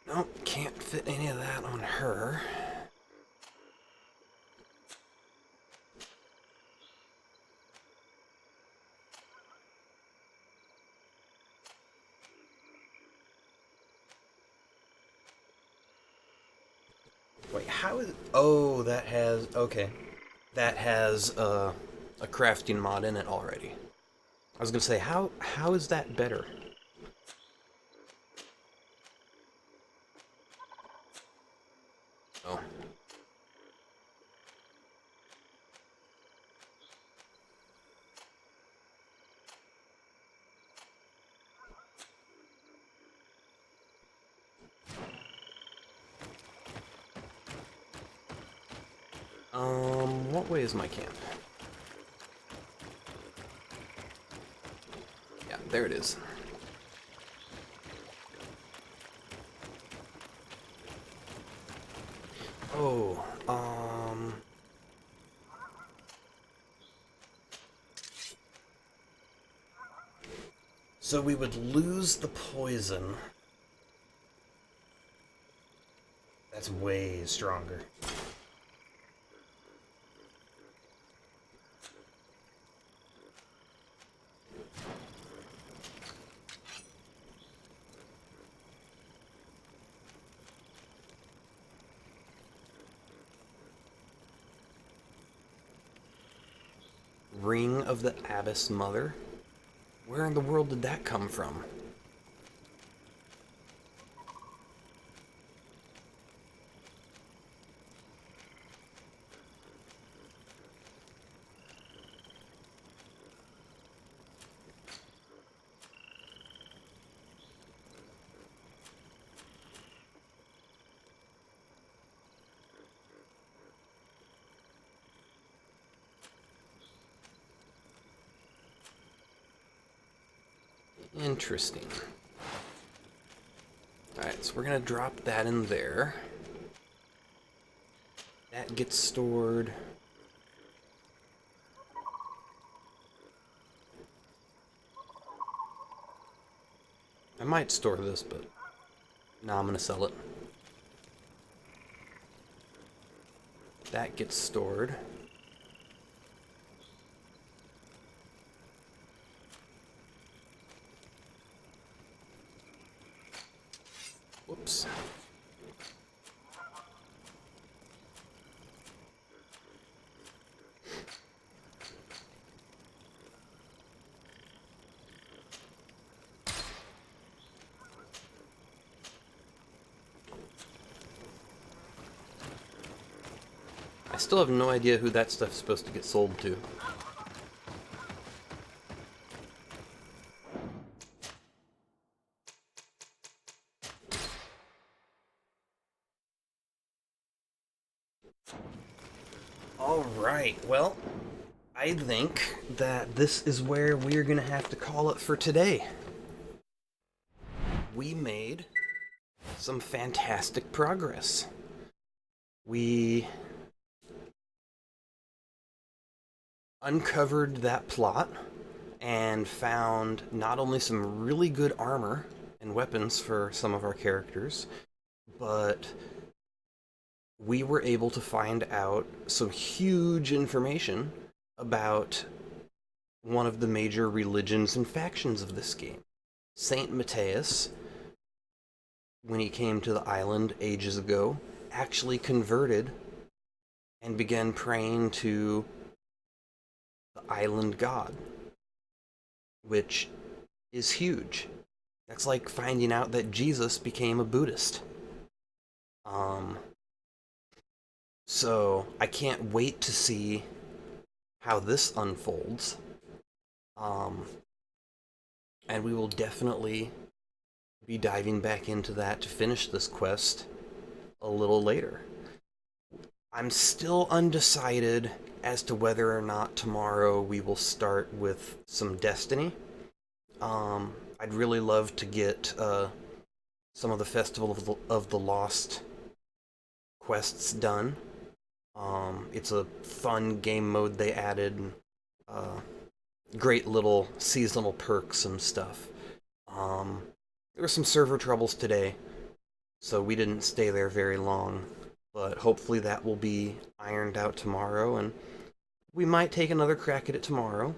Nope, can't fit any of that on her. Wait, how is... Oh, that has... Okay. That has a crafting mod in it already. I was gonna say, how is that better? Oh. What way is my camp? Yeah, there it is. Oh, so we would lose the poison. That's way stronger. Ring of the Abbess Mother? Where in the world did that come from? Interesting. Alright, so we're gonna drop that in there. That gets stored. I might store this, but no, I'm gonna sell it. That gets stored. Whoops. I still have no idea who that stuff's supposed to get sold to. Alright, well, I think that this is where we're gonna have to call it for today. We made some fantastic progress. We uncovered that plot and found not only some really good armor and weapons for some of our characters, but we were able to find out some huge information about one of the major religions and factions of this game. Saint Matthias, when he came to the island ages ago, actually converted and began praying to the island god, which is huge. That's like finding out that Jesus became a Buddhist. So I can't wait to see how this unfolds. And we will definitely be diving back into that to finish this quest a little later. I'm still undecided as to whether or not tomorrow we will start with some Destiny. I'd really love to get some of the Festival of the Lost quests done. It's a fun game mode they added. Great little seasonal perks and stuff. There were some server troubles today, so we didn't stay there very long. But hopefully that will be ironed out tomorrow, and we might take another crack at it tomorrow.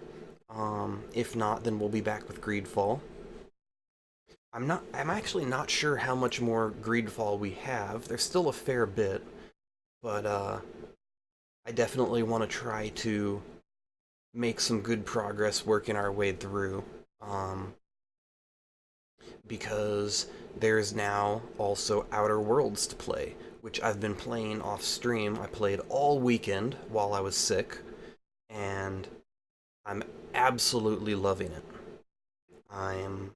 If not, then we'll be back with Greedfall. I'm actually not sure how much more Greedfall we have. There's still a fair bit. but I definitely want to try to make some good progress working our way through, because there's now also Outer Worlds to play, which I've been playing off stream. I played all weekend while I was sick, and I'm absolutely loving it. I'm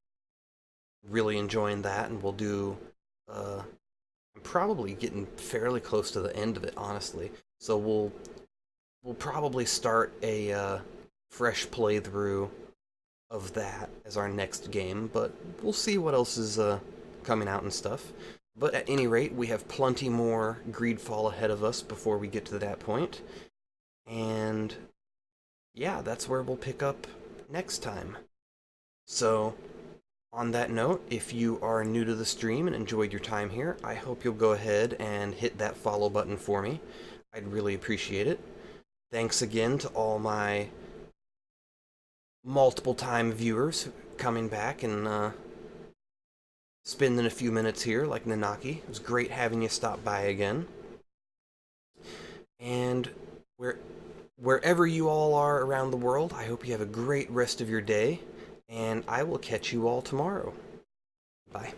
really enjoying that, and we'll do, I'm probably getting fairly close to the end of it, honestly. So we'll probably start a fresh playthrough of that as our next game, but we'll see what else is coming out and stuff. But at any rate, we have plenty more Greedfall ahead of us before we get to that point. And yeah, that's where we'll pick up next time. So, on that note, if you are new to the stream and enjoyed your time here, I hope you'll go ahead and hit that follow button for me. I'd really appreciate it. Thanks again to all my multiple time viewers coming back and spending a few minutes here, like Nanaki. It was great having you stop by again. And wherever you all are around the world, I hope you have a great rest of your day, and I will catch you all tomorrow. Bye.